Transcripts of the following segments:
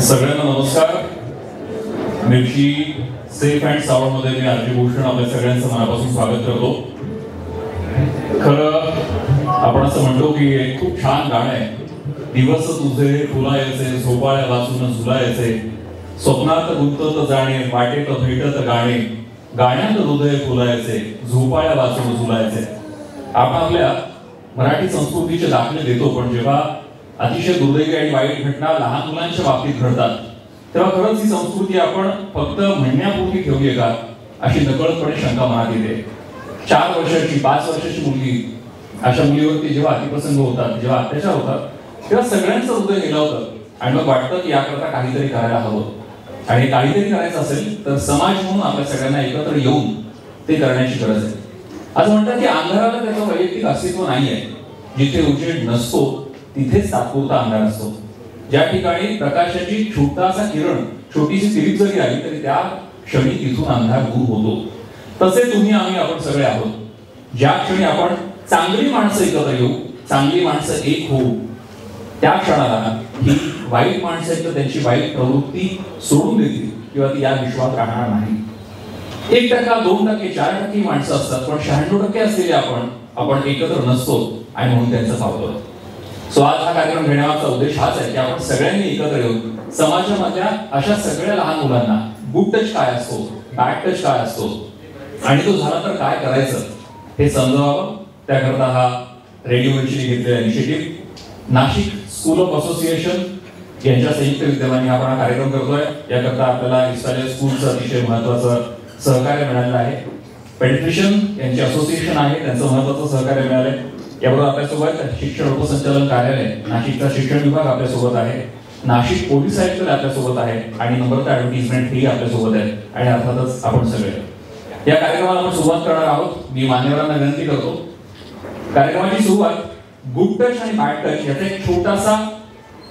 सगळ्यांना नमस्कार. मिर्ची सेफ अँड साऊंड मध्ये मी आरजी भूषण आपल्या सगळ्यांचं मनापासून स्वागत करतो. खरं आपण असं म्हणतो की एक खूप छान गाणं आहे. दिवस तुझे फुलायचे, झोपाळ्या वाचून झुलायचे, स्वप्नात गुंतत जाणे, वाटेत भेटत गाणे, गाण्यात हृदय फुलायचे, झोपाळ्या वाचून झुलायचे. आपण आपल्या मराठी संस्कृतीचे दाखले देतो, पण जेव्हा अतिशय दुर्दैवी आणि वाईट घटना लहान मुलांच्या बाबतीत घडतात तेव्हा खरंच ही संस्कृती आपण फक्त म्हणण्यापुरती ठेवली का अशी नकळतपणे शंका मनात येते. 4 वर्षाची 5 वर्षाची मुलगी, अशा मुलीवरती जेव्हा अतिप्रसंग होतात, जेव्हा अत्याचार होतात, तेव्हा सगळ्यांचं हृदय गेलं होतं आणि मग वाटतं की याकरता काहीतरी करायला हवं. आणि काहीतरी करायचं असेल तर समाज म्हणून आपल्या सगळ्यांना एकत्र येऊन ते करण्याची गरज आहे. असं म्हणतात की अंधाराला त्याचं वैयक्तिक अस्तित्व नाही आहे. जिथे उजेड नसतो तिथेच तात्पुरता अंधार असतो. ज्या ठिकाणी प्रकाशाची छोटासा किरण, छोटीशी तिरीप जरी आली तरी त्या क्षणी तिथून अंधार दूर होतो. तसे तुम्ही आम्ही आपण सगळे आहोत. ज्या क्षणी आपण चांगली माणसं एकत्र येऊ, चांगली माणसं एक होऊ, त्या क्षणाला ही वाईट माणसं आहेत तर त्यांची वाईट प्रवृत्ती सोडून देतील किंवा ती या विश्वात राहणार नाही. 1%, 2%, 4% माणसं असतात, पण 96% असलेले आपण एकत्र नसतो आणि म्हणून त्यांचं पावतो. सो आज हा कार्यक्रम घेण्याचा उद्देश हाच आहे की आपण सगळ्यांनी एकत्र येऊन समाजामधल्या अशा सगळ्या लहान मुलांना गुड टच काय असतो, बॅड टच काय असतो आणि तो झाला तर काय करायचं हे समजावं. त्याकरता हा रेडिओ मिर्चीने घेतलेला initiative Nashik school of association यांच्या संयुक्त विद्यमाने आपण हा कार्यक्रम करतोय. याकरता आपल्याला इस्रायल स्कूलचं अतिशय महत्वाचं सहकार्य मिळालेलं आहे. पेडिट्रिशियन यांचे असोसिएशन आहे, त्यांचं महत्वाचं सहकार्य मिळालंय. याबरोबर आपल्यासोबत शिक्षण उपसंचालन कार्यालय नाशिकचा शिक्षण विभाग आपल्यासोबत आहे, नाशिक पोलीस आयुक्त आपल्यासोबत आहे आणि नम्रता ऍडव्हर्टाइजमेंट ही आपल्यासोबत आहे आणि अर्थातच आपण सगळे या कार्यक्रमाला आपण सुरुवात करणार आहोत. मी मान्यवरांना विनंती करतो, कार्यक्रमाची सुरुवात गुड टच आणि बॅड टच याचा एक छोटासा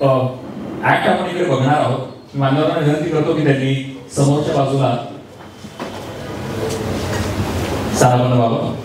ऍक्ट आपण इकडे बघणार आहोत. मी मान्यवरांना विनंती करतो की त्यांनी समोरच्या बाजूला सारा बनवावं.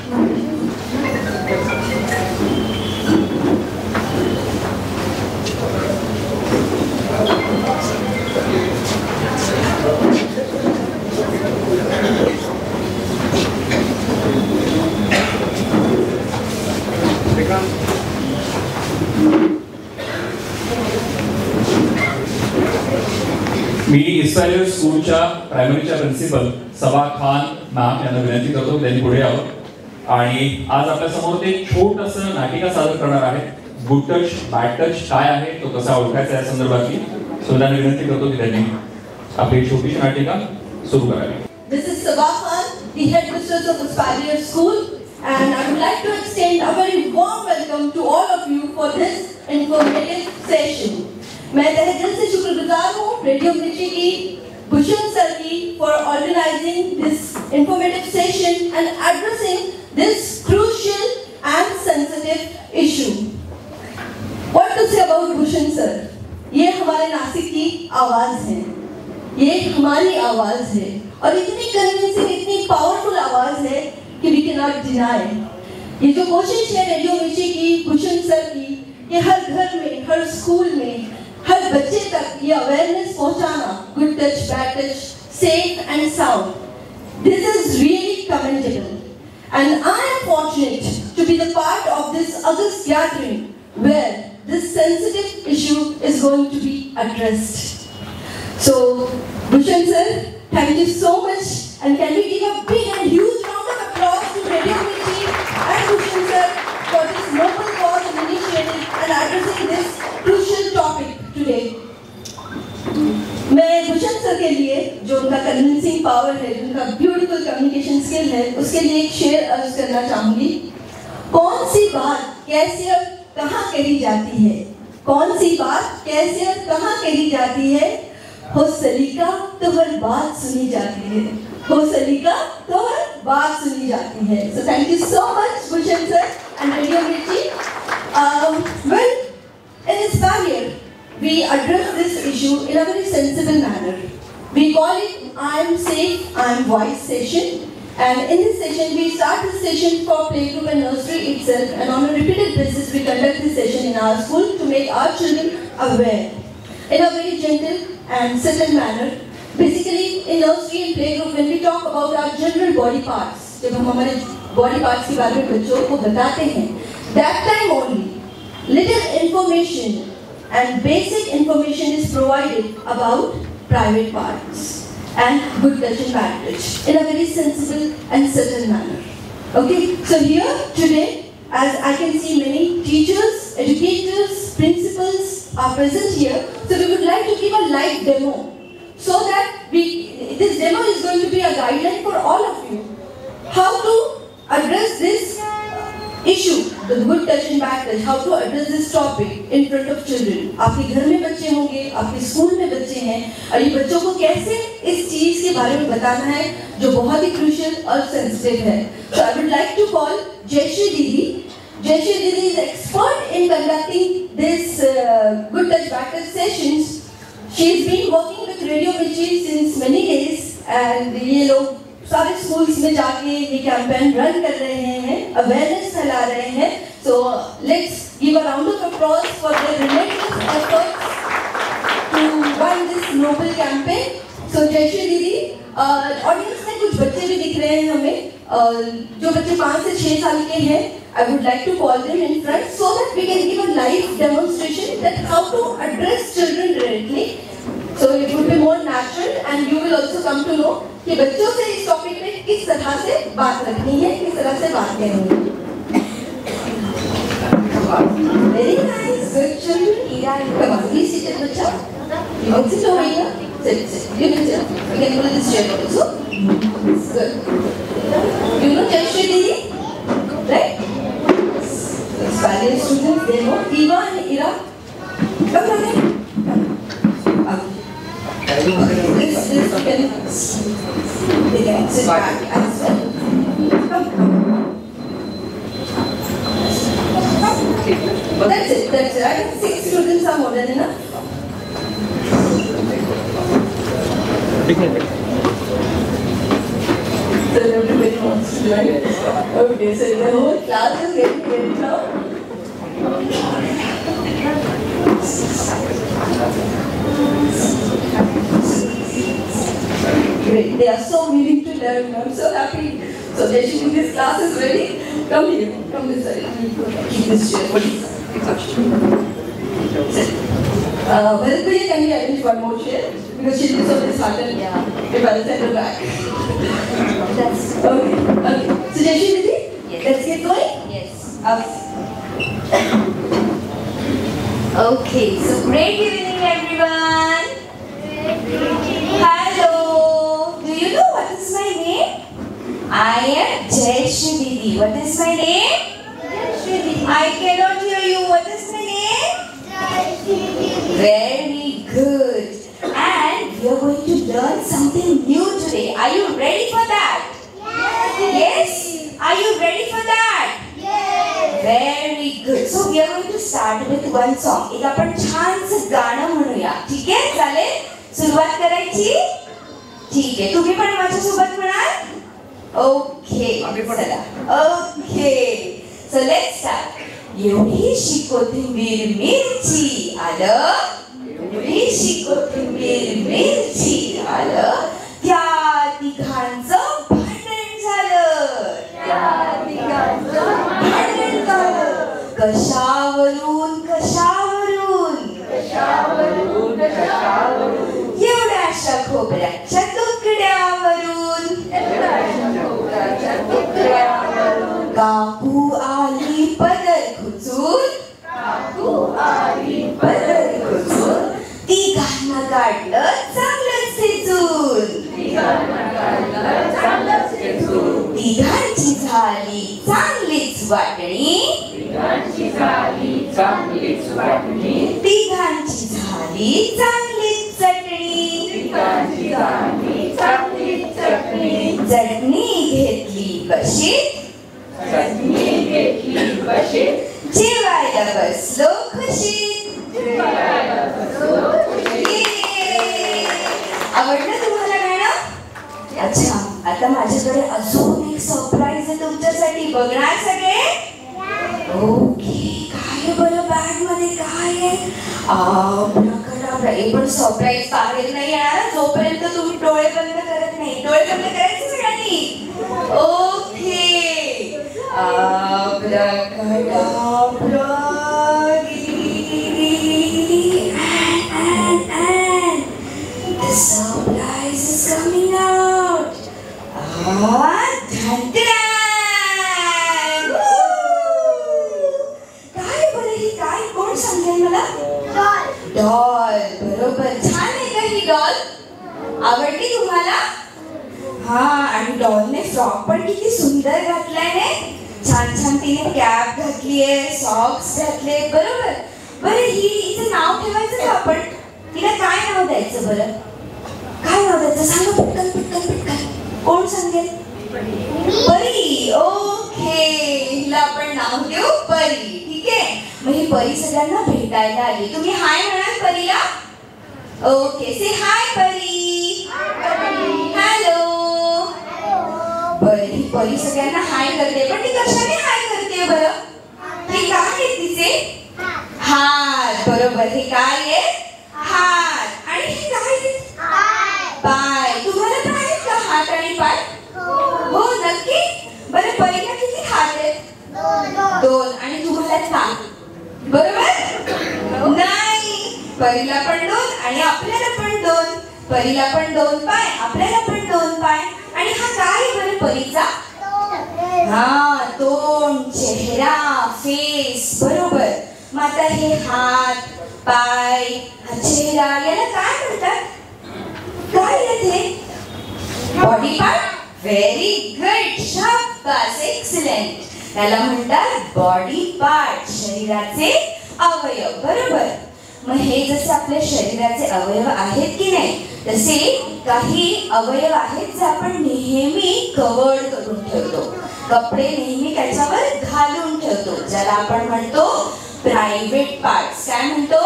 मी इस्रायल स्कूलच्या प्रायमरीच्या प्रिन्सिपल सबा खान मॅम यांना विनंती करतो त्यांनी पुढे यावं आणि आज आपल्या समोर ते छोटंसं नाटिका सादर करणार आहे. गुड टच बॅड टच काय आहे, तो कसा ओळखायचा या संदर्भातली. सो त्यांना विनंती करतो की त्यांनी आपली छोटीशी नाटिका सुरू करावी. This is Sabah Khan, the headmistress of Aspire School, and I would like to extend a very warm welcome to all of you for this informative session. मैं तहे दिल से शुक्रगुजार हूँ रेडियो मिर्ची की भूषण सर की for organizing this informative session and addressing this crucial and sensitive issue. What to say about Bhushan sir? ये हमारे नासिक की आवाज है, ये हमारी आवाज है और इतनी कन्विंसिंग, इतनी पावरफुल आवाज है कि we cannot deny. ये जो कोशिश है रेडियो मिर्ची की भूषण सर की, ये हर घर में, हर स्कूल में, हर बच्चे तक ये अवेयरनेस पहुंचाना, good touch bad touch, safe end sound, this is really commendable and I am fortunate to be the part of this August gathering where this sensitive issue is going to be addressed. So Bhushan sir, thank you so much, and can we give a big and huge round of applause to Radio Mirchi and Bhushan sir for this noble cause and initiative and addressing this crucial topic today. मैं Bhushan sir के लिए जो उनका convincing power है, जो उनका beautiful communication skill है, उसके लिए एक शेर अर्ज करना चाहूंगी. कौन सी बात कैसे और कहाँ कही जाती है, कौन सी बात कैसे और कहाँ कही जाती है, हो सलीका तो हर बात सुनी जाती है, हो सलीका तो हर बात सुनी जाती है. So thank you so much Bhushan sir and Radio Mirchi. Well, in this barrier we address this issue in a very sensible manner. We call it I am safe, I am voice session, and in this session we start this session for playgroup and nursery itself, and on a repeated basis we conduct this session in our school to make our children aware. in a very gentle and subtle manner. Basically, in nursery and playgroup, when we talk about our general body parts, जब हम हमारे body parts के बारे में बच्चों को बताते हैं, that time only little information and basic information is provided about private parts and good touch and bad touch in a very sensible and subtle manner. Okay, so here today, as I can see many teachers, educators, principals are present here, so we would like to give a live demo so that this demo is going to be a guideline for all of you. How to address this issue, the good touch and bad touch, how to address this topic in front of children. आपके घर में बच्चे होंगे, आपके school में बच्चे हैं, और ये बच्चों को कैसे इस चीज के बारे में बताना है जो बहुत ही crucial और sensitive है. So I would like to call Jayashree Didi. Jayashree Didi is expert in conducting this good touch bad touch sessions. She has been working with Radio Mirchi since many days, and ये लोग सारे schools में जाके ये campaign run कर रहे हैं, awareness फैला रहे हैं. So let's give a round of applause for their relentless efforts to run this noble campaign. So Jayashree Didi, audience में कुछ बच्चे भी दिख रहे हैं हमें, जो बच्चे 5 से 6 साल के हैं. I would like to call them in front so that we can give a live demonstration that how to address children directly. So it would be more natural, and you will also come to know कि बच्चों से इस topic पे किस तरह से बात रखनी है, किस तरह से बात करनी है. Very nice, good children. Come on, please sit at the chair. You can sit over here. Sit. You can sit. You can pull this chair also. Good. You know Jayashree Didi, right? Spanish students, they know Eva and Ira. Come on. This they can sit back as well. Come. That's it. I think 6 students are more than enough. So everybody wants to join. Okay, so the whole class is getting ready now. Great, they are so willing to learn. I'm so happy. So Jayashree, this class is ready. Come here, come this side. Keep this chair, please. Bharatbhai, can you arrange one more chair? Because she is so disheartened. Yeah. If I send her back. That's okay. So Jayashree Didi, yes. Let's get going. Yes. Okay. So great evening, everyone. Hello. Do you know what is my name? I am Jayashree Didi. What is my name? Jayashree Didi. I cannot hear you. What is my name? Jayashree Didi. Very good. And we are going to learn something new today. Are you ready for that? Yes. Yes? Are you ready for that? Yes. Very good. So we are going to start with one song. एक आपण छानसं गाणं म्हणूया. ठीक आहे? चालेल? सुरुवात करायची? ठीक आहे. तुम्ही पण माझ्यासोबत म्हणाल? ओके. चला. ओके. So let's start. एवढीशी कोथिंबीर मिरची आलं. एवढीशी कोथिंबीर मिरची आलं. त्या तिघांचं भांडण झालं. कशावरून एवढ्याशा खोबऱ्याच्या तुकड्यावरून काकू आली पदर खुचून तिघांना काढलं चांगलंच शिजून तिघांची झाली चांगलीच वाटणी तिघांची झाली चांगलीच चटणी चटणी घेतली बशीत जेवायला बसलो खुशीत. आवडलं तुम्हाला गाणं? अच्छा, आता माझ्याकडे अजून एक सरप्राईज आहे तुमच्यासाठी. बघणार सगळे? ओके. काय बरं बॅग मध्ये काय आहे? सरप्राईज, पण सरप्राईज बाहेर नाही येणार जोपर्यंत तुम्ही डोळे बंद करत नाही. डोळे बंद करायचे सगळ्यांनी. Okay. The surprise is coming out. काय बरं ही काय? कोण सांगेल मला? डॉल. बरोबर. छान आहे का ही डॉल? आवडली तुम्हाला? हा, आणि डॉलने फ्रॉक पण किती सुंदर घातलाय ने. छान छान तिने कॅप घातलीये, सॉक्स घातले. बरोबर. बरं हिचं नाव ठेवायचं का आपण? तिला काय नाव द्यायचं बरं? काय नाव द्यायचं सांगा पटकन पटकन पटकन. कोण सांगेल? परी. ओके. हिला आपण नाव देऊ परी. ठीक आहे. मग ही परी सगळ्यांना भेटायला आली. तुम्ही हाय म्हणाल परीला? ओके. से हाय परी. हॅलो. बरं, ही परी सगळ्यांना हाय करते, पण ती कशाने हाय करते बरं? हे काय आहे तिचे? हात. बरोबर. हे काय आहे? हात. आणि हे काय आहे? पाय. तुम्हाला पण आहेत का हात आणि पाय? हो नक्की. बरं, परीला किती हात आहेत? 2. आणि तुम्हाला 4. बरोबर? नाही. परीला पण 2 आणि आपल्याला पण 2. परीला पण 2 पाय, आपल्याला पण 2 पाय. आणि हा काय बरं परीचा? हा, तोंड, चेहरा, फेस. बरोबर. मग आता हे हात, पाय, हा चेहरा, याला काय म्हणतात? काय येते? Body part. Very good. शाबास. एक्सलेंट. त्याला म्हणतात बॉडी पार्ट, शरीराचे अवयव. बरोबर. मग हे जसे आपल्या शरीराचे अवयव आहेत की नाही, तसे काही अवयव आहेत जे आपण नेहमी कव्हर करून ठेवतो. कपडे नेहमी त्याच्यावर घालून ठेवतो, ज्याला आपण म्हणतो प्रायव्हेट पार्ट्स. काय म्हणतो?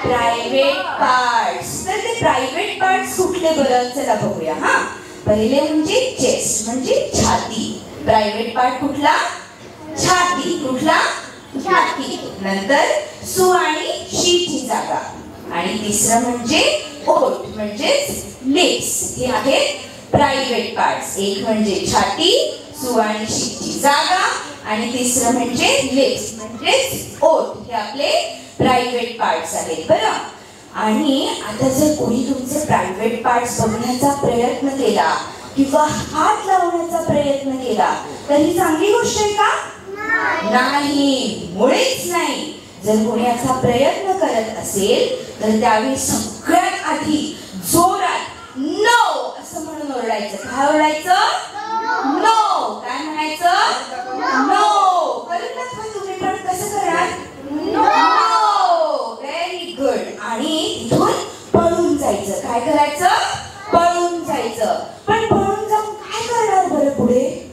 Private parts. तर ते प्रायव्हेट पार्ट्स कुठले बरं? चला बघूया. हा, पहिले म्हणजे चेस्ट, म्हणजे छाती. प्रायव्हेट पार्ट कुठला? छाती. कुठला? छाती. नंतर सु आणि शीची जागा. आणि तिसरं म्हणजे ओठ, म्हणजे लिप्स. हे आहेत प्रायव्हेट पार्ट्स. एक म्हणजे छाती, सु आणि शीची जागा, आणि तिसरं म्हणजे लिप्स, म्हणजे ओठ. हे आपले प्रायव्हेट पार्ट्स आहेत. बरं. आणि आता जर कोणी तुमचे प्रायव्हेट पार्ट्स बघण्याचा प्रयत्न केला किंवा हात लावण्याचा प्रयत्न केला तर ही चांगली गोष्ट आहे का? नाही, मुळीच नाही. जर कोणी असा प्रयत्न करत असेल तर त्यावेळी सगळ्यात आधी जोरात नो असं म्हणून ओरडायचं. काय ओरडायचं? नो. काय म्हणायचं? नो. करून दाखवा तुम्ही पण. कसं करणार? नो. Very good. आणि इथून पळून जायचं. काय करायचं? पळून जायचं. पण पळून जाऊन काय करणार बरं पुढे?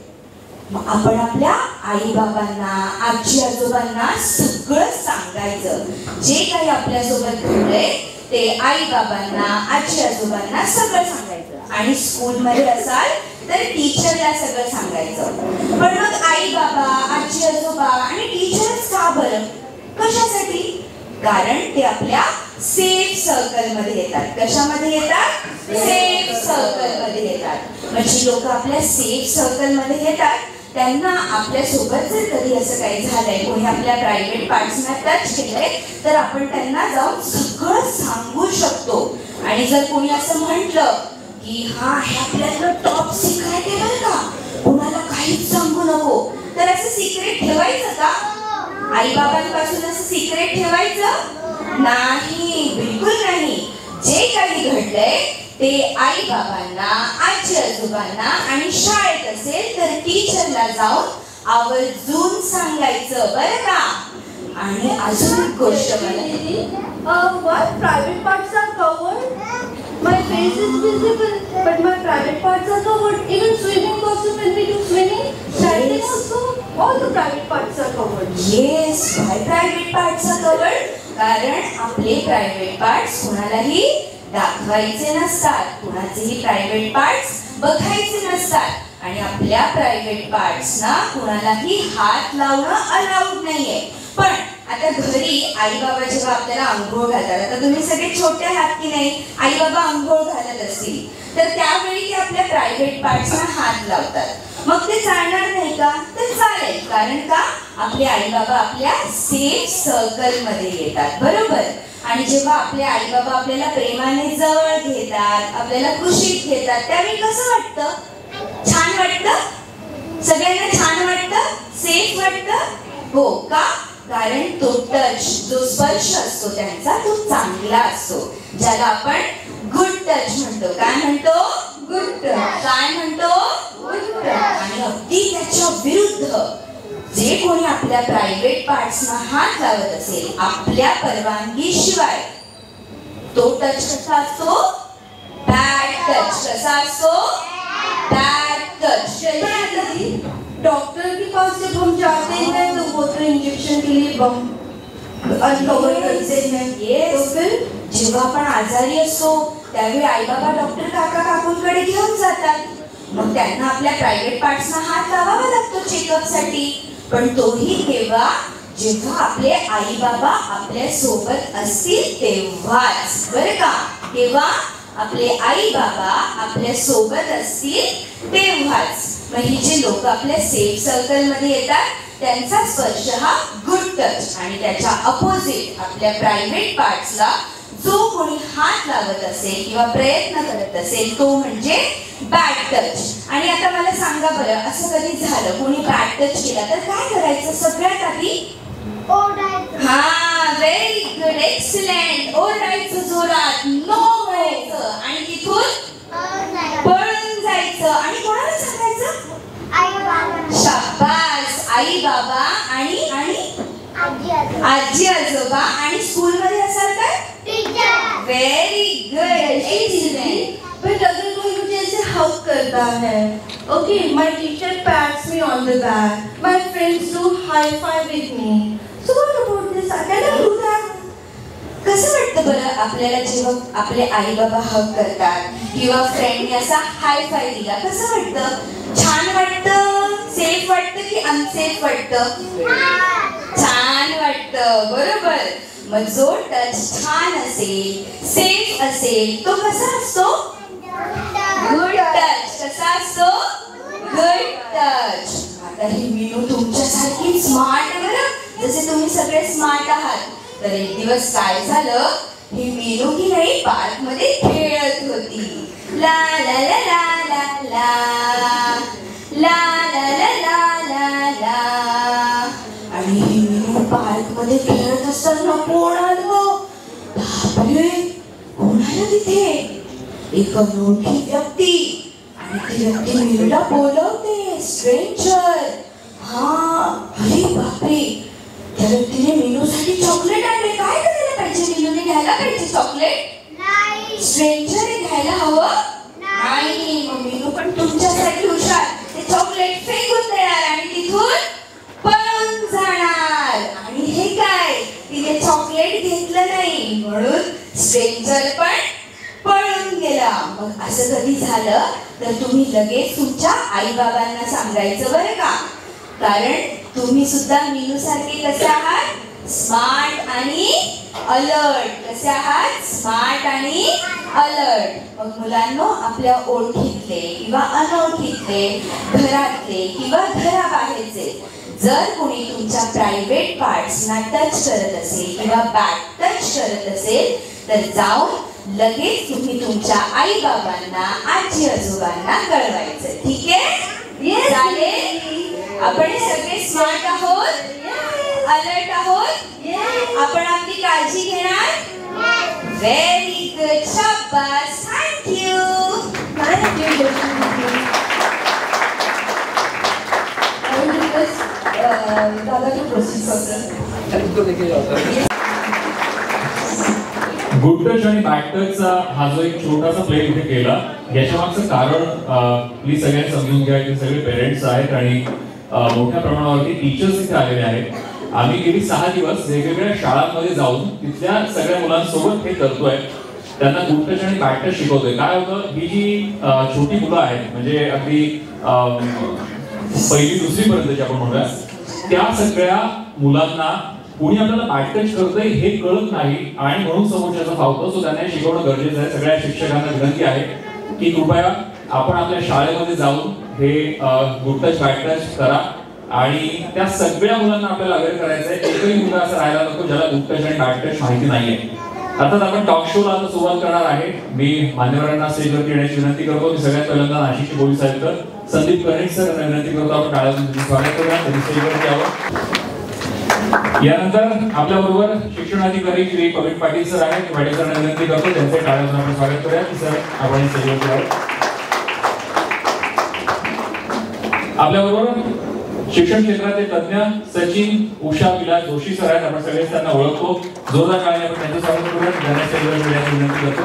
मग आपण आपल्या आई बाबांना, आजी आजोबांना सगळं सांगायचं. जे काही आपल्यासोबत घडलंय ते आई बाबांना, आजी आजोबांना सगळं सांगायचं. आणि स्कूलमध्ये असाल तर टीचरला सगळं सांगायचं. पण मग आई बाबा, आजी आजोबा आणि टीचरच का बरं? कशासाठी? कारण ते आपल्या सेफ सर्कल मध्ये येतात. कशामध्ये येतात? सेफ सर्कल मध्ये येतात. म्हणजे लोक आपल्या सेफ सर्कल मध्ये येतात, त्यांना आपल्या सोबत जर कधी असं काही झालंय, कोणी आपल्या प्रायव्हेट पार्ट्सना टच केलंय, तर आपण त्यांना जाऊन सगळं सांगू शकतो. आणि जर कोणी असं म्हटलं की हा हे आपल्याला टॉप सिक्रेट आहे बरं का, कोणाला काहीच सांगू नको, तर असं सिक्रेट ठेवायचं का? आई बाबांपासून असं सिक्रेट ठेवायचं नाही, बिलकुल नाही. जे काही घडलंय ते आई बाबांना, आजी आजोबांना आणि शाळेत असेल तर टीचरला जाऊन आवर्जून सांगायचं बरं का. आणि अजून एक गोष्ट मला what private parts are covered? My face is visible, but my private parts are covered. Even swimming also, when we do swimming, standing also, all the private parts are covered. Yes, why private parts are covered? कारण आपले private parts कुणालाही दाखवायचे नसतात, कुणाचेही private parts बघायचे नसतात. आणि आपल्या private पार्ट्सना कुणालाही हात लावणं अलाउड नाहीये. पण आता घरी आई बाबा जेव्हा आपल्याला अंघोळ घालतात, आता तुम्ही सगळे छोटे आहात की नाही, आई बाबा अंघोळ घालत असतील तर त्यावेळी ते आपल्या प्रायव्हेट पार्ट्सना हात लावतात. मग ते चालणार नाही का? तर चालेल, कारण का आपले आई बाबा आपल्या सेफ सर्कल मध्ये येतात, बरोबर. आणि जेव्हा आपले आई बाबा आपल्याला प्रेमाने जवळ घेतात, आपल्याला कुशीत घेतात, त्यावेळी कसं वाटतं? छान वाटतं? सगळ्यांना छान वाटतं? सेफ वाटतं? हो का? कारण तो टच, जो स्पर्श असतो त्यांचा, तो चांगला असतो, ज्याला आपण गुड टच म्हणतो. काय म्हणतो? Good touch. काय म्हणतो? Good touch. आणि अगदी त्याच्या विरुद्ध जे कोणी आपल्या प्रायव्हेट पार्ट्सना हात लावत असेल आपल्या परवानगी शिवाय, तो टच कसा असतो? Bad touch. कसा असतो? Bad touch. डॉक्टर के पास जब हम जाते हैं तो वो तो इंजेक्शन के लिए अनकवर करते हैं, तो फिर जेव्हा आपण आजारी असतो त्यावेळी आई बाबा डॉक्टर काका काकूंकडे घेऊन जातात. मग त्यांना आपल्या प्रायव्हेट पार्ट्सना हात लावावा लागतो चेकअप साठी. पण तोही केव्हा? जेव्हा आपले आई बाबा आपल्या सोबत असतील तेव्हाच, बरं का. केव्हा? आपले आई बाबा आपल्या सोबत असतील तेव्हाच. मग ही जे लोक आपल्या सेफ सर्कल मध्ये येतात त्यांचा स्पर्श हा गुड टच, आणि त्याच्या अपोजिट आपल्या प्रायव्हेट पार्ट्सला जो कोणी हात लावत असेल किंवा प्रयत्न करत असेल तो म्हणजे बॅड टच. आणि आता मला सांगा बरं, असं कधी झालं कोणी बॅड टच केला तर काय करायचं? सगळ्यात आधी हा, व्हेरी गुड, एक्सलेंट. ओरडायचं जोरात, नो म्हणायचं आणि तिथून पळून जायचं. आणि कोणाला सांगायचं? शाबास, आई बाबा आणि आजी आजोबा. आणि स्कूल मध्ये असाल तर व्हेरी गुड, एक्सलेंट. बट अगर कोई मुझे ऐसे हग करता है, okay, my teacher pets me on the back, my friends do high five with me, so what about this? I can do that. कसं वाटतं बरं आपल्याला जेव्हा आपले आई बाबा हग करतात किंवा फ्रेंडने असा हाय फाय दिला, कसं वाटतं? छान वाटतं? सेफ वाटतं की अनसेफ वाटतं? छान वाटतं, बरोबर. मग जो टच छान असेल, सेफ असेल, तो कसा असतो? Good touch. कसा असतो? Good touch. आता ही मीनू तुमच्यासारखी स्मार्ट आहे बरं, जसे तुम्ही सगळे स्मार्ट आहात. तर एक दिवस काय झालं, ही मीनू की नाही पार्क मध्ये खेळत होती. ला ला ला ला ला ला ला ला ला ला ला ला. आणि ही मीनू पार्क मध्ये खेळत असताना कोण आलं? बापरे, कोण आलं तिथे? एक अनोळखी व्यक्ती. आणि ती व्यक्ती मीनूला बोलवते, स्ट्रेंजर. हा, अरे बापरे, त्या व्यक्तीने मीनूसाठी चॉकलेट आणले. काय करायला पाहिजे? मीनूने घ्यायला पाहिजे चॉकलेट? स्ट्रेंजरने घ्यायला हवं? नाही. मग मीनू पण तुमच्यासाठी हुशार, ते चॉकलेट फेकून देणार आणि तिथून पळून जाणार. आणि हे काय, तिने चॉकलेट घेतलं नाही म्हणून स्ट्रेंजर पण पळून गेला. मग असं कधी झालं तर तुम्ही लगेच तुमच्या आई बाबांना सांगायचं, बरं का. कारण तुम्ही सुद्धा मीनू सारखे कसे आहात? स्मार्ट आणि अलर्ट. कसे आहात? स्मार्ट आणि अलर्ट. मग मुलांनो, आपल्या ओळखीतले किंवा अनोळखीतले, घरातले किंवा घराबाहेरचे जर कोणी तुमच्या प्रायव्हेट पार्ट्सना टच करत असेल किंवा बॅक टच करत असेल तर जाऊन लगेच तुम्ही तुमच्या आई बाबांना, आजी आजोबांना कळवायचं. ठीक आहे? चालेल. आपण सगळे स्मार्ट आहोत, अलर्ट आहोत, आपण आपली काळजी घेणार. व्हेरी गुड, शाबास, थँक्यू. गुड टच आणि बॅड टचचा हा जो एक छोटासा प्ले इथे केला, याच्या मागचं कारण प्लीज सगळ्यांनी समजून घ्या की सगळे पेरेंट्स आहेत आणि मोठ्या प्रमाणावरती टीचर्स इथे आलेले आहेत. आम्ही गेली 6 दिवस वेगवेगळ्या शाळांमध्ये जाऊन तिथल्या सगळ्या मुलांसोबत हे करतोय, त्यांना गुड टच आणि बॅड टच शिकवतोय. काय होतं, ही जी छोटी मुलं आहेत म्हणजे अगदी 1ली 2री पर्यंतची आपण म्हणूया, त्या सगळ्या मुलांना कुणी आपल्याला पाठच करतंय हे कळत नाही आणि म्हणून समोरच्याचा फावतो. सो त्यांना शिकवणं गरजेचं आहे. सगळ्या शिक्षकांना विनंती आहे की कृपया आपण आपल्या शाळेमध्ये जाऊन हे गुड टच बॅड टच करा आणि त्या सगळ्या मुलांना आपल्याला अवेअर करायचं आहे. एकही मुलगा असं राहायला नको ज्याला गुड टच आणि बॅड टच माहिती नाहीये. अर्थात आपण टॉक शोला आता सुरुवात करणार आहे. मी मान्यवरांना स्टेजवरती येण्याची विनंती करतो. मी सगळ्यात पहिल्यांदा नाशिकचे पोलीस आयुक्त संदीप कर्णिक सर यांना विनंती करतो आपण टाळ्यांनी स्वागत करूया. त्यांनी स्टेजवरती यावं. यानंतर आपल्या बरोबर शिक्षणाधिकारी श्री पवित्र पाटील सर आहेत. पाटील सरांना विनंती करतो त्यांचे टाळ्यांनी आपण स्वागत करूया. सर आपण स्टेजवरती यावं. आपल्या बरोबर शिक्षण क्षेत्राचे तज्ञ सचिन उषा विलास जोशी सर आहेत. आपण सगळेच त्यांना ओळखतो. जोरदार टाळ्याने आपण त्यांचं स्वागत करूया. त्यांना स्टेजवर येण्याची विनंती करतो.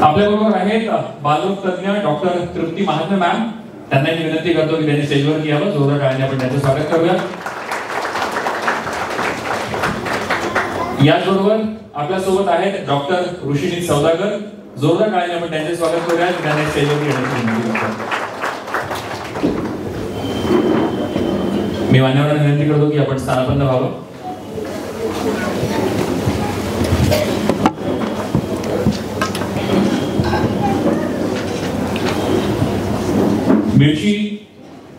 आपल्या बरोबर आहेत बालरोग तज्ञ डॉक्टर तृप्ती महात्मे मॅम. त्यांना मी विनंती करतो की त्यांनी स्टेजवर यावं. जोरदार टाळ्याने आपण त्यांचं स्वागत करूया. याचबरोबर आपल्या सोबत आहेत डॉक्टर ऋषिनीत सौदागर. जोरदार टाळ्याने आपण त्यांचे स्वागत करूया. त्यांना स्टेजवर येण्याची विनंती करतो. मी मान्यवरांना विनंती करतो की आपण स्थानापन्न व्हावं. मिरची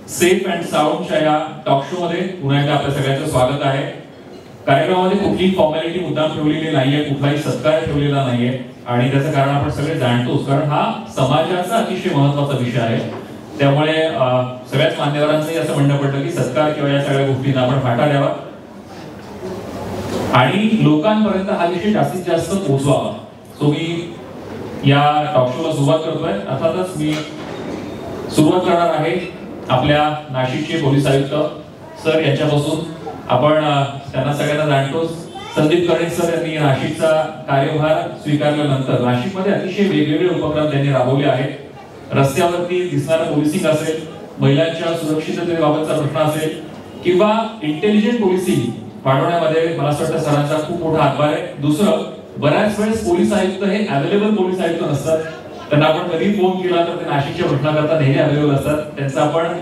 सेफ अँड साऊंडच्या या टॉक शो मध्ये पुन्हा एकदा आपल्या सगळ्यांचं स्वागत आहे. कार्यक्रमामध्ये कुठलीही फॉर्मॅलिटी मुद्दाम ठेवलेली नाहीये, कुठलाही सत्कार ठेवलेला नाहीये आणि त्याचं कारण आपण सगळे जाणतोच. कारण हा समाजाचा अतिशय महत्वाचा विषय आहे. त्यामुळे सगळ्याच मान्यवरांचंही असं म्हणणं पडलं की सत्कार किंवा या सगळ्या गोष्टींना आपण फाटा द्यावा आणि लोकांपर्यंत हा विषय जास्तीत जास्त पोहोचवावा. सो मी या टॉक शोला सुरुवात करतोय. अर्थातच मी सुरुवात करणार आहे आपल्या नाशिकचे पोलीस आयुक्त सर यांच्यापासून. आपण त्यांना सगळ्यांना जाणतोच. संदीप कर्णिक सर यांनी नाशिकचा कार्यभार स्वीकारल्यानंतर नाशिकमध्ये अतिशय वेगवेगळे उपक्रम त्यांनी राबवले आहेत. रस्त्यावरती दिसणारं पोलिसिंग असेल, महिलांच्या सुरक्षिततेबाबतचा प्रश्न असेल किंवा इंटेलिजंट पोलिसिंग वाढवण्यामध्ये मला असं वाटतं सरांचा खूप मोठा हातभार आहे. दुसरं, बऱ्याच वेळेस पोलीस आयुक्त हे अवेलेबल पोलीस आयुक्त नसतात. त्यांना आपण कधी फोन केला तर ते नाशिकच्या प्रश्नाकरता नेहमी अवेलेबल असतात. त्यांचं आपण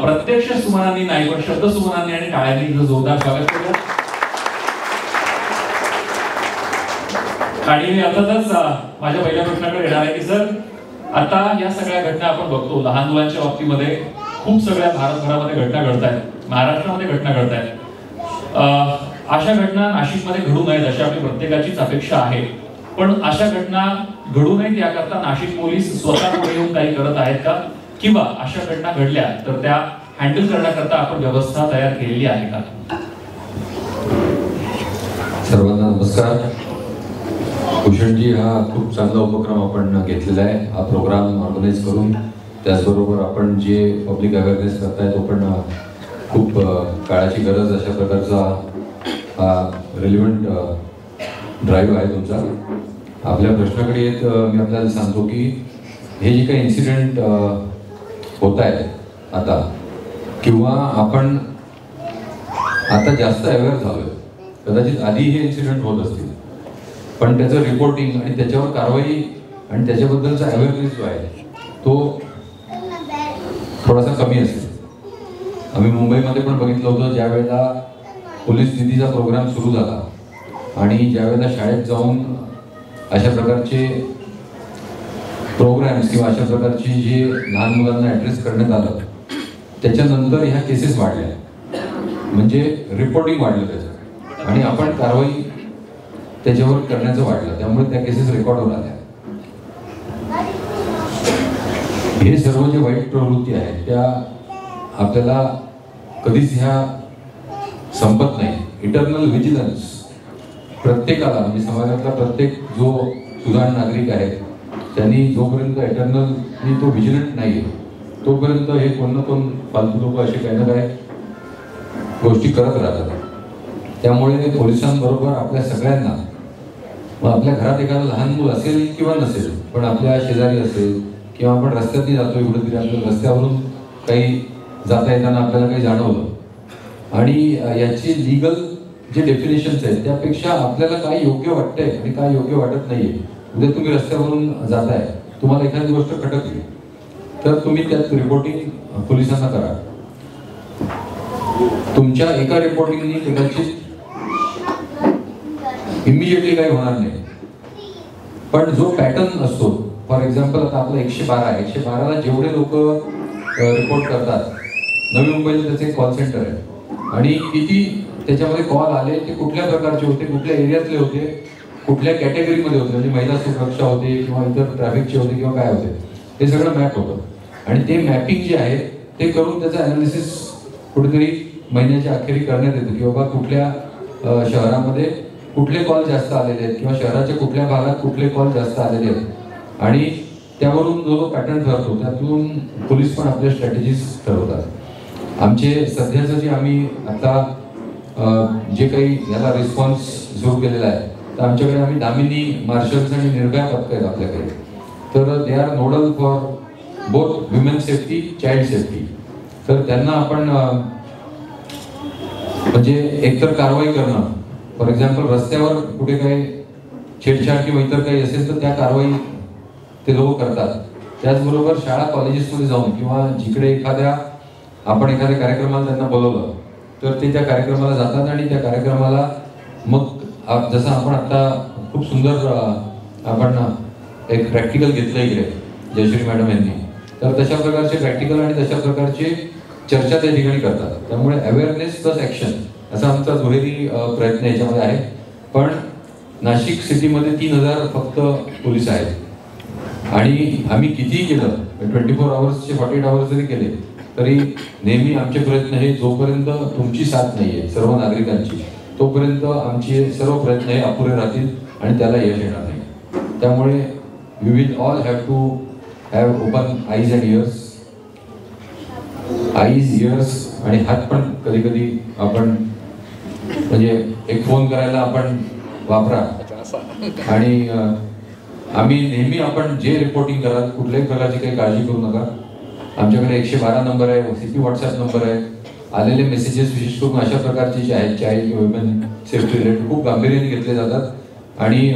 प्रत्यक्ष सुमनांनी नाही पण शब्द सुमनांनी आणि टाळ्यांनी जोरदार स्वागत केलं. आणि मी अर्थातच माझ्या पहिल्या प्रश्नाकडे येणार आहे की सर, आता या सगळ्या घटना आपण बघतो लहान मुलांच्या बाबतीमध्ये खूप सगळ्या भारतभरामध्ये घटना घडतायत, महाराष्ट्रामध्ये घटना घडतायत. अशा घटना नाशिकमध्ये घडू नयेत अशी आपली प्रत्येकाचीच अपेक्षा आहे. पण अशा घटना घडू नयेत याकरता नाशिक पोलीस स्वतः पुढे येऊन काही करत आहेत का? किंवा अशा घटना घडल्या तर त्या हँडल करण्याकरता आपण व्यवस्था तयार केलेली आहे का? सर्वांना नमस्कार. भूषणजी, हा खूप चांगला उपक्रम आपण घेतलेला आहे. हा प्रोग्राम ऑर्गनाईज करून त्याचबरोबर आपण जे पब्लिक अवेअरनेस करताय तो पण खूप काळाची गरज अशा प्रकारचा हा रिलेव्हंट ड्राईव्ह आहे तुमचा. आपल्या प्रश्नाकडे येत मी आपल्याला सांगतो की हे जे काही इन्सिडेंट होत आहेत आता, किंवा आपण आता जास्त अवेअर झालोय, कदाचित आधी हे इन्सिडेंट होत असतील पण त्याचं रिपोर्टिंग आणि त्याच्यावर कारवाई आणि त्याच्याबद्दलचा अवेअरनेस जो आहे तो थोडासा कमी असेल. आम्ही मुंबईमध्ये पण बघितलं होतं ज्या वेळेला पोलीस निधीचा प्रोग्राम सुरू झाला आणि ज्या वेळेला शाळेत जाऊन अशा प्रकारचे प्रोग्राम्स किंवा अशा प्रकारची जे लहान मुलांना ॲड्रेस करण्यात आलं त्याच्यानंतर ह्या केसेस वाढल्या, म्हणजे रिपोर्टिंग वाढलं त्याचं आणि आपण कारवाई त्याच्यावर करण्याचं वाढलं, त्यामुळे त्या केसेस रेकॉर्डवर आल्या. हे सर्व जे वाईट प्रवृत्ती आहेत त्या आपल्याला कधीच ह्या संपत नाही. इटर्नल व्हिजिलन्स प्रत्येकाला, म्हणजे समाजातला प्रत्येक जो सुजाण नागरिक आहे त्यांनी जोपर्यंत इटर्नली तो व्हिजिलंट नाही आहे तोपर्यंत हे कोण ना कोण फालतू लोक असे काही ना काही गोष्टी करत राहतात. त्यामुळे पोलिसांबरोबर आपल्या सगळ्यांना, मग आपल्या घरात एखादं लहान मूल असेल किंवा नसेल, पण आपल्या शेजारी असेल किंवा आपण रस्त्यातही जातो कुठेतरी, आपल्या रस्त्यावरून काही जाता येताना आपल्याला काही जाणवलं आणि याची लिगल जे डेफिनेशन्स आहेत त्यापेक्षा आपल्याला काय योग्य वाटतंय आणि काय योग्य वाटत नाहीये. उद्या तुम्ही रस्त्यावरून जाताय, तुम्हाला एखादी गोष्ट खटकली तर तुम्ही त्यात रिपोर्टिंग पोलिसांना करा. तुमच्या एका रिपोर्टिंगनी कदाचित इमिजिएटली काही होणार नाही, पण जो पॅटर्न असतो, फॉर एक्झाम्पल आता आपलं 112 आहे, 112ला जेवढे लोक रिपोर्ट करतात, नवी मुंबईला त्याचे कॉल सेंटर आहे, आणि किती त्याच्यामध्ये कॉल आले, ते कुठल्या प्रकारचे होते, कुठल्या एरियातले होते, कुठल्या कॅटेगरीमध्ये होते, म्हणजे महिला सुरक्षा होते किंवा इतर ट्रॅफिकचे होते किंवा काय होते, हे सगळं मॅप होतं. आणि ते मॅपिंग जे आहे ते करून त्याचं ॲनालिसिस कुठेतरी महिन्याच्या अखेरी करण्यात येतं की बाबा कुठल्या शहरामध्ये कुठले कॉल जास्त आलेले आहेत किंवा शहराच्या कुठल्या भागात कुठले कॉल जास्त आलेले आहेत, आणि त्यावरून जो पॅटर्न ठरतो त्यातून पोलीस पण आपल्या स्ट्रॅटेजीज ठरवतात. आमचे सध्याचं जे आम्ही आता जे काही याला रिस्पॉन्स सुरू केलेला आहे, तर आमच्याकडे आम्ही दामिनी मार्शल्स आणि निर्भया पथक आहेत आपल्याकडे. तर they are nodal for both women safety, child safety. तर त्यांना आपण म्हणजे एकतर कारवाई करणं, फॉर एक्झाम्पल रस्त्यावर कुठे काही छेडछाड किंवा इतर काही असेल तर त्या कारवाई ते लोक करतात. त्याचबरोबर शाळा कॉलेजेसमध्ये जाऊन किंवा जिकडे आपण एखाद्या कार्यक्रमाला त्यांना बोलवलं तर ते त्या कार्यक्रमाला जातात, आणि त्या कार्यक्रमाला मग जसं आपण आता खूप सुंदर आपण एक प्रॅक्टिकल घेतलं इकडे जयश्री मॅडम यांनी, तर तशा प्रकारचे प्रॅक्टिकल आणि तशा प्रकारचे चर्चा त्या ठिकाणी करतात. त्यामुळे अवेअरनेस प्लस ॲक्शन असा आमचा दुहेरी प्रयत्न याच्यामध्ये आहे. पण नाशिक सिटीमध्ये 3000 फक्त पोलीस आहेत, आणि आम्ही कितीही केलं 24 आवर्सचे 48 आवर्स जरी केले तरी नेहमी आमचे प्रयत्न हे जोपर्यंत तुमची साथ नाही आहे सर्व नागरिकांची, तोपर्यंत आमचे सर्व प्रयत्न हे अपुरे राहतील आणि त्याला यश येणार नाही. त्यामुळे we will all have to have open eyes and ears, ears आणि हात पण कधी कधी आपण म्हणजे एक फोन करायला आपण वापरा. आणि आम्ही नेहमी आपण जे रिपोर्टिंग कराल कुठल्याही प्रकारची काही काळजी करू नका. आमच्याकडे 112 नंबर आहे, CP व्हॉट्सॲप नंबर आहे. आलेले मेसेजेस विशेष करून अशा प्रकारचे जे आहेत चाइल्ड किंवा वुमेन सेफ्टी रिलेटेड खूप गांभीर्याने घेतले जातात, आणि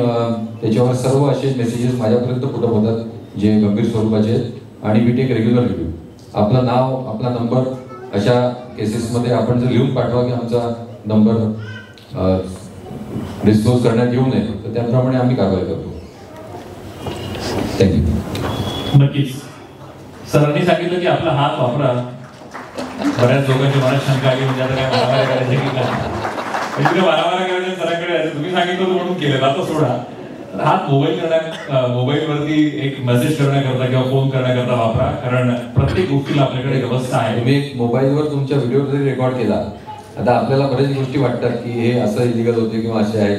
त्याच्यावर सर्व असे मेसेजेस माझ्यापर्यंत पुढे होतात जे गंभीर स्वरूपाचे आहेत, आणि वी टेक रेग्युलर रिव्ह्यू. आपलं नाव, आपला नंबर अशा केसेसमध्ये आपण जर लिहून पाठवा की आमचा नंबर डिस्क्लोज करण्यात येऊ नये, तर त्याप्रमाणे आम्ही कारवाई करतो. थँक्यू. नक्कीच सरांनी सांगितलं की आपला हात वापरा. बऱ्याच लोकांची मनात शंका आली म्हणजे आता काय मारामारी करायची की काय, म्हणजे मारामारी करायची सरांकडे यायचं. तुम्ही सांगितलं म्हणून केलं, आता सोडा. हात मोबाईलवरती एक मेसेज करण्याकरता किंवा फोन करण्याकरता वापरा, कारण प्रत्येक गोष्टीला आपल्याकडे व्यवस्था आहे. तुम्ही एक मोबाईलवर तुमच्या व्हिडिओ जरी रेकॉर्ड केला, आता आपल्याला बऱ्याच गोष्टी वाटतात की हे असं इलिगल होते किंवा असे आहे,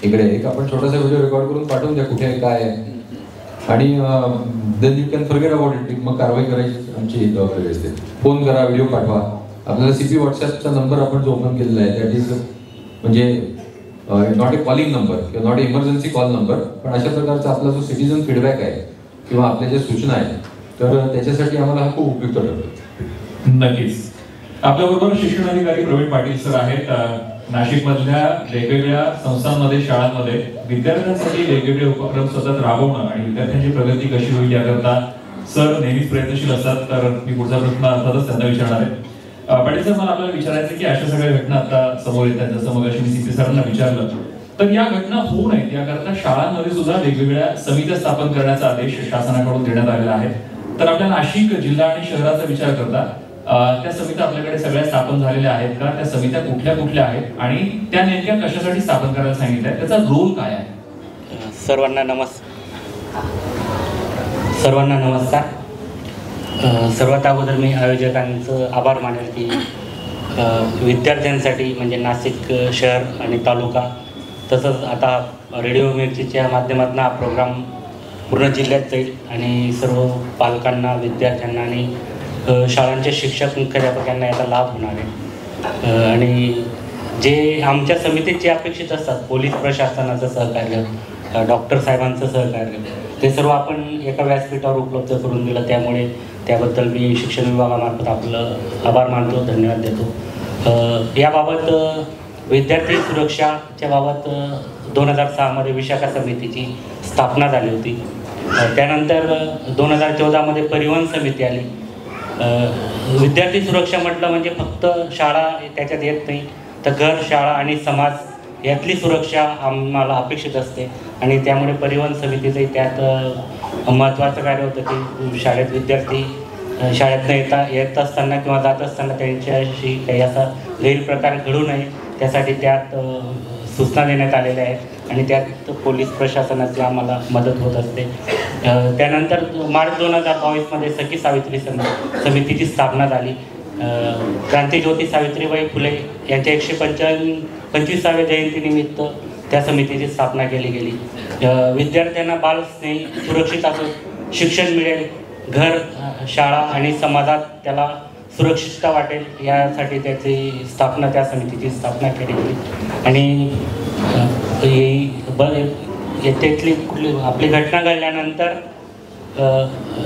इकडे एक आपण छोटासा व्हिडिओ रेकॉर्ड करून पाठवून द्या कुठे काय आहे, आणि then you can forget about it. मग कारवाई करायची आमची जबाबदारी असते. फोन करा, व्हिडिओ पाठवा. आपल्याला CP व्हॉट्सॲपचा नंबर आपण जो ओपन केलेला आहे दॅट इज म्हणजे नॉट ए कॉलिंग नंबर किंवा not a emergency call number, पण अशा प्रकारचा आपला जो सिटीजन फीडबॅक आहे किंवा आपल्या ज्या सूचना आहेत तर त्याच्यासाठी आम्हाला हा खूप उपयुक्त ठरतो. नक्कीच. आपल्याबरोबर शिक्षण अधिकारी प्रवीण पाटील सर आहेत. नाशिकमधल्या वेगवेगळ्या संस्थांमध्ये, शाळांमध्ये विद्यार्थ्यांसाठी वेगवेगळे उपक्रम सतत राबवणं आणि विद्यार्थ्यांची प्रगती कशी होईल याकरता सर नेहमीच प्रयत्नशील असतात. तर मी पुढचा प्रश्न अर्थातच त्यांना विचारणार आहे. पाटील सर, मला आपल्याला विचारायचं की अशा सगळ्या घटना आता समोर येतात, जसं मग मी CP सरांना विचारलं, तर या घटना होऊ नयेत याकरता शाळांमध्ये सुद्धा वेगवेगळ्या समित्या स्थापन करण्याचा आदेश शासनाकडून देण्यात आलेला आहे. तर आपल्या नाशिक जिल्हा आणि शहराचा विचार करता त्या समित्या आपल्याकडे सगळ्या स्थापन झालेल्या आहेत का? त्या समित्या कुठल्या कुठल्या आहेत आणि त्या नेमक्या कशासाठी स्थापन करायला सांगितल्या, त्याचा रोल काय आहे? सर्वांना नमस्कार. सर्वात अगोदर मी आयोजकांचं आभार मानेल की विद्यार्थ्यांसाठी म्हणजे नाशिक शहर आणि तालुका तसंच आता रेडिओ मिरचीच्या माध्यमातून हा प्रोग्राम पूर्ण जिल्ह्यात जाईल आणि सर्व पालकांना, विद्यार्थ्यांना आणि शाळांचे शिक्षक, मुख्याध्यापकांना याचा लाभ होणार आहे. आणि जे आमच्या समितीत जे अपेक्षित असतात, पोलीस प्रशासनाचं सहकार्य, डॉक्टर साहेबांचं सहकार्य, ते सर्व आपण एका व्यासपीठावर उपलब्ध करून दिलं. त्यामुळे त्याबद्दल मी शिक्षण विभागामार्फत आपलं आभार मानतो, धन्यवाद देतो. याबाबत विद्यार्थी सुरक्षाच्या बाबत 2006 मध्ये विशाखा समितीची स्थापना झाली होती. त्यानंतर 2014मध्ये परिवहन समिती आली. विद्यार्थी सुरक्षा म्हटलं म्हणजे फक्त शाळा त्याच्यात येत नाही, तर घर, शाळा आणि समाज यातली सुरक्षा आम्हाला अपेक्षित असते. आणि त्यामुळे परिवहन समितीचंही त्यात महत्त्वाचं कार्य होतं की शाळेत विद्यार्थी शाळेतनं येत असताना किंवा जात असताना त्यांच्याशी काही असा गैरप्रकार घडू नये, त्यासाठी त्यात सूचना देण्यात आलेल्या आहेत आणि त्यात पोलीस प्रशासनाची आम्हाला मदत होत असते. त्यानंतर मार्च 2022मध्ये सखी सावित्री समितीची स्थापना झाली. क्रांतीज्योती सावित्रीबाई फुले यांच्या 125व्या जयंतीनिमित्त त्या समितीची स्थापना केली गेली. विद्यार्थ्यांना बालस्नेही, सुरक्षित असून शिक्षण मिळेल, घर, शाळा आणि समाजात त्याला सुरक्षितता वाटेल यासाठी त्या समितीची स्थापना केली गेली. आणि त्यातली आपली घटना घडल्यानंतर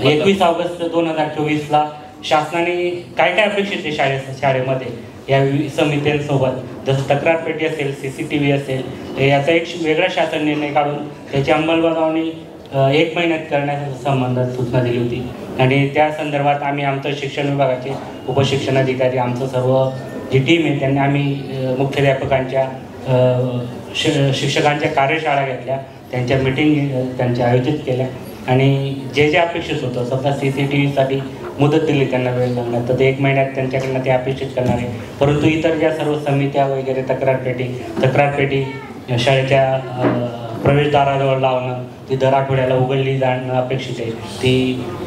21 ऑगस्ट 2024ला शासनाने काय अपेक्षित आहे शाळेमध्ये या समित्यांसोबत, जसं तक्रार पेटी असेल, CCTV असेल, याचा एक वेगळा शासन निर्णय काढून त्याची अंमलबजावणी 1 महिन्यात करण्याच्या संबंधात सूचना दिली होती. आणि त्या संदर्भात आम्ही आमचं शिक्षण विभागाचे उपशिक्षणाधिकारी, आमचं सर्व जी टीम आहे त्यांनी आम्ही मुख्याध्यापकांच्या शिक्षकांच्या कार्यशाळा घेतल्या, त्यांच्या मीटिंग त्यांच्या आयोजित केल्या आणि जे अपेक्षित होतं, समजा CCTVसाठी मुदत दिली त्यांना वेळ लागणार तर ते 1 महिन्यात त्यांच्याकडनं ते अपेक्षित करणार आहे. परंतु इतर ज्या सर्व समित्या वगैरे तक्रार पेटी शाळेच्या प्रवेशद्वाराजवळ लावणं, ती दर आठवड्याला उघडली जाणं अपेक्षित आहे.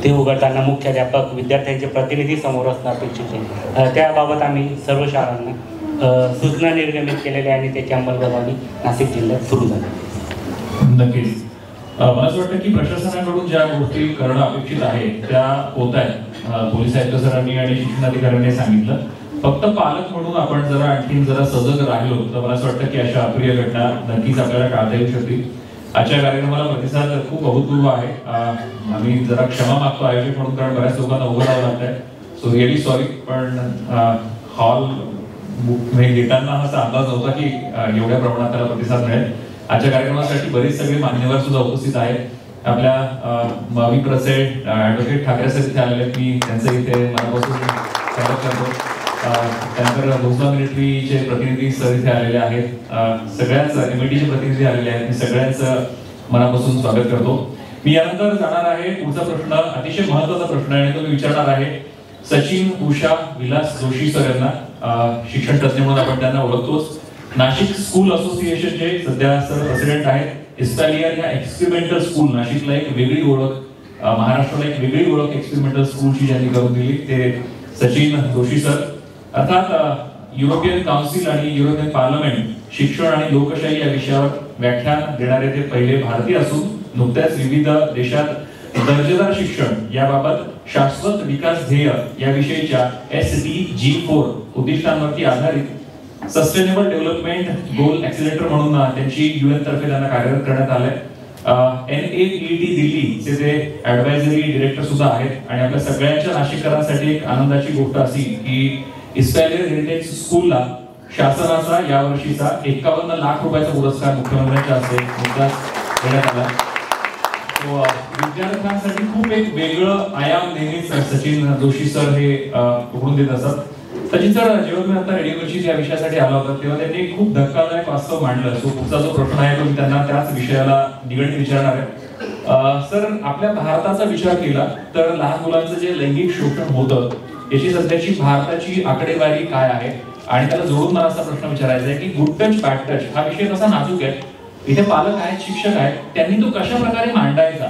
ती उघडताना मुख्याध्यापक विद्यार्थ्यांचे प्रतिनिधी समोर असणं अपेक्षित आहे. त्याबाबत आम्ही सर्व शाळांना सूचना निर्गमित केलेल्या आणि त्याची अंमलबजावणी नाशिक जिल्ह्यात सुरू झाली. नक्कीच मला असं वाटतं की प्रशासनाकडून ज्या गोष्टी करणं अपेक्षित आहे त्या होत आहेत. पोलीस आयुक्त सरांनी आणि शिक्षणाधिकाऱ्यांनी सांगितलं. फक्त पालक म्हणून आपण आणखी सजग राहिलो तर मला असं वाटतं की अशा अप्रिय घटना नक्कीच आपल्याला टाळता येऊ शकतील. आजच्या कार्यक्रमाला प्रतिसाद खूप अभूतपूर्व आहे. आम्ही क्षमा मागतो आयोजक म्हणून, कारण बऱ्याच लोकांना उभं राहावं लागत आहे. सो रिअली सॉरी, पण हॉल घेताना असा अंदाज होता की एवढ्या प्रमाणात त्याला प्रतिसाद मिळेल. आजच्या कार्यक्रमासाठी बरेच सगळे मान्यवर सुद्धा उपस्थित आहेत. आपल्या विप्रचे ॲडव्होकेट ठाकरे सर इथे आलेले आहेत. मी त्यांचं इथे मनापासून स्वागत करतो. त्यानंतर भोसला मिलिटरीचे प्रतिनिधी सर इथे आलेले आहेत. सगळ्याच MITचे प्रतिनिधी आलेले आहेत. मी सगळ्यांचं मनापासून स्वागत करतो. मी यानंतर जाणार आहे पुढचा प्रश्न, अतिशय महत्त्वाचा प्रश्न आहे. तो मी विचारणार आहे सचिन उषा विलास जोशी सर यांना. शिक्षण तज्ञ म्हणून आपण त्यांना ओळखतोच. नाशिक स्कूल असोसिएशनचे सध्या सर प्रेसिडेंट आहेत. इस्पॅलियर या एक्सपेरिमेंटल स्कूल, नाशिकला एक वेगळी ओळख, महाराष्ट्राला एक वेगळी ओळख एक्सपेरिमेंटल स्कूलची ज्यांनी करून दिली ते सचिन जोशी सर. अर्थात युरोपियन काउन्सिल आणि युरोपियन पार्लमेंट शिक्षण आणि लोकशाही या विषयावर व्याख्यान देणारे ते पहिले भारतीय असून नुकत्याच विविध देशात दर्जेदार शिक्षण याबाबत शाश्वत विकास ध्येय याविषयीच्या SDG 4 उद्दिष्टांवरती आधारित सस्टेनेबल डेव्हलपमेंट गोल ऍक्सिलेटर म्हणून त्यांची UN तर्फे त्यांना कार्यरत करण्यात आलंय. NAED दिल्लीचे ते ऍडवायझरी डिरेक्टर सुद्धा आहेत. आणि आपल्या सगळ्यांच्या नाशिककरांसाठी एक आनंदाची गोष्ट अशी की इस्पॅलियर हेरिटेज स्कूलला शासनाचा यावर्षीचा 51 लाख रुपयाचा पुरस्कार मुख्यमंत्र्यांच्या हस्ते नुकताच देण्यात आला. विद्यार्थ्यांसाठी खूप एक वेगळं आयाम नेहमीच सचिन जोशी सर हे उघडून देत असतात. सचिन सर, जेव्हा मी आता रेडिओवरची या विषयासाठी आला होता तेव्हा त्यांनी खूप धक्कादायक वास्तव मांडलं. सो पुढचा जो प्रश्न आहे तो मी त्यांना त्याच विषयाला निगडीत विचारणार आहे. सर, आपल्या भारताचा विचार केला तर लहान मुलांचं जे लैंगिक शोषण होतं याची सध्याची भारताची आकडेवारी काय आहे? आणि त्याला जोडून मला असा प्रश्न विचारायचा आहे की गुड टच बॅड टच हा विषय कसा नाजूक आहे. इथे पालक आहेत, शिक्षक आहेत, त्यांनी तो कशा प्रकारे मांडायचा,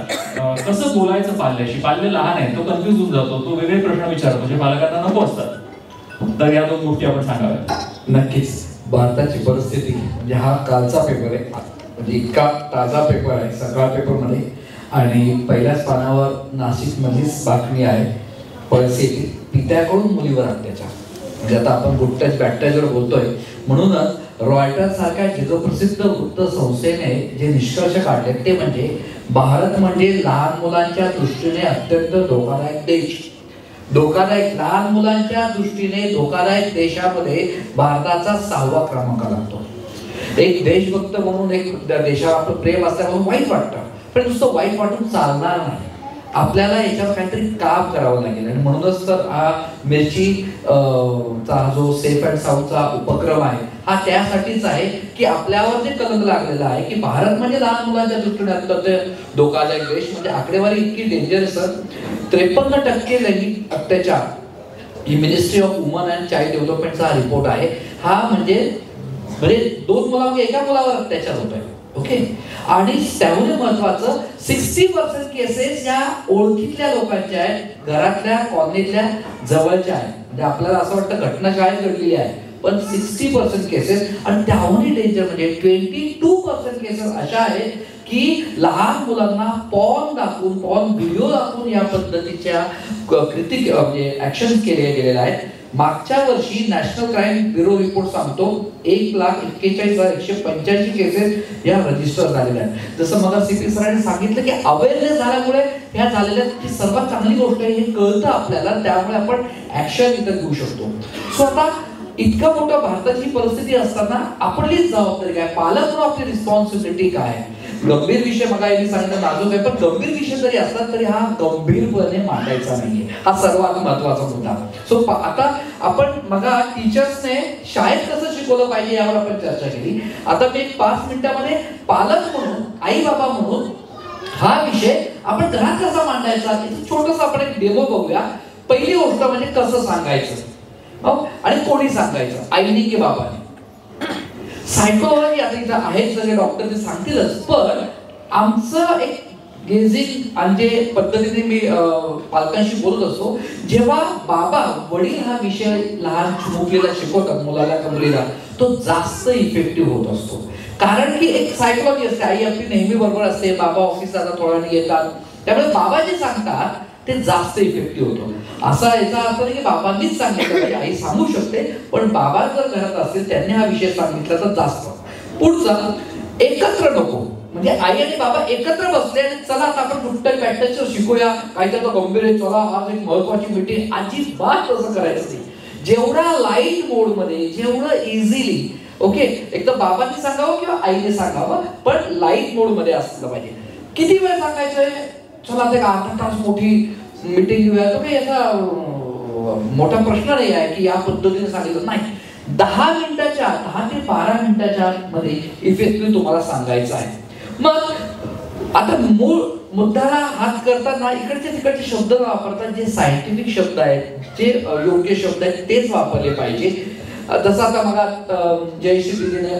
कसं बोलायचं पाल्याशी. पाल्य लहान आहे, तो कन्फ्युज होऊन जातो, तो वेगळे प्रश्न विचारतो जे पालकांना नको असतात. तर या दोन गोष्टी आपण सांगाव्या. नक्कीच भारताची परिस्थिती म्हणजे हा कालचा पेपर आहे, म्हणजे इतका ताजा पेपर आहे सकाळ पेपरमध्ये. आणि पहिल्याच पानावर नाशिकमधलीच बातमी आहे, परिस्थिती पित्याकडून मुलीवर अत्याचार. म्हणजे आता आपण गुड टच बॅड टचवर बोलतोय म्हणूनच रॉयटर्स सारख्या जगप्रसिद्ध वृत्त संस्थेने जे निष्कर्ष काढले ते म्हणजे भारत म्हणजे लहान मुलांच्या दृष्टीने अत्यंत धोकादायक देश. लहान मुलांच्या दृष्टीने धोकादायक देशामध्ये भारताचा 6वा क्रमांक लागतो. एक देशभक्त म्हणून, एक देशावर आपलं प्रेम असतं म्हणून वाईट वाटतं, पण नुसतं वाईट वाटून चालणार नाही, आपल्याला याच्यावर काहीतरी काम करावं लागेल. आणि म्हणूनच तर हा मिरची चा जो सेफ अँड साऊंडचा उपक्रम आहे हा त्यासाठीच आहे की आपल्यावर जे कलंक लागलेला आहे की भारत म्हणजे लहान मुलांच्या दृष्टीने अत्यंत धोकादायक देश, म्हणजे आकडेवारी इतकी डेंजरस आहे. 53% लैंगिक अत्याचार ही ministry of woman and child डेव्हलपमेंटचा हा रिपोर्ट आहे. हा म्हणजे 2 मुलांवर एका मुलावर अत्याचार होतोय. ओके. आणि त्याहून महत्वाचं 60% केसेस या ओळखीतल्या लोकांच्या आहेत, घरातल्या कॉलनीतल्या जवळच्या आहेत. म्हणजे आपल्याला असं वाटतं घटना शाळेत घडलेली आहे, पण 60% केसेस. आणि त्याहूनही डेंजर म्हणजे 22% केसेस अशा आहेत की लहान मुलांना पॉर्न दाखवून, पॉर्न व्हिडिओ दाखवून या पद्धतीच्या कृती म्हणजे ऍक्शन केले गेलेले आहेत. मागच्या वर्षी नॅशनल क्राईम ब्युरो रिपोर्ट सांगतो 1,41,185 केसेस या रजिस्टर झालेल्या आहेत. जसं मला सीपी सरांनी सांगितलं की अवेअरनेस झाल्यामुळे ह्या झालेल्या ही सर्वात चांगली गोष्ट आहे, हे कळतं आपल्याला, त्यामुळे आपण ऍक्शन इथं घेऊ शकतो. सो आता इतका मोठा भारताची परिस्थिती असताना आपलीच जबाबदारी काय, पालक म्हणून आपली रिस्पॉन्सिबिलिटी काय. गंभीर विषय मग मी सांगितलं नाजूक आहे, पण गंभीर विषय जरी असला तरी हा गंभीरपणे मांडायचा नाहीये, हा सर्वात महत्वाचा मुद्दा. सो आता आपण मग टीचर्सने शाळेत कसं शिकवलं पाहिजे यावर आपण चर्चा केली. आता मी 5 मिनिटांमध्ये पालक म्हणून, आई बाबा म्हणून हा विषय आपण घरात कसा मांडायचा छोटस आपण एक डेमो बघूया. पहिली गोष्ट म्हणजे कसं सांगायचं आणि कोणी सांगायचं, आईने की बाबाने. सायकोलॉजी आता इथं आहेत सगळे डॉक्टर ते सांगतीलच, पण आमचं एक गेजिंग आणि जे पद्धतीने मी पालकांशी बोलत असतो, जेव्हा बाबा वडील हा विषय लहान चिमुकलीला शिकवतात, मुलाला का मुलीला, तो जास्त इफेक्टिव्ह होत असतो. कारण की एक सायकोलॉजी असते, आई आपली नेहमी बरोबर असते, बाबा ऑफिसला थोड्या वेळाने येतात, त्यामुळे बाबा जे सांगतात ते जास्त इफेक्टिव्ह होतं. असा याचा अर्थ नाही की बाबांनीच सांगितलं पाहिजे, आई सांगू शकते, पण बाबा जर घरात असतील त्यांनी हा विषय सांगितला तर जास्त. पुढचा, एकत्र नको, म्हणजे आई आणि बाबा एकत्र बसले आणि चला आता आपण कुठल्याही बॅटरीचं शिकूया, काहीतरी गंभीर आहे, चला आज एक महत्वाची मीटिंग, अजिबात तसं करायचं नाही. जेवढा लाईट मोड मध्ये, जेवढं इझिली, ओके, एक तर बाबांनी सांगावं किंवा आईने सांगावं, पण लाईट मोड मध्ये असलं पाहिजे. किती वेळ सांगायचंय, चला ते 8 तास मोठी मीटिंग घेऊया, तर काही याचा मोठा प्रश्न नाही आहे की या पद्धतीने सांगितलं नाही. 10 मिनिटाच्या 10 ते 12 मिनिटाच्या मध्ये इफेक्टिव्ह तुम्हाला सांगायचं आहे. मग आता मूळ मुद्द्याला हात करताना इकडचे तिकडचे शब्द वापरतात, जे सायंटिफिक शब्द आहेत, जे योग्य शब्द आहेत तेच वापरले पाहिजे. जसं आता मग जयश्री दीदीने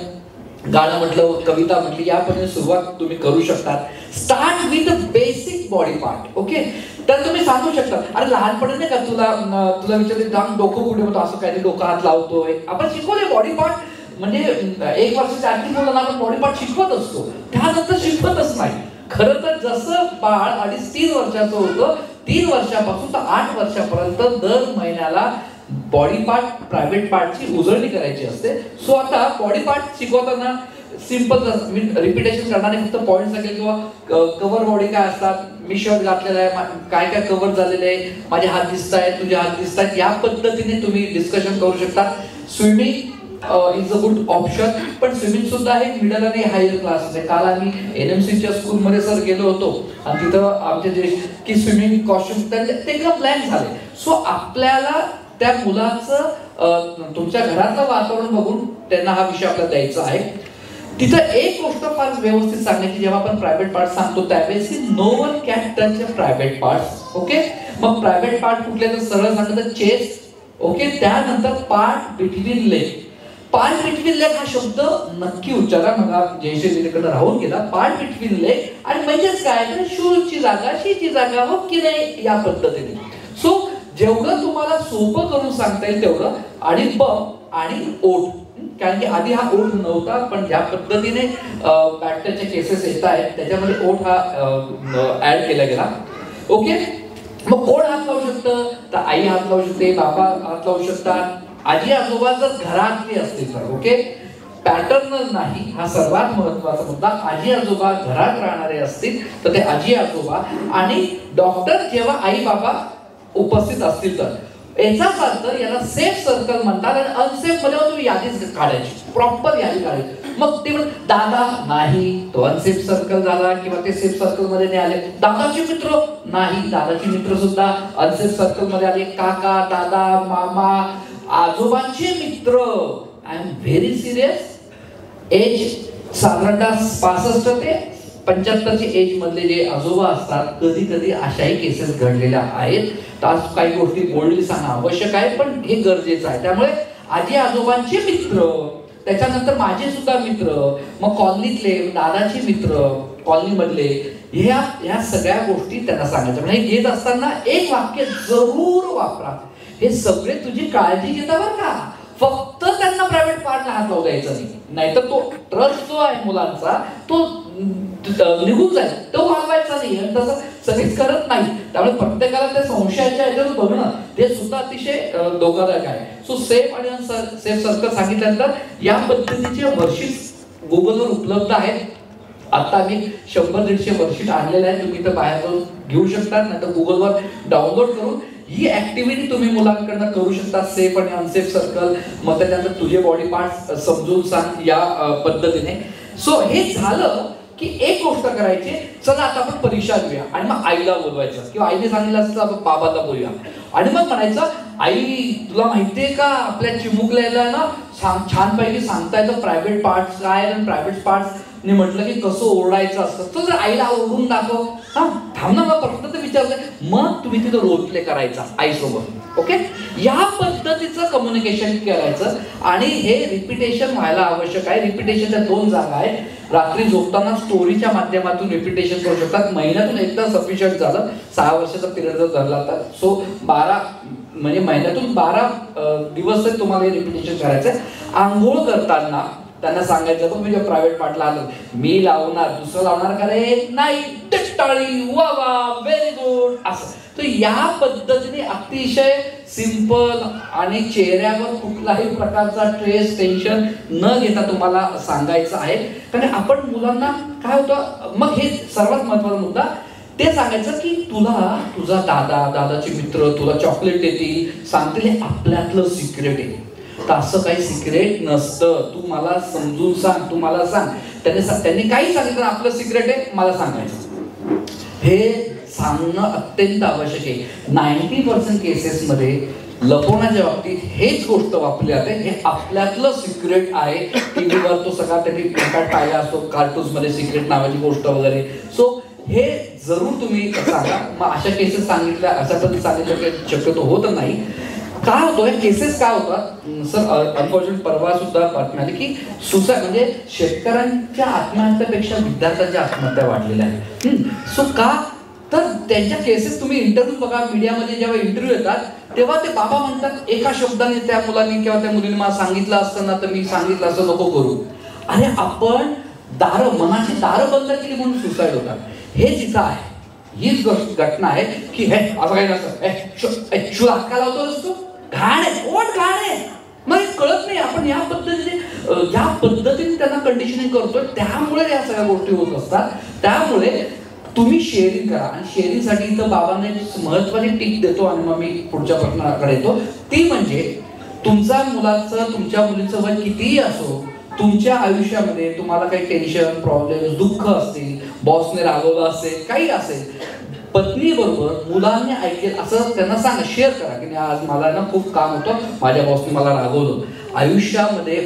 गाणं म्हटलं, कविता म्हटली, यापर्यंत सुरुवात तुम्ही करू शकता. Start with basic body part. Okay, तर तुम्ही सांगू शकता, अरे लहानपणी नाही का तुला विचारते जाम डोकं कुठे होतं, असं काहीतरी डोकं हात लावतोय, आपण शिकवले बॉडी पार्ट. म्हणजे 1 वर्षाच्या आधी मुलांना आपण बॉडी पार्ट शिकवत असतो, त्यानंतर शिकवतच नाही. खरं तर जसं बाळ 2.5-3 वर्षाचं होतं, 3 वर्षापासून तर 8 वर्षापर्यंत दर महिन्याला बॉडी पार्ट, प्रायव्हेट पार्टची उजळणी करायची असते. सो आता बॉडी पार्ट शिकवताना सिंपल रिपिटेशन करणारे फक्त पॉइंट सांगेल, किंवा कव्हर बॉडी काय असतात, मी शर्ट घातलेला आहे, काय काय कव्हर झालेले आहे, माझे हात दिसत आहेत, तुझे हात दिसत आहेत, या पद्धतीने तुम्ही डिस्कशन करू शकता. Swimming is a good option, पण स्विमिंग सुद्धा आहे मिडल आणि हायर क्लास आहे. काल आम्ही NMCच्या स्कूलमध्ये सर गेलो होतो आणि तिथं आमचे जे की स्विमिंग कॉस्ट्युम ते एकदम ब्लँक झाले. सो आपल्याला त्या मुलाचं तुमच्या घरातलं वातावरण बघून त्यांना हा विषय आपल्याला द्यायचा आहे. तिथं एक गोष्ट फार व्यवस्थित सांगायची, जेव्हा आपण प्रायव्हेट पार्ट सांगतो त्यावेळेस no one can touch a private part. Okay, मग प्रायव्हेट पार्ट कुठले तर सरळ सांगतो तर चेस्ट. ओके, त्यानंतर part between leg. Part between leg हा शब्द नक्की उच्चारा, मग जयश्री दीदीकडे राहून गेला. पार्ट बिटवीन लेग आणि म्हणजेच काय तर शूजची जागा, शीची जागा, हो की नाही, या पद्धतीने. सो जेवढं तुम्हाला सोपं करून सांगता येईल तेवढं. आणि बम आणि ओठ, कारण की आधी हा ओठ नव्हता, पण ज्या पद्धतीने बॅक्टेरियाचे केसेस येत आहेत त्याच्यामध्ये ओठ हा ऍड केला गेला. ओके, मग कोण हात लावू शकतं, तर आई हात लावू शकते, बाबा हात लावू शकतात, आजी आजोबा जर घरातली असतील तर. ओके, पॅटर्न नाही, हा सर्वात महत्वाचा मुद्दा. आजी आजोबा घरात राहणारे असतील तर ते आजी आजोबा, आणि डॉक्टर जेव्हा आई बाबा उपस्थित असतील तर. याचाच अर्थ याला सेफ सर्कल म्हणतात. आणि अनसेफ मध्ये तुम्ही यादीच काढायची, प्रॉपर यादी काढायची. मग ते दादा नाही, तो अनसेफ सर्कल झाला किंवा ते सेफ सर्कल मध्ये नाही आले. दादाचे मित्र नाही, दादाचे मित्र सुद्धा अनसेफ सर्कल मध्ये आले. काका, दादा, मामा, आजोबांचे मित्र. I am very serious. Age साधारणतः 65 ते 75ची एज मधले जे आजोबा असतात, कधी कधी अशाही केसेस घडलेल्या आहेत. तर काही गोष्टी बोलली सांगणं आवश्यक आहे, पण हे गरजेचं आहे. त्यामुळे आजी आजोबांचे मित्र, त्याच्यानंतर माझे सुद्धा मित्र, मग कॉलनीतले दादाचे मित्र, कॉलनी मधले, ह्या सगळ्या गोष्टी त्यांना सांगायच्या. म्हणजे घेत असताना एक वाक्य जरूर वापरा, हे सगळे तुझी काळजी घेता बरं का, फक्त त्यांना प्रायव्हेट पार्टला हात लावू द्यायचा नाही, नाहीतर तो ट्रस्ट जो आहे मुलांचा तो निघून जाईल, तो वाढवायचा नाही. आणि तसं सगळीच करत नाही. त्यामुळे प्रत्येकाला त्या संशयाच्या ह्याच्यात बघणं ते सुद्धा अतिशय धोकादायक आहे. सो सेफ आणि सेफ सर्कल सांगितल्यानंतर या पद्धतीचे वर्कशीट गुगलवर उपलब्ध आहेत. आता आम्ही 100-150 वर्कशीट आणलेले आहेत. तुम्ही तर बाहेर जाऊन घेऊ शकता, नाहीतर गुगलवर डाउनलोड करून ही ऍक्टिव्हिटी तुम्ही मुलांकडनं करू शकता. सेफ आणि अनसेफ सर्कल, मग त्याच्यानंतर तुझे बॉडी पार्ट्स समजून सांग या पद्धतीने. सो हे झालं की एक गोष्ट करायची, चला आता आपण परीक्षा देऊया, आणि मग आईला बोलवायचं किंवा आईने सांगितलं असतं आपण बाबाला बोलूया, आणि मग म्हणायचं आई तुला माहितीये का आपल्या चिमुकल्याला ना छानपैकी सांगता येतं प्रायव्हेट पार्ट्स काय, आणि प्रायव्हेट पार्ट्स ने म्हटलं की कसं ओरडायचं असतं. तो जर आईला ओरडून दाखव, हा थांब ना, मग प्रश्न तर विचारलंय, मग तुम्ही तिथं रोल प्ले करायचा आईसोबत. ओके, या पद्धतीचं कम्युनिकेशन करायचं. आणि हे रिपिटेशन व्हायला आवश्यक आहे. रिपिटेशनच्या 2 जागा आहेत. रात्री झोपताना स्टोरीच्या माध्यमातून रिपिटेशन करू शकतात. महिन्यातून एकदा सफिशियंट झालं, 6 वर्षाचा पिरियड जर धरला तर. सो 12 म्हणजे महिन्यातून 12 दिवस तरी तुम्हाला हे रिपिटेशन करायचंय. आंघोळ करताना त्यांना सांगायचं बघ, म्हणजे प्रायव्हेट पार्टला आलं, मी लावणार, दुसरं लावणार का रे, नाही, टाळी, वा वा, व्हेरी गुड, असं. तर या पद्धतीने अतिशय सिंपल आणि चेहऱ्यावर कुठलाही प्रकारचा स्ट्रेस टेन्शन न घेता तुम्हाला सांगायचं आहे. कारण आपण मुलांना काय होतं, मग हे सर्वात महत्त्वाचा मुद्दा ते सांगायचं की तुला तुझा दादाचे मित्र तुला चॉकलेट देतील, सांगतील, हे आपल्यातलं सिक्रेट आहे. तर असं काही सिक्रेट नसतं. तू मला समजून सांग, तू मला सांग. त्यांनी काही सांगितलं आपलं सिक्रेट आहे, मला सांगायचं. हे सांगणं अत्यंत आवश्यक आहे. 90% केसेसमध्ये लपवण्याच्या बाबतीत हेच गोष्ट वापरली जाते, हे आपल्यातलं सिक्रेट आहे. टीव्हीवर तो सगळा त्यांनी पाहिला असतो, कार्टून्स मध्ये सिक्रेट नावाची गोष्ट वगैरे. सो हे जरूर तुम्ही सांगा. मग अशा केसेस सांगितल्या, अशा पद्धतीने सांगितलं की शक्यतो होत नाही. काय होतं, हे केसेस काय होतात सर, अनफॉर्च्युनेट परवा सुद्धा बातमी आली की सुसाईड म्हणजे शेतकऱ्यांच्या आत्महत्यापेक्षा विद्यार्थ्यांच्या आत्महत्या वाढलेल्या आहेत. सो का, तर त्यांच्या केसेस तुम्ही इंटरव्ह्यू बघा, मीडियामध्ये जेव्हा इंटरव्ह्यू येतात तेव्हा ते बाबा म्हणतात एका शब्दाने त्या मुलांनी किंवा त्या मुलीने मला सांगितलं असतं ना तर मी सांगितलं असं नको करू. अरे आपण मनाची दारं बंद केली म्हणून सुसाईड होतात. हे जिथं आहे हीच घटना आहे की हे असं काही नसतं, अक्का लावतो असतो, घाण आहे, ओट घाण आहे, मग कळत नाही. आपण या पद्धतीने त्यांना कंडिशनिंग करतोय, त्यामुळे या सगळ्या गोष्टी होत असतात. त्यामुळे तुम्ही शेअरिंग करा. आणि शेअरिंगसाठी इथं बाबांना महत्त्वाची टिप देतो आणि मग मी पुढच्या प्रश्नाकडे येतो. ती म्हणजे तुमच्या मुलाचं तुमच्या मुलीचं वय कितीही असो, तुमच्या आयुष्यामध्ये तुम्हाला काही टेन्शन, प्रॉब्लेम, दुःख असतील, बॉसने रागवलं असेल, काही असेल, पत्नी बरोबर मुलांनी ऐकेल असं त्यांना सांगा, शेअर करा की आज मला ना खूप काम होतं, माझ्या बॉसने मला रागवलं. आयुष्यामध्ये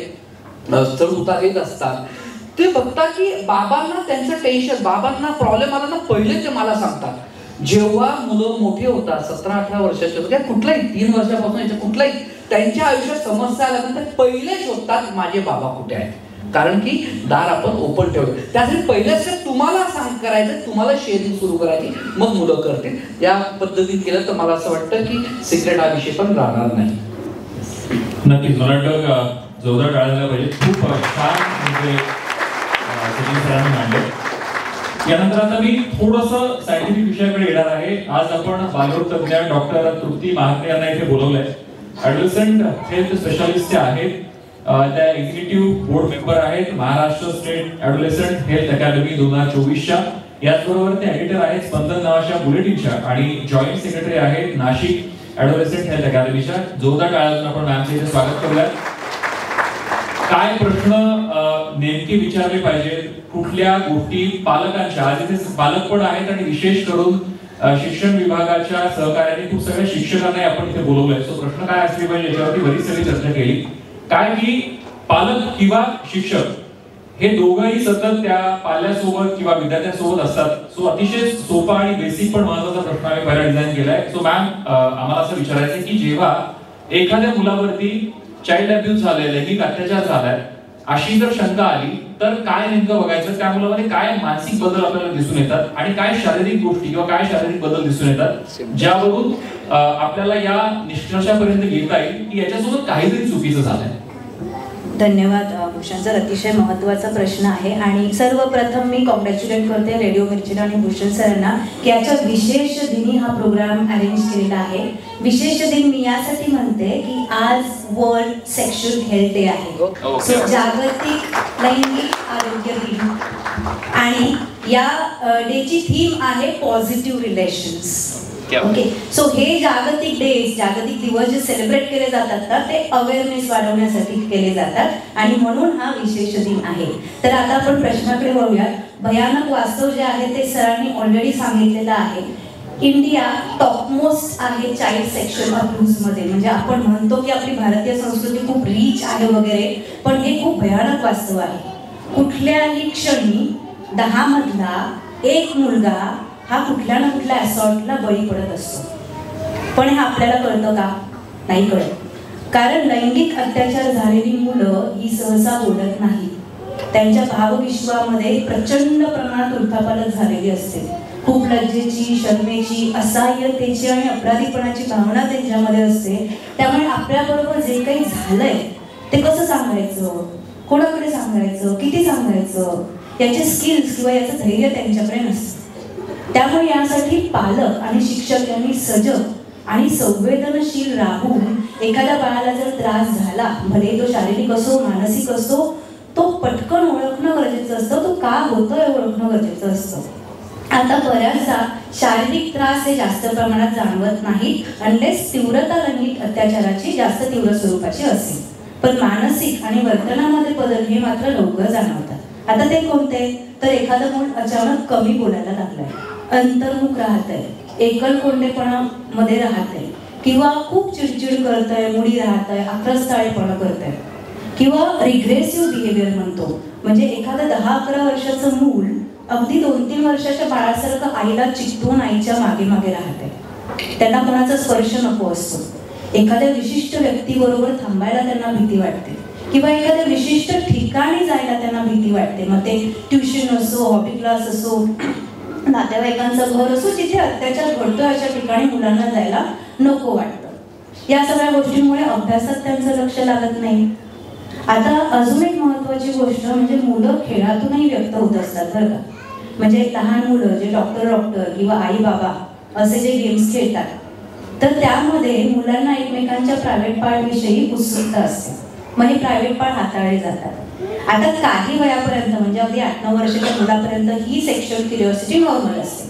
चढ उतार येत असतात. ते बघता की बाबांना त्यांचं टेन्शन, बाबांना प्रॉब्लेम आला ना पहिले ते मला सांगतात. जेव्हा मुलं मोठी होतात 17-18 वर्षाचे होतात, कुठलाही 3 वर्षापासून कुठलाही त्यांच्या आयुष्यात समस्या आल्यानंतर पहिले शोधतात माझे बाबा कुठे आहेत. कारण की दार आपण ओपन ठेवलं. त्यासाठी पहिल्या स्टेप तुम्हाला करायचं, तुम्हाला शेअरिंग सुरू करायची, मग मुलं करतील. या पद्धतीने केलं तर मला असं वाटतं की सिक्रेट हा विषय पण राहणार नाही. नक्कीच मला वाटतं जोरदार टाळायला पाहिजे. खूप छान म्हणजे सरांनी मांडलं. यानंतर आता मी थोडंसं सायंटिफिक विषयाकडे येणार आहे. आज आपण बालरोग तज्ञ डॉक्टर तृप्ती महात्मे यांना इथे बोलवलंय. ॲडोलसंट हेल्थ स्पेशालिस्ट आहेत, त्या एक्झिक्युटिव्ह बोर्ड मेंबर आहेत महाराष्ट्र स्टेट ॲडोलसंट हेल्थ अकॅडमी 2024च्या. याचबरोबर ते एडिटर आहेत स्पंदन नावाच्या बुलेटिनच्या आणि जॉईंट सेक्रेटरी आहेत नाशिक ॲडोलसंट हेल्थ अकॅडमीच्या. जोरदार टाळ्या आपण मॅमचं इथे स्वागत करूया. काय प्रश्न नेमके विचारले पाहिजे, कुठल्या गोष्टी पालकांच्या, आज इथे पालक पण आहेत आणि विशेष करून शिक्षण विभागाच्या सहकार्याने खूप सगळ्या शिक्षकांना आपण इथे बोलवलंय. सो प्रश्न काय असले पाहिजे याच्यावरती बरीच सगळी चर्चा केली. काय की पालक किंवा शिक्षक हे दोघंही सतत त्या पाल्यासोबत किंवा विद्यार्थ्यांसोबत असतात. सो अतिशय सोपा आणि बेसिक पण महत्वाचा प्रश्न आम्ही पहिला डिझाईन केलाय. सो मॅम, आम्हाला असं विचारायचं की जेव्हा एखाद्या मुलावरती चाइल्ड अब्यूज झालाय, लैंगिक अत्याचार झालाय, अशी जर शंका आली तर काय नेमकं बघायचं, त्या मुलामध्ये काय मानसिक बदल आपल्याला दिसून येतात आणि काय शारीरिक गोष्टी किंवा काय शारीरिक बदल दिसून येतात, ज्यावरून आपल्याला या निष्कर्षापर्यंत घेता येईल की याच्यासोबत काहीतरी चुकीचं झालंय. धन्यवाद भूषण सर, अतिशय महत्त्वाचा प्रश्न आहे. आणि सर्वप्रथम मी कॉंग्रॅच्युलेट करते रेडिओ मिर्चीला आणि भूषण सरांना की याच्या विशेष दिनी हा प्रोग्राम अरेंज केलेला आहे. विशेष दिन मी यासाठी म्हणते की आज वर्ल्ड सेक्शुअल हेल्थ डे आहे. सो जागतिक लैंगिक आरोग्य दिन आणि या डेची थीम आहे पॉझिटिव्ह रिलेशन्स. ओके, सो हे जागतिक डेज, जागतिक दिवस जे सेलिब्रेट केले जातात ना, ते अवेअरनेस वाढवण्यासाठी केले जातात आणि म्हणून हा विशेष दिन आहे. तर आता आपण प्रश्नाकडे वळूया. भयानक वास्तव जे आहे ते सरांनी ऑलरेडी सांगितलेलं आहे. इंडिया टॉपमोस्ट आहे चाइल्ड सेक्शुअल अब्यूज मध्ये. म्हणजे आपण म्हणतो की आपली भारतीय संस्कृती खूप रिच आहे वगैरे, पण हे खूप भयानक वास्तव आहे. कुठल्याही क्षणी 10 मधला एक मुलगा हा कुठल्या ना कुठल्या असॉल्टला बळी पडत असतो. पण हे आपल्याला कळतं का? नाही कळत. कारण लैंगिक अत्याचार झालेली मुलं ही सहसा बोलत नाही. त्यांच्या भावविश्वामध्ये प्रचंड प्रमाणात उलथापालथ झालेली असते. खूप लज्जेची, शर्मेची, असहाय्यतेची आणि अपराधीपणाची भावना त्यांच्यामध्ये असते. त्यामुळे आपल्याबरोबर जे काही झालंय ते कसं सांगायचं, कोणाकडे सांगायचं, किती सांगायचं, याचे स्किल्स किंवा याचं धैर्य त्यांच्याकडे नसतं. त्यामुळे यासाठी पालक आणि शिक्षक यांनी सजग आणि संवेदनशील राहून एखाद्या बाळाला जर त्रास झाला, भले तो शारीरिक असो मानसिक असो, तो पटकन ओळखणं गरजेचं असतं. तो का होतोय ओळखणं गरजेचं असतं. आता बऱ्याचदा शारीरिक त्रास हे जास्त प्रमाणात जाणवत नाही अनलेस तीव्रता लैंगिक अत्याचाराची जास्त तीव्र स्वरूपाची असेल. पण मानसिक आणि वर्तनामध्ये बदल हे मात्र लवकर जाणवतात. आता ते कोणते? तर एखादं मूल अचानक कमी बोलायला लागलंय, अंतर्मुख राहतंय, एकलकोंडेपणामध्ये राहतंय किंवा खूप चिडचिड करतंय, मुडी राहतंय, आक्रस्ताळेपणा करतंय किंवा रिग्रेसिव्ह बिहेवियर म्हणतो. म्हणजे एखादं 10-11 वर्षाचं मूल अगदी 2-3 वर्षाच्या बाळासारखं आईला चिकटून आईच्या मागे मागे राहतंय. त्यांना कोणाचा स्पर्श नको असतो. एखाद्या विशिष्ट व्यक्तीबरोबर थांबायला त्यांना भीती वाटते किंवा एखाद्या विशिष्ट ठिकाणी जायला त्यांना भीती वाटते. मग ते ट्युशन असो, हॉबी क्लास असो, नातेवाईकांचं घर असो, जिथे अत्याचार घडतो अशा ठिकाणी मुलांना जायला नको वाटतं. या सगळ्या गोष्टींमुळे अभ्यासात त्यांचं लक्ष लागत नाही. आता अजून एक महत्त्वाची गोष्ट म्हणजे मुलं खेळातूनही व्यक्त होत असतात बरं का. म्हणजे लहान मुलं जे डॉक्टर किंवा आई बाबा असे जे गेम्स खेळतात, तर त्यामध्ये मुलांना एकमेकांच्या प्रायव्हेट पार्ट विषयी उत्सुकता असते. मग हे प्रायव्हेट पार्ट हाताळले जातात. आता काही वयापर्यंत म्हणजे अगदी 8-9 वर्षाच्या मुलापर्यंत ही सेक्शुअल क्युरिओसिटी नॉर्मल असते.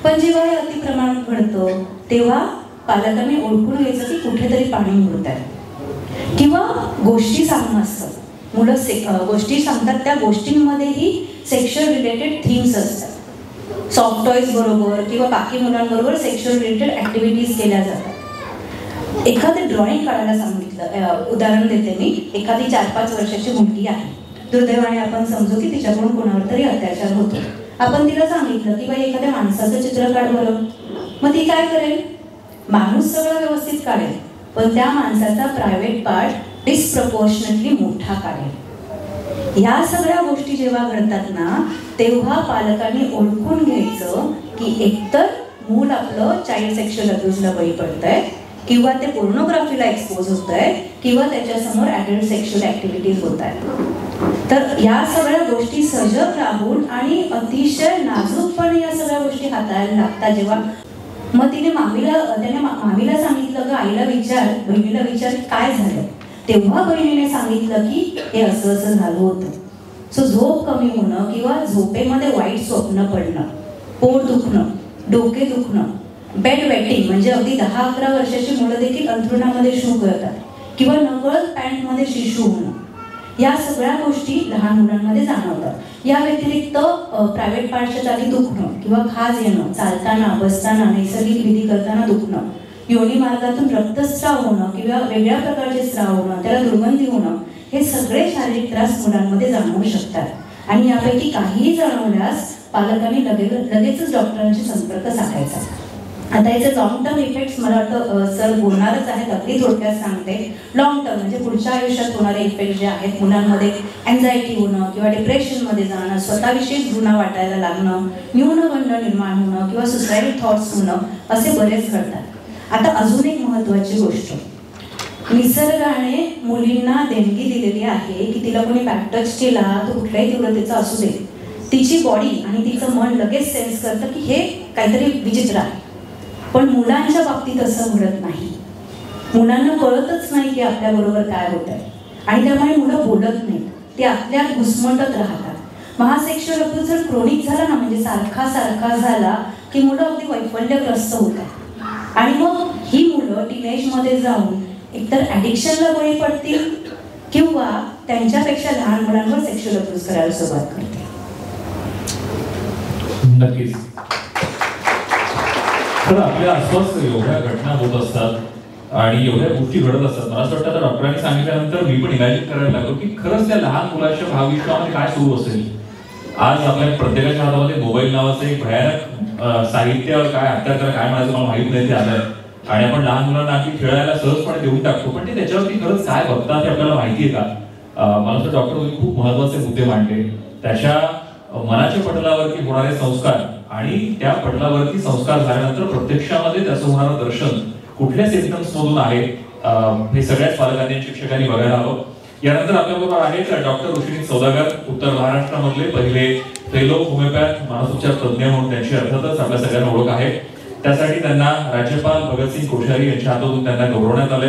पण जेव्हा हे अतिप्रमाणात घडतं तेव्हा पालकांनी ओळखून घ्यायचं की कुठेतरी पाणी मुरत आहे किंवा गोष्टी सांगणं असतं. मुलं गोष्टी सांगतात, त्या गोष्टींमध्येही सेक्शुअल रिलेटेड थीम्स असतात. सॉफ्ट टॉयज बरोबर किंवा बाकी मुलांबरोबर सेक्शुअल रिलेटेड ऍक्टिव्हिटीज केल्या जातात. एखादं ड्रॉइंग काढायला सांगितलं, उदाहरण देते मी. एखादी 4-5 वर्षाची मुलगी आहे, दुर्दैवाने आपण समजू की तिच्याकडून कोणावर तरी अत्याचार होतो. आपण तिला सांगितलं की बाई एखाद्या माणसाचं चित्र काढ बरं. मग ती काय करेल? माणूस सगळं व्यवस्थित काढेल, पण त्या माणसाचा प्रायव्हेट पार्ट डिस्प्रपोर्शनेटली मोठा काढेल. या सगळ्या गोष्टी जेव्हा घडतात ना, तेव्हा पालकांनी ओळखून घ्यायचं की एकतर मूल आपलं चाइल्ड सेक्शुअल अब्यूजला बळी पडतंय किंवा ते पोर्नोग्राफीला एक्सपोज होत आहे किंवा त्याच्यासमोर ॲडल्ट सेक्शुअल ॲक्टिव्हिटीज होत आहेत. तर या सगळ्या गोष्टी सजग राहून आणि अतिशय नाजूकपणे या सगळ्या गोष्टी हाताळायला लागतात. जेव्हा मग त्याने मामीला सांगितलं का, आईला विचार, बहिणीला विचार काय झालं, तेव्हा बहिणीने सांगितलं की हे असं असं झालं होतं. सो झोप कमी होणं किंवा झोपेमध्ये वाईट स्वप्न पडणं, पोट दुखणं, डोके दुखणं, बेड वेटिंग म्हणजे अगदी 10-11 वर्षाची मुलं देखील अंथरुणामध्ये शू करतात किंवा नकळत पॅन्टमध्ये शिशू होणं, या सगळ्या गोष्टी लहान मुलांमध्ये जाणवतात. या व्यतिरिक्त प्रायव्हेट पार्टच्या जागी दुखणं किंवा खाज येणं, चालताना बसताना नैसर्गिक विधी करताना दुखणं, योनी मार्गातून रक्तस्राव होणं किंवा वेगळ्या प्रकारचे स्राव होणं, त्याला दुर्गंधी होणं, हे सगळे शारीरिक त्रास मुलांमध्ये जाणवू शकतात. आणि यापैकी काहीही जाणवल्यास पालकांनी लगेचच डॉक्टरांशी संपर्क साधायचा. आता याचे लॉंग टर्म इफेक्ट्स मला वाटतं सर बोलणारच आहेत, अगदी थोडक्यात सांगते. लॉंग टर्म म्हणजे पुढच्या आयुष्यात होणारे इफेक्ट जे आहेत, मुलांमध्ये अँझायटी होणं किंवा डिप्रेशनमध्ये जाणं, स्वतःविषयीच घृणा वाटायला लागणं, न्यूनगंड निर्माण होणं किंवा सुसाईड थॉट्स होणं, असे बरेच घडतात. आता अजून एक महत्त्वाची गोष्ट, निसर्गाने मुलींना देणगी दिलेली आहे की तिला कोणी बॅकटच केला तर कुठल्याही तीव्रतेचा असू दे, तिची बॉडी आणि तिचं मन लगेच सेन्स करतं की हे काहीतरी विचित्र आहे. पण मुलांच्या बाबतीत असं घडत नाही. मुलांना कळतच नाही की आपल्याबरोबर काय होत आहे आणि त्यामुळे मुलं बोलत नाहीत, ते आपल्यात घुसमटत राहतात. मग हा सेक्शुअल अब्यूज जर क्रोनिक झाला ना, म्हणजे सारखा झाला की मुलं अगदी वैफल्यग्रस्त होतात आणि मग ही मुलं टीनेजमध्ये जाऊन एकतर ॲडिक्शनला बळी पडतील किंवा त्यांच्यापेक्षा लहान मुलांवर सेक्शुअल अब्यूज करायला सुरुवात करतील. नक्कीच. तर आपल्या आसपास एवढ्या घटना होत असतात आणि एवढ्या गोष्टी घडत असतात. मला असं वाटतं डॉक्टरांनी सांगितल्यानंतर मी पण इमॅजिन करायला लागलो की खरंच त्या लहान मुलाच्या भावविश्वामध्ये काय सुरू असेल. आज आपल्या प्रत्येकाच्या हातामध्ये मोबाईल नावाचं एक भयानक साहित्य, काय हत्यार काय म्हणायचं मला माहित नाही, ते आलंय आणि आपण लहान मुलांना अगदी खेळायला सहजपणे देऊन टाकतो. पण ते त्याच्यावरती खरंच काय बघतात हे आपल्याला माहितीये का? मला वाटतं डॉक्टर खूप महत्वाचे मुद्दे मांडले. त्याच्या मनाच्या पटलावरती होणारे संस्कार आणि त्या पटलावरती संस्कार झाल्यानंतर प्रत्यक्षामध्ये त्याचं होणारं दर्शन कुठल्या सिम्पटम्स मधून आहे हे सगळ्याच पालकांनी शिक्षकांनी बघायला हवं. यानंतर आपल्याबरोबर आहेत डॉक्टर ऋषिनी सौदागर, उत्तर महाराष्ट्रामधले पहिले फेलो होमिओपॅथ मानसोपचार तज्ज्ञ म्हणून त्यांची अर्थातच आपल्या सगळ्यांना ओळख आहे. त्यासाठी त्यांना राज्यपाल भगतसिंग कोश्यारी यांच्या हातून त्यांना गौरवण्यात आले.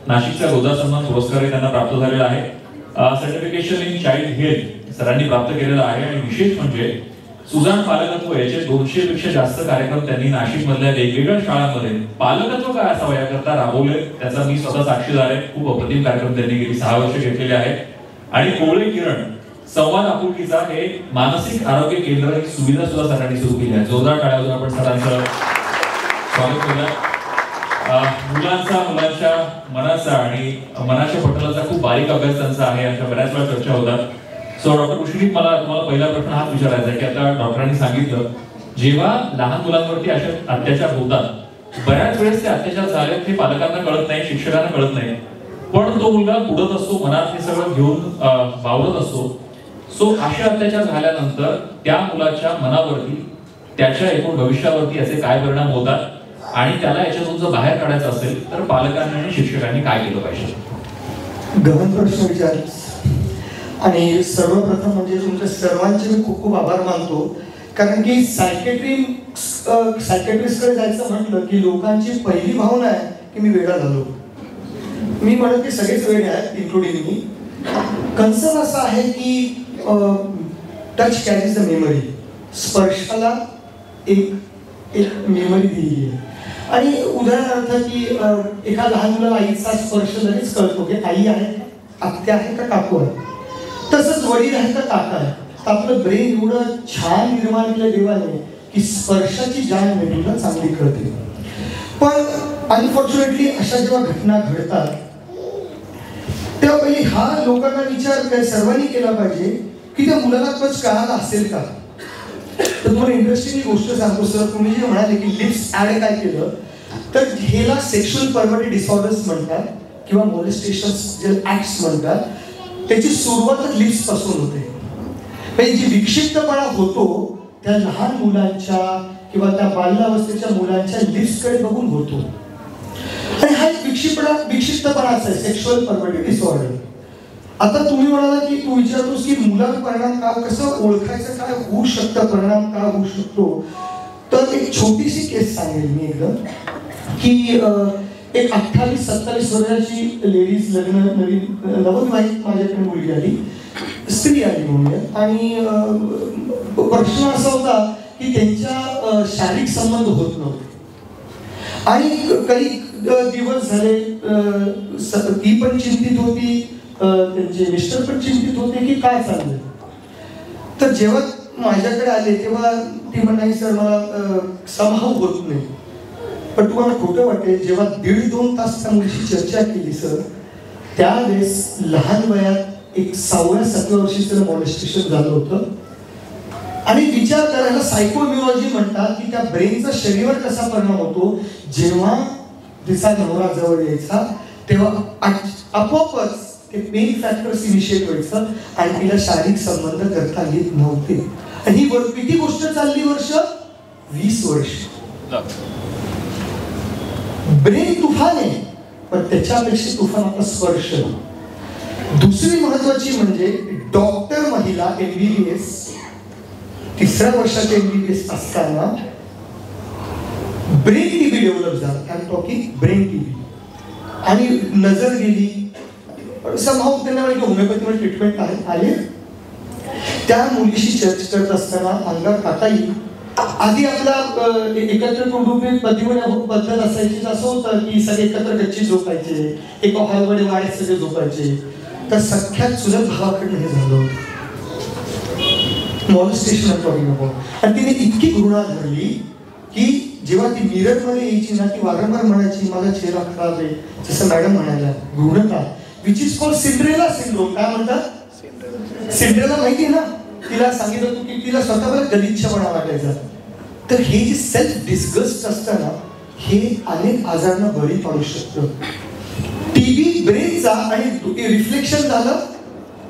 नाशिकचा रोजा सन्मान पुरस्कारही त्यांना प्राप्त झालेला आहे. सर्टिफिकेशन इन चाइल्ड हेल्थ सरांनी प्राप्त केलेलं आहे आणि विशेष म्हणजे सुजाण पालकत्व याचे 200 पेक्षा जास्त कार्यक्रम त्यांनी नाशिक मधल्या वेगवेगळ्या शाळांमध्ये पालकत्व काय असावं याकरता राबवले. त्याचा मी स्वतः साक्षीदार आहे. खूप अप्रतिम कार्यक्रम त्यांनी गेली 6 वर्ष घेतलेले आहेत. आणि कोवळे किरण संवाद आपुलकीचा हे मानसिक आरोग्य केंद्र ही सुविधा सुद्धा सरांनी सुरू केली आहे. जोरदार टाळ्या आपण सरांचं स्वागत करूया. मुलांच्या मनाचा आणि मनाच्या पटलाचा खूप बारीक अभ्यास त्यांचा आहे. अशा बऱ्याच वेळा चर्चा होतात. सो डॉक्टर ऋषिनी, मला तुम्हाला पहिला प्रश्न हाच विचारायचा आहे की आता डॉक्टरांनी सांगितलं जेव्हा लहान मुलांवरती असे अत्याचार होतात, बऱ्याच वेळेस ते अत्याचार झाले ते पालकांना कळत नाही, शिक्षकांना कळत नाही, पण तो मुलगा बुडत असतो, मनात हे सगळं घेऊन वावरत असतो. सो असे अत्याचार झाल्यानंतर त्या मुलाच्या मनावरती, त्याच्या एकूण भविष्यावरती याचे काय परिणाम होतात आणि त्याला याच्यातून जर बाहेर काढायचं असेल तर पालकांनी आणि शिक्षकांनी काय केलं पाहिजे? गहन प्रश्न विचार. आणि सर्वप्रथम म्हणजे तुमच्या सर्वांचे मी खूप खूप आभार मानतो, कारण की सायकॅट्रिस्टकडे जायचं म्हटलं की लोकांची पहिली भावना आहे की मी वेडा झालो. मी म्हणत की सगळेच वेडे आहेत, इन्क्लुडिंग मी. कन्सर्न असा आहे की टच कॅरीज द मेमरी. स्पर्शाला एक मेमरी दिली आहे. आणि उदाहरणार्थ की एका लहान मुलाला आईचा स्पर्श लगेच कळतो की आई आहे, आत्या आहे का काकू आहे. तसंच वडील आहे का काका आहे. आपलं ब्रेन एवढं छान निर्माण केलं देवाने की स्पर्शाची जाण मेंदूला चांगली कळते. पण अनफॉर्च्युनेटली अशा जेव्हा घटना घडतात तेव्हा पहिले हा लोकांना विचार सर्वांनी केला पाहिजे की त्या मुलाला टच कळाला असेल का. तर तुम्हाला इंटरेस्टिंग गोष्ट सांगतो सर. तुम्ही जे म्हणाले की लिप्स ऍड काय केलं, तर ह्याला सेक्शुअल परव्हर्टी डिसऑर्डर्स म्हणतात किंवा मोलेस्टेशन जे ऍक्ट्स म्हणतात. त्याची सुरुवात लिप्स पासून होते. जी विक्षिप्तपणा होतो त्या लहान मुलांच्या किंवा त्या बाल्यावस्थेच्या मुलांच्या लिप्सकडे बघून होतो. आणि हा एक विक्षिप्तपणाचा आहे, सेक्शुअल परव्हर्टी डिसऑर्डर. आता तुम्ही म्हणाला की तू विचारतोस की मुलांवर परिणाम का, कसं ओळखायचं, काय होऊ शकतं, परिणाम का होऊ शकतो. तर एक छोटीशी केस सांगेल मी एकदम की एक 28-27 वर्षाची लेडीज, लग्न नवीन नवविवाहित माझ्याकडे मुलगी आली, स्त्री आली म्हणूया. आणि प्रश्न असा होता की त्यांच्या शारीरिक संबंध होत नव्हते आणि काही दिवस झाले. ती पण चिंतित होती, त्यांचे मिस्टर पण चिंतित होते की काय चाललंय. तर जेव्हा माझ्याकडे आले तेव्हा ती म्हणाली सर मला समाव होत नाही. पण तुम्हाला खोटं वाटेल, जेव्हा 1.5-2 तास त्या मुलीशी चर्चा केली सर, त्यावेळेस लहान वयात एक 6व्या-7व्या वर्षी त्याला मॉलेस्टेशन झालं होतं. आणि विचार करायला सायकोन्यूरॉलॉजी म्हणतात की त्या ब्रेनचा शरीरावर कसा परिणाम होतो, जेव्हा तिचा नवरा जवळ यायचा तेव्हा आपोआपच ते पेन फॅक्टर्स इनिशिएट व्हायचं आणि तिला शारीरिक संबंध करता येत नव्हते. आणि ही किती गोष्ट चालली वर्ष, 20 वर्ष. ब्रेन तुफान आहे, पण त्याच्यापेक्षा तुफान आपला स्पर्श. दुसरी महत्वाची म्हणजे डॉक्टर महिला MBBS 3ऱ्या वर्षाचे MBBS असताना ब्रेन टीबी डेव्हलप झाला. I am talking brain TB. आणि नजर गेली, समहाऊ त्यांना म्हणजे होमिओपॅथीमध्ये ट्रीटमेंट आले. त्या मुलीशी चर्चा करत असताना अंगावर काटा येईल. आधी आपला एकत्र कुटुंबीय पद्धत असायची, असं होतं की सगळे एकत्र गच्ची झोपायचे, एका हॉलमध्ये वाड्यात सगळे झोपायचे. तर सख्यात चुलत भावाकडनं हे झालं होतं मॉलेस्टेशन टॉकिंग अबाउट. आणि तिने इतकी घृणा धरली की जेव्हा ती मिररमध्ये यायची ना, ती वारंवार म्हणायची माझा चेहरा खराब आहे, जसं मॅडम म्हणायला घृणता, which is called Cinderella syndrome. काय म्हणतात सिंड्रेला, माहिती ना, तिला सांगितलं होतं की तिला स्वतःला गलिच्छपणा वाटायचा. तर हे जे सेल्फ डिस्गस्ट असतं ना, हे अनेक आजारांना बळी पाडू शकतं. टीबी ब्रेनचा आणि रिफ्लेक्शन झालं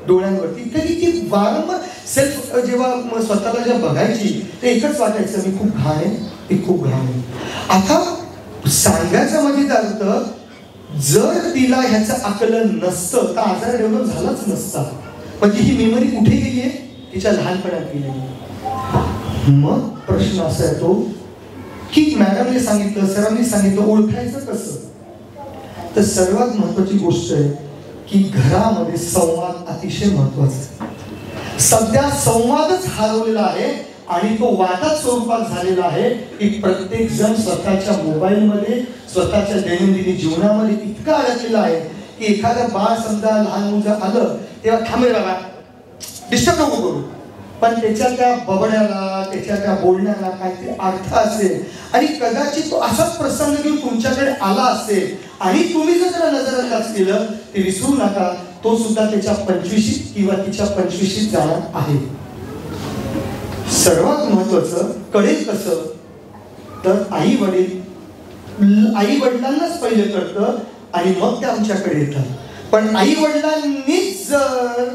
डोळ्यांवरती. तरी ती वारंवार सेल्फ जेव्हा स्वतःला जेव्हा बघायची ते एकच वाटायचं, मी खूप घाण आहे, मी खूप घाण आहे. आता सांगायचा म्हणजे अर्थ, जर तिला ह्याचं आकलन नसतं तर आजार डेव्हलप झालाच नसता. म्हणजे ही मेमरी कुठे गेली आहे, तिच्या लहानपणात गेली. मग प्रश्न असा येतो की मॅडमने सांगितलं, सरांनी सांगितलं, ओळखायचं कसं. तर सर्वात महत्वाची गोष्ट आहे की घरामध्ये संवाद अतिशय महत्वाचा आहे. सध्या संवादच हरवलेला आहे आणि तो वादात स्वरूपात झालेला आहे की प्रत्येक जण स्वतःच्या मोबाईलमध्ये, स्वतःच्या दैनंदिन जीवनामध्ये इतका अडकलेला आहे की एखादं बाळ समजा लहान मुलं आलं तेव्हा थांबे बाबा, डिस्टर्ब नको करू. पण त्याच्या त्या बबड्याला, त्याच्या त्या बोलण्याला काहीतरी अर्थ असेल. आणि कदाचित तो असाच प्रसंग घेऊन तुमच्याकडे आला असेल आणि तुम्ही जर त्याला नजरअंदाज केलं ते विसरू नका, तो सुद्धा त्याच्या 25 किंवा तिच्या 25 जाणार आहे. सर्वात महत्वाचं कळेल कसं, तर आई वडिलांनाच पहिले कळतं आणि मग ते आमच्याकडे येतात. पण आई वडिलांनीच जर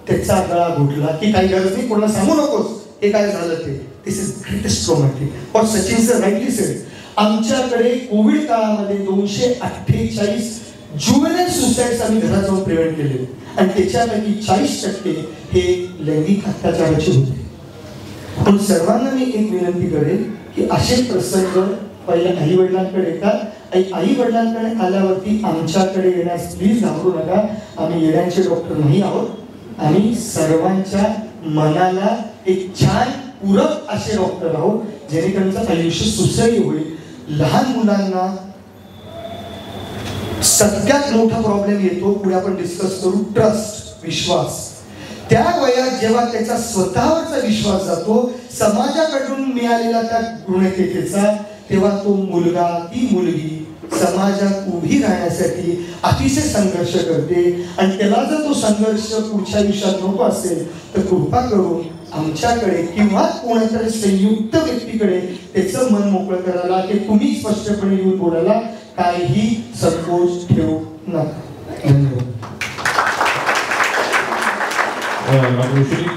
त्याचा गळा घोटला की काही गरज नाही, कोणाला सांगू नकोस हे काय झालं ते, दिस इज ग्रेटेस्ट ट्रॉमॅटिक. पण सचिन सर राईटली सेड, आमच्याकडे कोविड काळामध्ये 248 जुवेनाइल सुसाइड्स आम्ही घरात जाऊन प्रिव्हेंट केले आणि त्याच्यापैकी 40% हे लैंगिक अत्याचाराचे होते. पण सर्वांना मी एक विनंती करेन की असे प्रसंग पहिले आई वडिलांकडे येतात. आई वडिलांकडे आल्यावरती आमच्याकडे येण्यास प्लीज घाबरू नका. आम्ही येण्याचे डॉक्टर नाही आहोत. आम्ही सर्वांच्या मनाला एक छान पूरक असे डॉक्टर आहोत, जेणेकरून आयुष्य सुसह्य होईल. लहान मुलांना सगळ्यात मोठा प्रॉब्लेम येतो, पुढे आपण डिस्कस करू, ट्रस्ट, विश्वास. त्या वयात जेव्हा त्याचा स्वतःवरचा विश्वास जातो समाजाकडून मिळालेला त्या गुणवत्तेचा, तेव्हा तो मुलगा, ती मुलगी समाजात उभी राहण्यासाठी अतिशय संघर्ष करते. आणि त्याला जर तो संघर्ष पुढच्या आयुष्यात नको असेल तर कृपा करून आमच्याकडे किंवा कोणाकडे संयुक्त व्यक्तीकडे त्याचं मन मोकळं करायला, की तुम्ही स्पष्टपणे येऊन बोलायला काहीही संकोच ठेवू नका. धन्यवाद.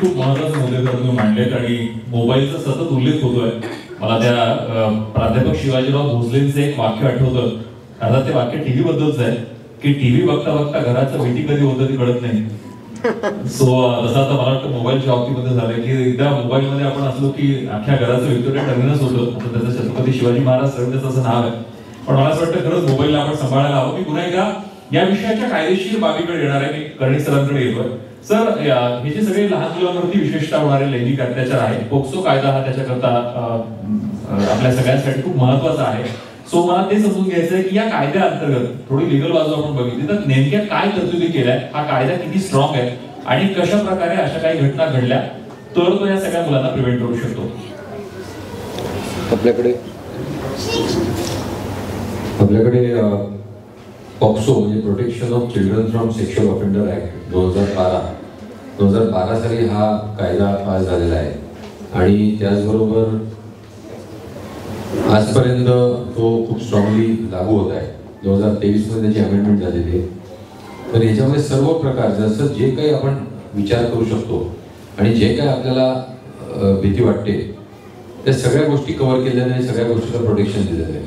खूप महत्वाचे मुद्दे तुम्ही मांडलेत आणि मोबाईलचा सतत उल्लेख होतोय. मला त्या प्राध्यापक शिवाजीराव भोसलेंचं एक वाक्य आठवतं. अर्थात ते वाक्य टीव्ही बद्दलच आहे की टीव्ही बघता बघता घराचं मीटिंग कधी होतं ते कळत नाही. सो तसं आता मला वाटतं मोबाईलच्या बाबतीमध्ये झालं की एकदा मोबाईलमध्ये आपण असलो की अख्ख्या घराचं व्हिक्टोरिया टर्मिनस होतं. आता त्याचं छत्रपती शिवाजी महाराज टर्मिनस असं नाव आहे. पण मला असं वाटतं खरंच मोबाईलला आपण सांभाळायला हवं. मी पुन्हा एकदा या विषयाच्या कायदेशीर बाबीकडे येणार आहे. मी कर्णिक सरांकडे येतोय. सर, हे जे सगळे लहान मुलांवरती विशेषतः होणारे लैंगिक अत्याचार आहे, पोक्सो कायदा हा त्याच्याकरता आपल्या सगळ्यांसाठी खूप महत्वाचा आहे. सो मला ते समजून घ्यायचं आहे की या कायद्या अंतर्गत थोडी लिगल बाजू आपण बघितली तर नेमक्या काय तरतुदी केल्या, हा कायदा किती स्ट्रॉंग आहे आणि कशा प्रकारे अशा काही घटना घडल्या तर तो या सगळ्या मुलांना प्रिव्हेंट करू शकतो. आपल्याकडे पॉक्सो म्हणजे protection of children from sexual offender act 2012 साली हा कायदा पास झालेला आहे आणि त्याचबरोबर आजपर्यंत तो खूप स्ट्रॉंगली लागू होत आहे. 2023 मध्ये त्याची अमेंडमेंट झालेली आहे. तर याच्यामध्ये सर्व प्रकार जसं जे काही आपण विचार करू शकतो आणि जे काही आपल्याला भीती वाटते त्या सगळ्या गोष्टी कव्हर केलेल्या आहे, सगळ्या गोष्टीला प्रोटेक्शन दिलेलं आहे.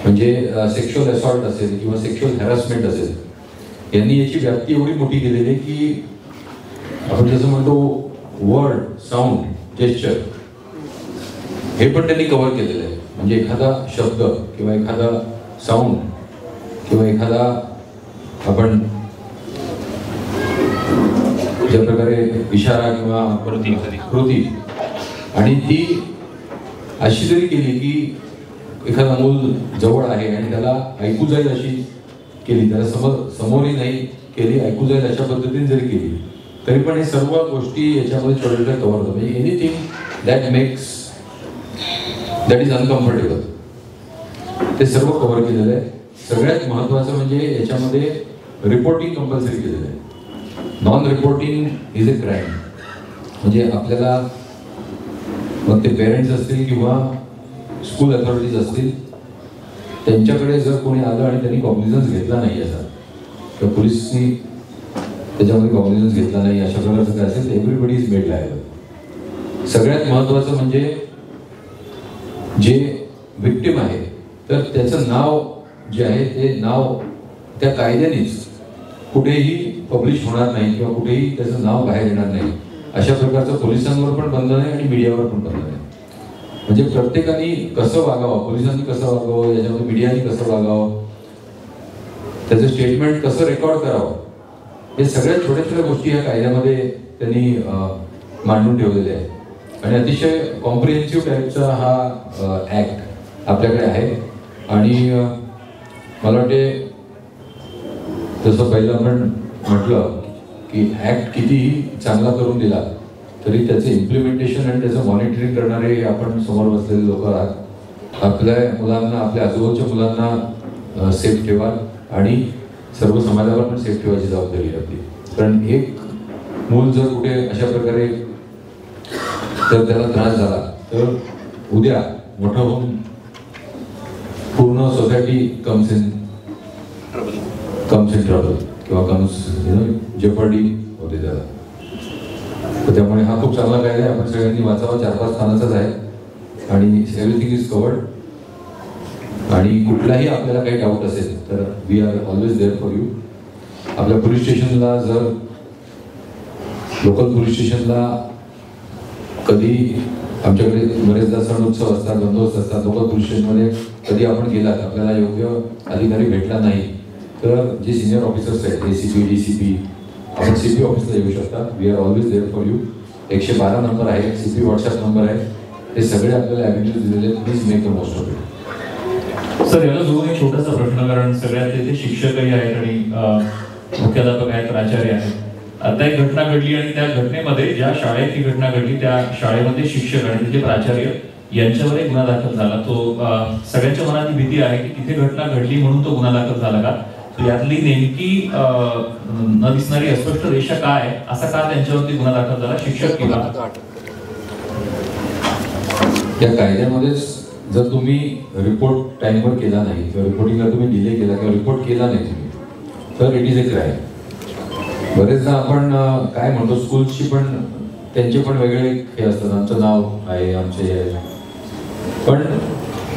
म्हणजे सेक्शुअल असॉल्ट असेल किंवा सेक्शुअल हॅरासमेंट असेल, यांनी याची व्याप्ती एवढी मोठी केलेली आहे की आपण जसं म्हणतो वर्ड, साऊंड, जेस्चर हे पण त्यांनी कव्हर केलेलं आहे. म्हणजे एखादा शब्द किंवा एखादा साऊंड किंवा एखादा आपण ज्या प्रकारे इशारा किंवा कृती आणि ती अशी जरी केली की एखादा मूल जवळ आहे आणि त्याला ऐकू जाईल अशी केली, त्याला समोरही नाही केली, ऐकू जाईल अशा पद्धतीने जरी केली तरी पण हे सर्व गोष्टी याच्यामध्ये छोट्या छोट्या कव्हर होतात. म्हणजे एनिथिंग दॅट इज अनकम्फर्टेबल ते सर्व कव्हर केलेलं आहे. सगळ्यात महत्त्वाचं म्हणजे याच्यामध्ये रिपोर्टिंग कंपल्सरी केलेलं आहे. Non reporting is a crime. म्हणजे आपल्याला मग ते पेरेंट्स असतील किंवा स्कूल अथॉरिटीज असतील त्यांच्याकडे जर कोणी आलं आणि त्यांनी कॉग्निझन्स घेतला नाही याचा तर पोलिसनी त्याच्यामध्ये कॉग्निझन्स घेतला नाही अशा प्रकारचं काय असेल एव्हरीबडी इज मेड लायबल. सगळ्यात महत्त्वाचं म्हणजे जे विक्टिम आहे तर त्याचं नाव जे आहे ते नाव त्या कायद्यानेच कुठेही पब्लिश होणार नाही किंवा कुठेही त्याचं नाव बाहेर येणार नाही अशा प्रकारचं पोलिसांवर पण बंधन आहे आणि मीडियावर पण बंधन आहे. म्हणजे प्रत्येकाने कसं वागावं, पोलिसांनी कसं वागावं, याच्यामध्ये मीडियाने कसं वागावं, त्याचं स्टेटमेंट कसं रेकॉर्ड करावं, हे सगळ्या छोट्या छोट्या गोष्टी या कायद्यामध्ये त्यांनी मांडून ठेवलेले आहे. आणि अतिशय कॉम्प्रिहेन्सिव्ह टाईपचा हा ॲक्ट आपल्याकडे आहे. आणि मला वाटते जसं पहिलं आपण म्हटलं की ॲक्ट कितीही चांगला करून दिला तरी त्याचं इम्प्लिमेंटेशन आणि त्याचं मॉनिटरिंग करणारे आपण समोर बसलेले लोक आहात. आपल्या मुलांना, आपल्या आजूबाजूच्या मुलांना सेफ ठेवा आणि सर्व समाजाला पण सेफ ठेवायची जबाबदारी आपली. कारण एक मूल जर कुठे अशा प्रकारे जर त्याला त्रास झाला तर उद्या मोठं होऊन पूर्ण सोसायटी कम्स इन ट्रबल किंवा कम्स जेपर्डी होते त्याला. तर त्यामुळे हा खूप चांगला कायदा आहे. आपण सगळ्यांनी वाचावा. 4-5 पानाचाच आहे आणि एव्हरीथिंग इज कवर्ड. आणि कुठलाही आपल्याला काही डाऊट असेल तर we are always there for you. आपल्या पोलीस स्टेशनला जर लोकल पोलीस स्टेशनला कधी आमच्याकडे बरेचदा सण उत्सव असतात, बंदोबस्त असतात, लोकल पोलीस स्टेशनमध्ये कधी आपण गेलात आपल्याला योग्य अधिकारी भेटला नाही तर जे सिनियर ऑफिसर्स आहेत ACP, DCP, आपण CP ऑफिसला येऊ शकता. We are always there for you. 112 number आहे, CP व्हॉट्सअप नंबर आहे, हे सगळे आपल्याला ॲव्हेन्यूज दिलेले आहेत. Please make the most of it. Sir याला जोडून एक छोटासा प्रश्न, कारण सगळ्यात ते शिक्षकही आहेत आणि मुख्याध्यापक आहेत, प्राचार्य आहेत. आता एक घटना घडली आणि त्या घटनेमध्ये ज्या शाळेत ही घटना घडली त्या शाळेमध्ये शिक्षक आणि तिथे प्राचार्य यांच्यावर एक गुन्हा दाखल झाला. तो सगळ्यांच्या मनात ही भीती आहे की तिथे घटना घडली म्हणून तो गुन्हा दाखल झाला का, यातली नेमकी न दिसणारी अस्पष्ट रेषा काय आहे, असा का त्यांच्यावरती गुन्हा दाखल झाला, शिक्षक किंवा या कायद्यामध्येच जर तुम्ही रिपोर्ट टाइमवर केला नाही किंवा रिपोर्टिंगला तुम्ही डिले केला किंवा रिपोर्ट केला नाही तुम्ही तर इट इज अ क्राईम. बरेचदा आपण काय म्हणतो स्कूलची पण त्यांचे पण वेगळे हे असतात, आमचं नाव आहे, आमचे हे आहे. पण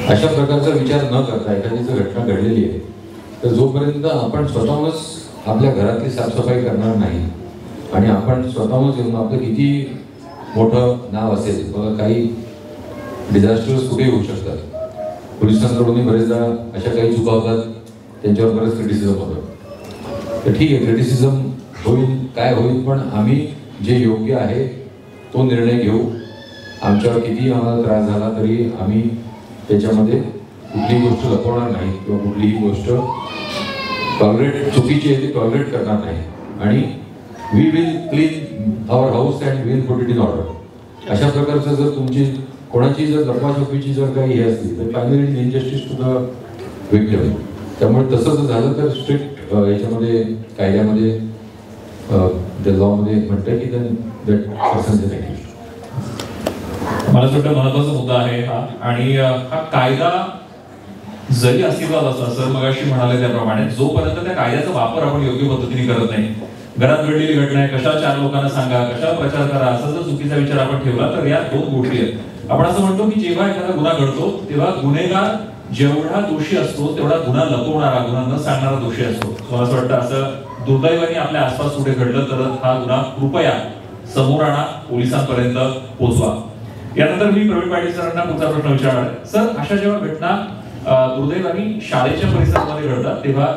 अशा प्रकारचा विचार न करता एखादी जर घटना घडलेली आहे तर जोपर्यंत आपण स्वतःहूनच आपल्या घरातली साफसफाई करणार नाही आणि आपण स्वतःहूनच येऊन आपलं किती मोठं नाव असेल, बघा काही डिझास्टर्स कुठेही होऊ शकतात. पोलिसांकडूनही बरेचदा अशा काही चुका होतात, त्यांच्यावर बरेच क्रिटिसिझम होतं. तर ठीक आहे, क्रिटिसिझम होईल, काय होईल, पण आम्ही जे योग्य आहे तो निर्णय घेऊ. आमच्यावर किती आम्हाला त्रास झाला तरी आम्ही त्याच्यामध्ये कुठलीही गोष्ट लपवणार नाही किंवा कुठलीही गोष्ट चुकीची आहे ती टॉलरेट करणार नाही आणि we will clean our house and will put it in order. अशा प्रकारचं जर तुमची कोणाची जर लपवाछपवीची जर काही हे असली तर finally injustice to the victim. त्यामुळे तसं जर झालं तर स्ट्रिक्ट याच्यामध्ये कायद्यामध्ये लॉमध्ये म्हणतं की दॅट पर्सन इज एक्ट. मला असं वाटतं महत्वाचा मुद्दा आहे हा. आणि हा कायदा जरी अस्तित्वात असला सर मगाशी म्हणाले त्याप्रमाणे जोपर्यंत त्या कायद्याचा वापर आपण योग्य पद्धतीने करत नाही, घरात घडलेली घटना आहे, कशा 4 लोकांना सांगा, कशा प्रचार करा, असा जर चुकीचा विचार आपण ठेवला तर या 2 गोष्टी आहेत. आपण असं म्हणतो की जेव्हा एखादा गुन्हा घडतो तेव्हा गुन्हेगार जेवढा दोषी असतो तेवढा गुन्हा लपवणारा, गुन्हा न सांगणारा दोषी असतो. मला असं वाटतं असं दुर्दैवाने आपल्या आसपास कुठे घडलं तर हा गुन्हा कृपया समोर आणा, पोलिसांपर्यंत पोहोचवा. यानंतर मी प्रवीण पाटील सरांना पुढचा प्रश्न विचारणार आहे. सर, अशा जेव्हा घटना दुर्दैवाने शाळेच्या परिसरामध्ये घडतात तेव्हा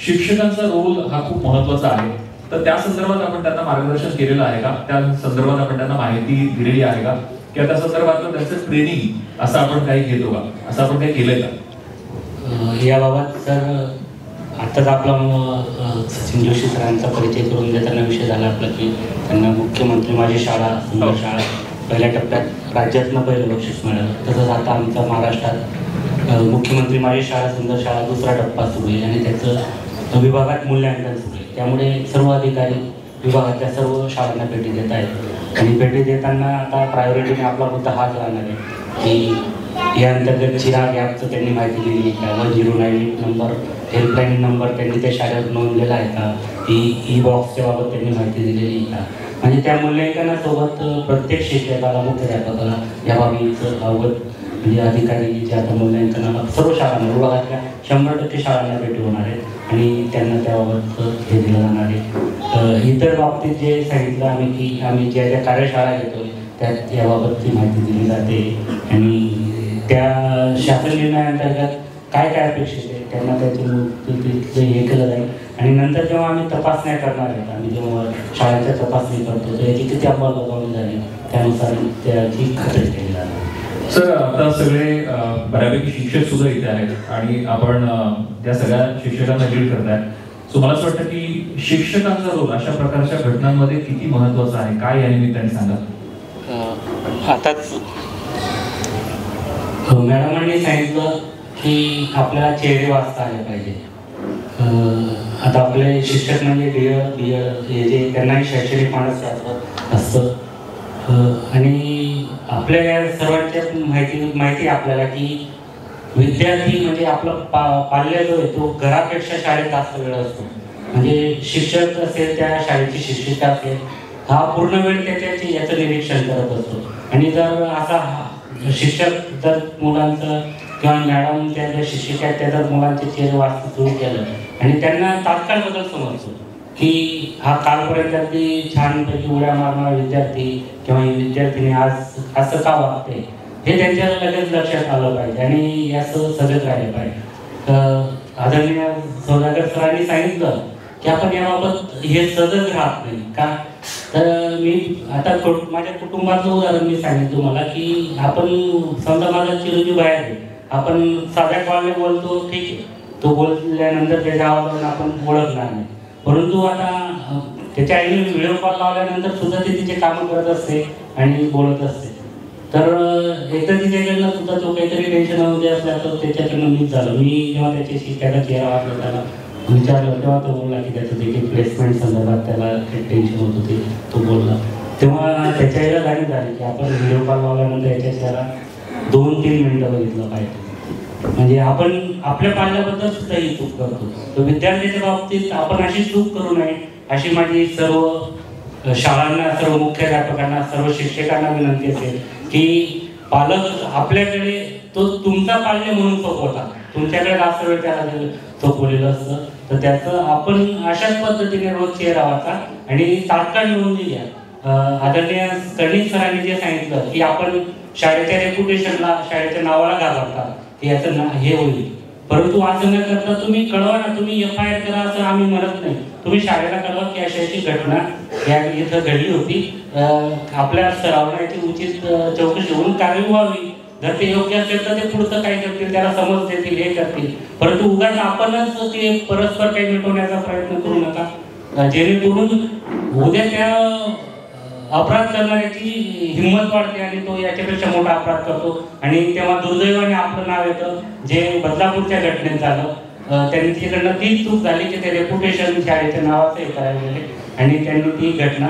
शिक्षकांचा रोल हा खूप महत्वाचा आहे. तर त्या संदर्भात आपण त्यांना मार्गदर्शन केलेलं आहे का? त्या संदर्भात आपण त्यांना माहिती दिलेली आहे का? किंवा त्या संदर्भात त्यांचं ट्रेनिंग असं आपण काही घेतो का? असं आपण काही केलंय का? याबाबत सर आताच आपला सचिन जोशी सरांचा परिचय करून देताना विषय झाला आपला की त्यांना मुख्यमंत्री माझी शाळा सुंदर शाळा पहिल्या टप्प्यात राज्यातनं पहिलं बक्षीस मिळालं. तसंच आता आमचा महाराष्ट्रात मुख्यमंत्री माझी शाळा सुंदर शाळा दुसरा टप्पा सुरू आहे आणि त्याचं विभागात मूल्यांकन सुरू आहे. त्यामुळे सर्व अधिकारी विभागातल्या सर्व शाळांना भेटी देत आहेत आणि भेटी देताना आता प्रायोरिटीने आपला मुद्दा हाच राहणार आहे की या अंतर्गत चिराग ॲपचं त्यांनी माहिती दिली का, 1098 नंबर हेल्पलाईन नंबर त्यांनी त्या शाळेत नोंदलेला आहे का, ई बॉक्सच्या बाबत त्यांनी माहिती दिलेली आहे का. म्हणजे त्या मूल्यांकनासोबत प्रत्येक शिक्षकाला मुख्याध्यापकाला या बाबीचं अवगत म्हणजे अधिकारी जे आता मूल्यांकनाला सर्व शाळांना विभागातल्या 100% शाळांना भेटी होणार आहेत आणि त्यांना त्याबाबत हे दिलं जाणार आहे. इतर बाबतीत जे सांगितलं आम्ही की आम्ही ज्या ज्या कार्यशाळा घेतो त्यात याबाबतची माहिती दिली जाते आणि त्या शासन निर्णयाअंतर्गत काय काय अपेक्षित आहे त्यांना त्याचे हे केलं जाईल. आणि नंतर जेव्हा आम्ही तपासण्या करणार आहेत, आम्ही जेव्हा शाळेच्या तपासणी करतो तर याची किती अंमलबजावणी झाली त्यानुसार त्याची खात्री केली जाणार. सर, आता सगळे बऱ्यापैकी शिक्षक सुद्धा इथे आहेत आणि आपण त्या सगळ्या शिक्षकांना लीड करताय. सो मला असं वाटतं की शिक्षकांचा रोल अशा प्रकारच्या घटनांमध्ये किती महत्वाचा आहे, काय या निमित्ताने सांगा. आताच मॅडमांनी सांगितलं की आपल्याला चेहरे वाचता आले पाहिजे. आता आपले शिक्षक म्हणजे BA हे जे त्यांनाही शैक्षणिक मानसशास्त्र असतं आणि आपल्या या सर्वांच्या माहिती आपल्याला की विद्यार्थी म्हणजे आपला पाल्य जो आहे तो घरापेक्षा शाळेत जास्त वेळ असतो. म्हणजे शिक्षक असेल, त्या शाळेची शिक्षिका असेल, हा पूर्ण वेळ त्याच्याची याचं निरीक्षण करत असतो. आणि जर असा शिक्षक जर मुलांचं किंवा मॅडम त्या ज्या शिक्षिका आहेत त्या जर मुलांचे चेहरे वाचता सुरू केलं आणि त्यांना तात्काळ बदल समजतो की हा कालपर्यंत अगदी छानपैकी उड्या मारणारा विद्यार्थी किंवा ही विद्यार्थिनी आज असं का वागते हे त्यांच्या लगेच लक्षात आलं पाहिजे आणि याचं सजग राहिलं पाहिजे. आदरणीय सौदागर सरांनी सांगितलं की आपण याबाबत हे सजग राहत नाही का. तर मी आता माझ्या कुटुंबाचं उदाहरण मी सांगितलं तुम्हाला की आपण समजा माझा चिरंजीव बाहेर आहे, आपण साध्या कॉलने बोलतो, ठीक आहे, तो बोलल्यानंतर त्याच्या आवाजावरून आपण ओळखणार नाही. परंतु आता त्याच्या आईने व्हिडिओ कॉल लावल्यानंतर सुद्धा ती तिचे कामं करत असते आणि बोलत असते. तर एकदा तिच्याकडनं सुद्धा तो काहीतरी टेन्शनमध्ये असला तर त्याच्याकडनं मीच झालं. मी जेव्हा त्याच्याशी त्याचा चेहरा वाचला त्याला विचारलं तेव्हा तो बोलला की त्याचं देखील प्लेसमेंट संदर्भात त्याला टेन्शन होत होते, तो बोलला. तेव्हा त्याच्या आईला जाणीव झाली की आपण व्हिडिओ कॉल लावल्यानंतर याच्या चेहरा 2-3 मिनिटं बघितलं पाहिजे. म्हणजे आपण आपल्या पाल्याबद्दल सुद्धा ही चूक करतो. तर विद्यार्थ्याच्या बाबतीत आपण अशी चूक करू नये अशी माझी सर्व शाळांना, सर्व मुख्याध्यापकांना, सर्व शिक्षकांना विनंती असेल की पालक आपल्याकडे तो तुमचा पाल्य म्हणून सोपवता, तुमच्याकडे जास्त वेळ त्याला सोपवलेलं असतं. तर त्याचं आपण अशाच पद्धतीने रोज चेहरा वाचा आणि तात्काळ नोंदी घ्या. आदरणीय कर्णिक सरांनी जे सांगितलं की आपण शाळेच्या रेप्युटेशनला, शाळेच्या नावाला घाबरता की याचं हे होईल, परंतु असं न करता तुम्ही कळवा ना, तुम्ही FIR करा असं आम्ही म्हणत नाही. तुम्ही शाळेला कळवा की अशी घटना या इथं घडली होती, आपल्या स्तरावर याची उचित चौकशी होऊन कारवाई व्हावी. जर ते योग्य असेल तर ते पुढचं काय करतील, त्याला समज देतील, हे करतील. परंतु उगाच आपणच ते परस्पर काही मिटवण्याचा प्रयत्न करू नका, जेणेकरून उद्या त्या अपराध करणाऱ्याची हिंमत वाढते आणि तो याच्यापेक्षा मोठा अपराध करतो. आणि तेव्हा दुर्दैवाने आपलं नाव येतं, जे बदलापूरच्या घटनेत झालं. त्यांनी तिकडनं ती चूक झाली की ते रेप्युटेशन शाळेच्या नावाचं हे करायला गेले आणि त्यांनी ती घटना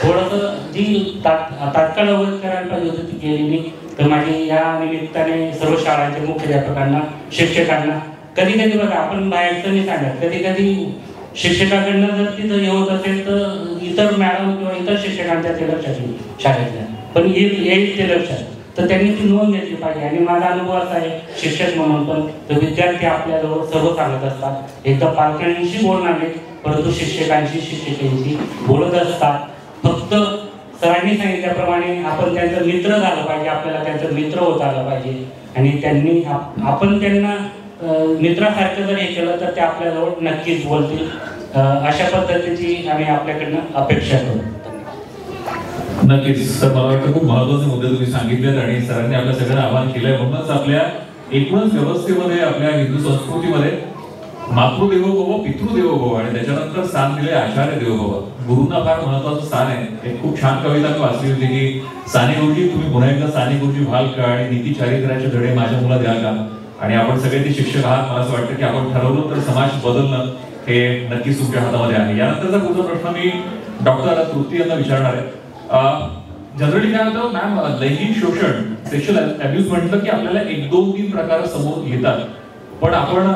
थोडंसं जी तात्काळ अवगत करायला पाहिजे होती ती केली नाही. तर माझी या निमित्ताने सर्व शाळांच्या मुख्याध्यापकांना, शिक्षकांना, कधी कधी बघा आपण बाहेरचं नाही सांगत, कधी कधी शिक्षकाकडनं जर तिथं हे होत असेल तर इतर मॅडम किंवा इतर शिक्षकांच्या ते लक्षात येईल शाळेतल्या, पण येईल ते लक्षात, तर त्यांनी ती नोंद घेतली पाहिजे. आणि माझा अनुभव असा आहे शिक्षक म्हणून पण, तर विद्यार्थी आपल्याजवळ सर्व सांगत असतात, एकदा पालकांशी बोलणार नाहीत परंतु शिक्षकांशी, शिक्षकांशी बोलत असतात. फक्त सरांनी सांगितल्याप्रमाणे आपण त्यांचा मित्र झालं पाहिजे, आपल्याला त्यांचा मित्र होत आलं पाहिजे. आणि त्यांनी आपण त्यांना मित्रासारखं जर हे केलं तर ते आपल्याजवळ नक्कीच बोलतील. अशा पद्धतीची आम्ही आपल्याकडनं अपेक्षा करू. नक्कीच. तर मला वाटतं खूप महत्त्वाचे मुद्दे तुम्ही सांगितलेत आणि सरांनी आपल्या सगळ्यांना आवाहन केलंय. म्हणूनच आपल्या एकूणच व्यवस्थेमध्ये, आपल्या हिंदू संस्कृतीमध्ये मातृदेवो भव, पितृदेवो भव आणि त्याच्यानंतर स्थान दिले आचार्य देवो भव. गुरुंना फार महत्वाचं स्थान आहे. एक खूप छान कविता मी वाचली होती की साने गुरुजी, तुम्ही पुन्हा एकदा साने गुरुजी व्हाल का आणि नीती चारित्र्याचे धडे माझ्या मुला द्याल का. आणि आपण सगळे ते शिक्षक आहात. मला असं वाटतं की आपण ठरवलं तर समाज बदलणं हे नक्कीच तुमच्या हातामध्ये आहे. यानंतरचा पुढचा प्रश्न मी डॉक्टर तृप्ती यांना विचारणार आहे. जनरली काय होतं मॅम, लैंगिक शोषण, सेक्शुअल अब्यूज म्हटलं की आपल्याला 1, 2, 3 प्रकार समोर येतात. पण आपण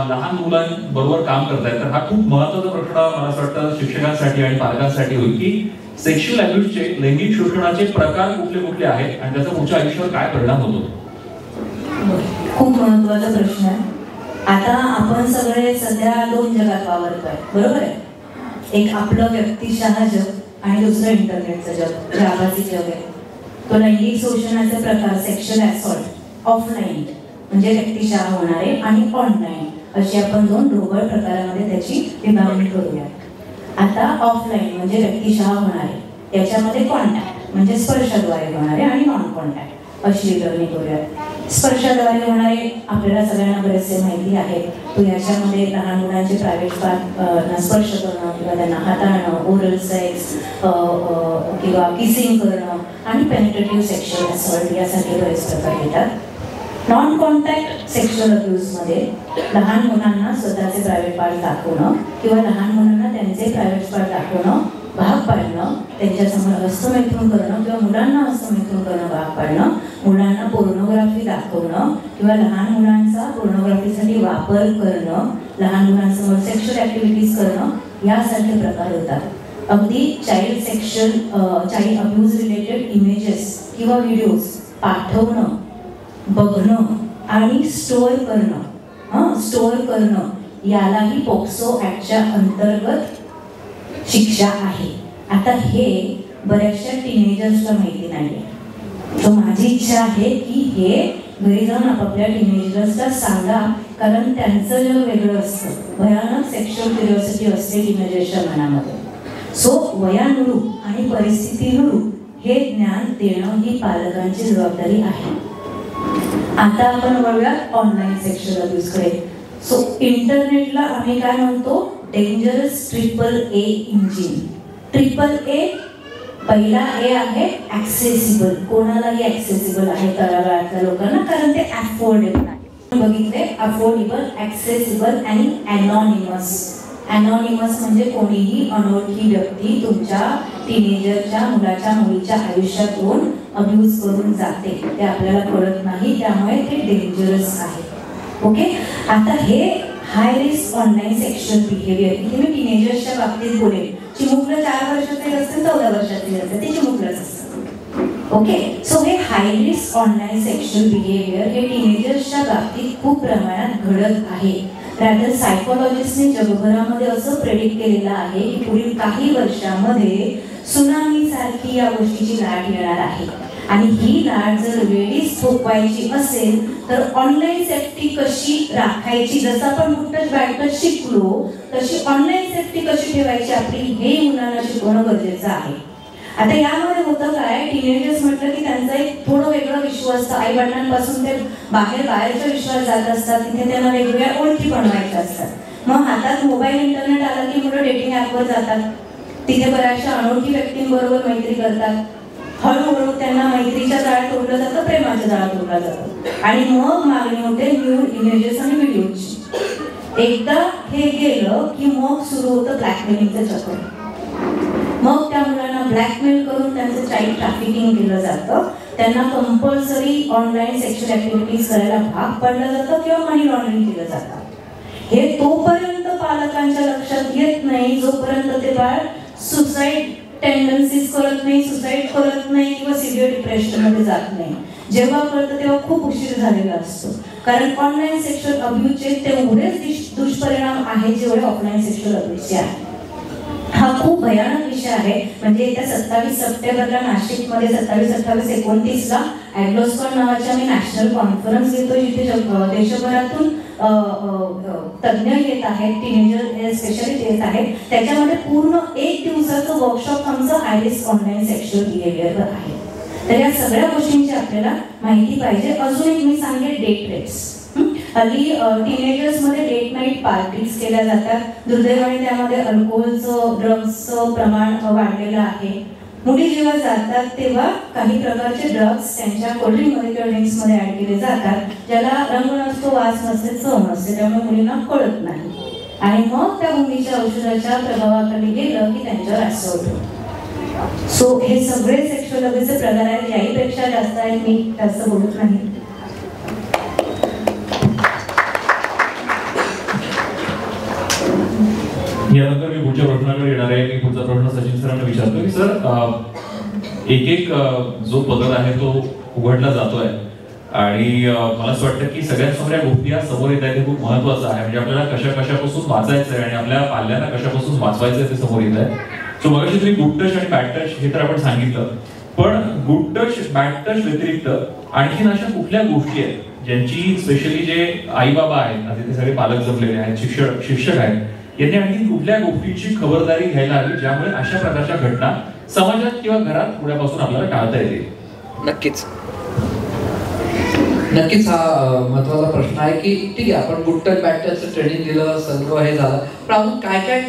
लहान मुलांबरोबर काम करताय तर हा खूप महत्त्वाचा प्रश्न मला असं वाटतं शिक्षकांसाठी आणि पालकांसाठी होईल की सेक्शुअल अब्यूजचे, लैंगिक शोषणाचे प्रकार कुठले कुठले आहेत आणि त्याचा पुढच्या आयुष्यावर काय परिणाम होतो. खूप महत्त्वाचा प्रश्न आहे. आता आपण सगळे सध्या 2 जगात वावरतोय, बरोबर आहे. एक आपलं व्यक्तिशः जग आणि दुसरं इंटरनेटचं जग, जे आभासी जग आहे. तो लैंगिक शोषणाचे प्रकार, सेक्शुअल असॉल्ट ऑफलाईन म्हणजे व्यक्तिशः होणारे आणि ऑनलाईन अशी आपण 2 ढोबळ प्रकारामध्ये त्याची विभागणी करूया. आता ऑफलाईन म्हणजे व्यक्तिशः होणारे, त्याच्यामध्ये कॉन्टॅक्ट म्हणजे स्पर्शाद्वारे होणारे आणि नॉन कॉन्टॅक्ट अशी विभागणी करूया. स्पर्शाद्वारे होणारे आपल्याला सगळ्यांना बरेचसे माहिती आहे. तो याच्यामध्ये लहान मुलांचे प्रायव्हेट पार्ट स्पर्श करणं किंवा त्यांना हाताळणं, ओरल सेक्स किंवा किसिंग करणं आणि पेनिट्रेटिव्ह सेक्शुअल असॉल्ट यासारखे बरेच प्रकार येतात. नॉन कॉन्टॅक्ट सेक्शुअल अब्यूजमध्ये लहान मुलांना स्वतःचे प्रायव्हेट पार्ट दाखवणं किंवा लहान मुलांना त्यांचे प्रायव्हेट पार्ट दाखवणं भाग पाडणं, त्यांच्यासमोर हस्तमैथून करणं किंवा मुलांना हस्तमैथून करणं भाग पाडणं, मुलांना पोर्नोग्राफी दाखवणं किंवा लहान मुलांचा पोर्नोग्राफीसाठी वापर करणं, लहान मुलांसमोर सेक्शुअल ॲक्टिव्हिटीज करणं यासारखे प्रकार होतात. अगदी चाइल्ड अब्यूज रिलेटेड इमेजेस किंवा व्हिडिओज पाठवणं, बघणं आणि स्टोअर करणं यालाही पोक्सो ॲक्टच्या अंतर्गत शिक्षा आहे. आता हे बऱ्याचशा टीनेजर्सला माहिती नाही. तर माझी इच्छा आहे की हे घरी जाऊन आपापल्या टीनेजर्सला सांगा, कारण त्यांचं जग वेगळं असतं. भयानक सेक्शुअल क्युरिओसिटी असते टीनेजर्सच्या मनामध्ये. सो वयानुरूप आणि परिस्थितीनुरूप हे ज्ञान देणं ही पालकांची जबाबदारी आहे. आता आपण वळूया ऑनलाईन सेक्शुअल अब्यूजकडे. सो इंटरनेटला आम्ही काय म्हणतो, डेंजरस AAA इंजिन. AAA पहिला ए आहे ॲक्सेसिबल. कोणालाही ॲक्सेसिबल आहे तळागाळातल्या लोकांना, कारण ते अफोर्डेबल आहे. बघितले, अफोर्डेबल, ॲक्सेसिबल आणि ॲनॉनिमस. ॲनॉनिमस म्हणजे कोणीही अनोळखी व्यक्ती तुमच्या टीनेजरच्या मुलाच्या मुलीच्या आयुष्यातून अब्यूज करून जाते, ते आपल्याला कळत नाही, त्यामुळे ते डेंजरस आहे. ओके. आता हे high risk online sexual behaviour, इथे मी टीनेजर्सच्या बाबतीत बोलेन. चिमुकलं 4 वर्षाचे असतील, 14 वर्षाचे असतील, ते चिमुकलंच असतं. ओके. सो हे high risk online sexual behaviour हे टीनेजर्सच्या बाबतीत खूप प्रमाणात घडत आहे. रॅदर सायकोलॉजिस्टने जगभरामध्ये असं प्रेडिक्ट केलेलं आहे की पुढील काही वर्षामध्ये सुनामी सारखी या गोष्टीची लाट येणार आहे. आणि ही लाट जर वेळीच थोपवायची असेल तर ऑनलाईन सेफ्टी कशी राखायची, जसं आपण गुड टच बॅड टच शिकलो तशी ऑनलाईन सेफ्टी कशी ठेवायची आपली, हे मुलांना शिकवणं गरजेचं आहे. आता यामध्ये होतं काय, टीनेजर्स म्हटलं की त्यांचा एक थोडं वेगळं विश्व असतं. आई वडिलांपासून ते बाहेरच्या विश्वात जात असतात, तिथे त्यांना वेगवेगळ्या ओळखी बनवायच्या असतात. मग हातात मोबाईल इंटरनेट आला की मुलं डेटिंग ॲपवर जातात, तिथे बऱ्याचशा अनोळखी व्यक्तींबरोबर मैत्री करतात. हळूहळू त्यांना मैत्रीच्या जाळ्यात ओढलं जातं, प्रेमाच्या जाळ्यात ओढलं जातं आणि मग मागणी होते न्यू इमेजेस आणि व्हिडिओची. एकदा हे गेलं की मग सुरू होतं ब्लॅकमेलिंगचं चक्र. मग त्या मुलांना ब्लॅकमेल करून त्यांचं चाइल्ड ट्रॅफिकिंग केलं जातं, त्यांना कंपल्सरी ऑनलाईन सेक्शुअल ऍक्टिव्हिटीज करायला भाग पाडलं जातं किंवा मनी लॉन्ड्रिंग केलं जातं. हे तोपर्यंत पालकांच्या लक्षात येत नाही जोपर्यंत ते बाळ सुसाईड टेंडन्सीज करत नाही, सुसाईड करत नाही किंवा सिव्हिअर डिप्रेशनमध्ये जात नाही. जेव्हा कळतं तेव्हा खूप उशीर झालेला असतो, कारण ऑनलाईन सेक्शुअल अब्यूजचे तेवढेच दुष्परिणाम आहेत जेवढे ऑफलाईन सेक्शुअल अब्यूजचे आहेत. हा खूप भयानक विषय आहे. म्हणजे येत्या 27 सप्टेंबरला नाशिकमध्ये 27-28-29ला ॲग्लोस्कॉन नावाच्या मी नॅशनल कॉन्फरन्स घेतो, जिथे देशभरातून तज्ज्ञ येत आहेत, टीनेजर स्पेशलिस्ट येत आहेत. त्याच्यामध्ये पूर्ण 1 दिवसाचं वर्कशॉप आमचं हाय रिस्क ऑनलाईन सेक्शुअल बिहेवियरवर आहे. तर या सगळ्या गोष्टींची आपल्याला माहिती पाहिजे. अजून एक मी सांगेन, डेट रेप्स. हल्ली टीनेजर्समध्ये लेट नाईट पार्टीज केल्या जातात. दुर्दैवाने त्यामध्ये अल्कोहोलचं, ड्रग्सचं प्रमाण वाढलेलं आहे. मुली जेव्हा जातात तेव्हा काही प्रकारचे ड्रग्स त्यांच्या कोल्ड्रिंकमध्ये किंवा ड्रिंक्समध्ये ॲड केले जातात, ज्याला रंग नसतो, वास नसते, चव नसते, त्यामुळे मुलींना कळत नाही. आणि मग त्या मुलीच्या औषधाच्या प्रभावाखाली गेलं की त्यांच्यावर असॉल्ट होतो. सो हे सगळे सेक्शुअल अब्यूजचे प्रकार आहेत, याहीपेक्षा जास्त आहेत, मी जास्त बोलत नाही. यानंतर मी पुढच्या प्रश्नाकडे येणार आहे. मी पुढचा प्रश्न सचिन सरांना विचारतो की सर, एक जो पदर आहे तो उघडला जातोय आणि मला असं वाटतं की सगळ्यांसमोर या गोष्टी या समोर येत आहेत, हे खूप महत्वाचं आहे. म्हणजे आपल्याला कशापासून वाचायचं आहे आणि आपल्या पाल्यांना कशापासून वाचवायचं ते समोर येत आहे. सो मगाशी तुम्ही गुड टच आणि बॅड टच हे तर आपण सांगितलं, पण गुड टच बॅड टच व्यतिरिक्त आणखीन अशा कुठल्या गोष्टी आहेत ज्यांची स्पेशली जे आई बाबा आहेत, ते सगळे पालक जमलेले आहेत, शिक्षक आहेत, यांनी आणखी कुठल्या गोष्टीची खबरदारी घ्यायला हवी ज्यामुळे अशा प्रकारच्या घटना समाजात किंवा घरात पुढ्यापासून आपल्याला टाळता येतील? नक्कीच हा महत्वाचा प्रश्न आहे की ठीक आहे, आपण गुड टच बॅड टचचं ट्रेनिंग दिलं, सर्व हे झालं, पण अजून काय काय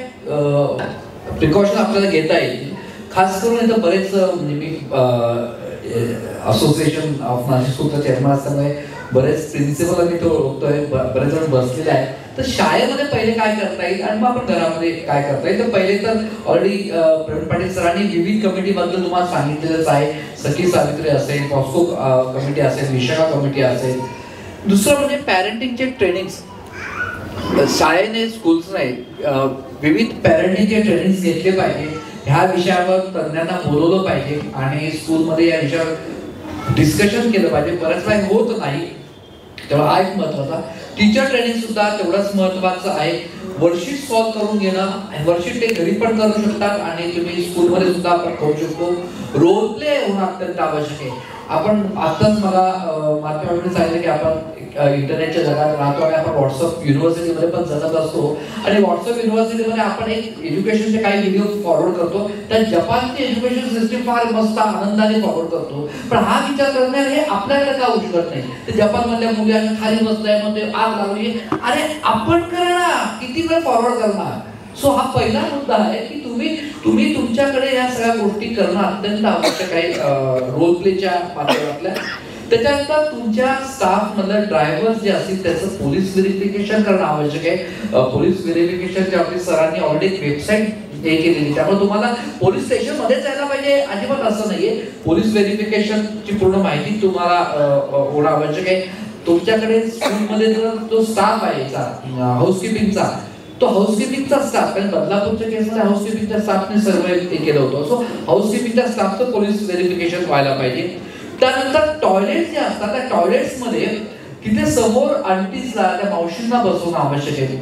प्रिकॉशन आपल्याला घेता येईल. खास करून इथं बरेच म्हणजे मी असोसिएशन ऑफ नाशिक स्कूलचा चेअरमन असल्यामुळे बरेच प्रिन्सिपल आणि तो ओळखतोय, बरेच जण बसलेले आहेत. तर शाळेमध्ये पहिले काय करता येईल आणि मग आपण घरामध्ये काय करता येईल. तर पहिले तर ऑलरेडी प्रवीण पाटील सरांनी विविध कमिटीबद्दल तुम्हाला सांगितलेलंच आहे. सखी सावित्री असेल, पॉस्को कमिटी असेल, विशाखा कमिटी असेल. दुसरं म्हणजे पॅरेंटिंगचे ट्रेनिंग्स शाळेने, स्कूल्स नाही, विविध पॅरेंटिंगचे ट्रेनिंग्स घेतले पाहिजे. ह्या विषयावर तज्ञांना बोलवलं पाहिजे आणि स्कूलमध्ये या विषयावर डिस्कशन केलं पाहिजे. बऱ्याच वेळा होत नाही, तेव्हा हा एक महत्वाचा. टीचर ट्रेनिंग सुद्धा तेवढंच महत्वाचं आहे. वर्कशीट सॉल्व्ह करून घेणं, वर्कशीट ते घरी पण करू शकतात आणि तुम्ही स्कूलमध्ये सुद्धा आपण करू शकतो. रोल प्ले होणं अत्यंत आवश्यक आहे. आपण आताच मला माध्यमांनी सांगितलं की आपण इंटरनेटच्या जगात राहतो आणि आपण व्हॉट्सअप युनिव्हर्सिटीमध्ये पण जगत असतो आणि व्हॉट्सअप युनिव्हर्सिटीमध्ये आपण एक एज्युकेशनचे काही व्हिडिओ फॉरवर्ड करतो. त्या जपानची एज्युकेशन सिस्टीम फार मस्त आनंदाने फॉरवर्ड करतो, पण हा विचार करणार हे आपल्याकडे का होऊ शकत नाही. ते जपानमधल्या मुली खाली बसलाय, मग ते आग लागली, अरे आपण करणार किती वेळ फॉरवर्ड करणार. सो हा पहिला मुद्दा आहे की तुम्ही तुमच्याकडे या सगळ्या गोष्टी करणं अत्यंत आवश्यक आहे रोल प्लेच्या माध्यमातल्या. त्याच्यानंतर तुमच्या स्टाफ मधलं ड्रायव्हर्स जे असतील त्याचं पोलीस व्हेरिफिकेशन करणं आवश्यक आहे. पोलीस व्हेरिफिकेशनच्या आपली सरांनी ऑलरेडी वेबसाईट हे केलेली, त्यामुळे तुम्हाला पोलीस स्टेशन मध्ये जायला पाहिजे अजिबात असं नाहीये. पोलीस व्हेरिफिकेशनची पूर्ण माहिती तुम्हाला होणं आवश्यक आहे. तुमच्याकडे स्कूलमध्ये जर तो स्टाफ आहे हाऊसकीपिंगचा, तो हाऊसकीपिंगचा स्टाफ, कारण बदलापूरच्या केसमध्ये हाऊसकीपिंगच्या स्टाफने सर्वे केलं होतं. सो हाऊसकीपिंगच्या स्टाफचं पोलीस व्हेरिफिकेशन व्हायला पाहिजे. त्यानंतर टॉयलेट जे असतात त्या टॉयलेट्समध्ये तिथे समोर आंटीजला, त्या मावशींना बसवणं आवश्यक आहे.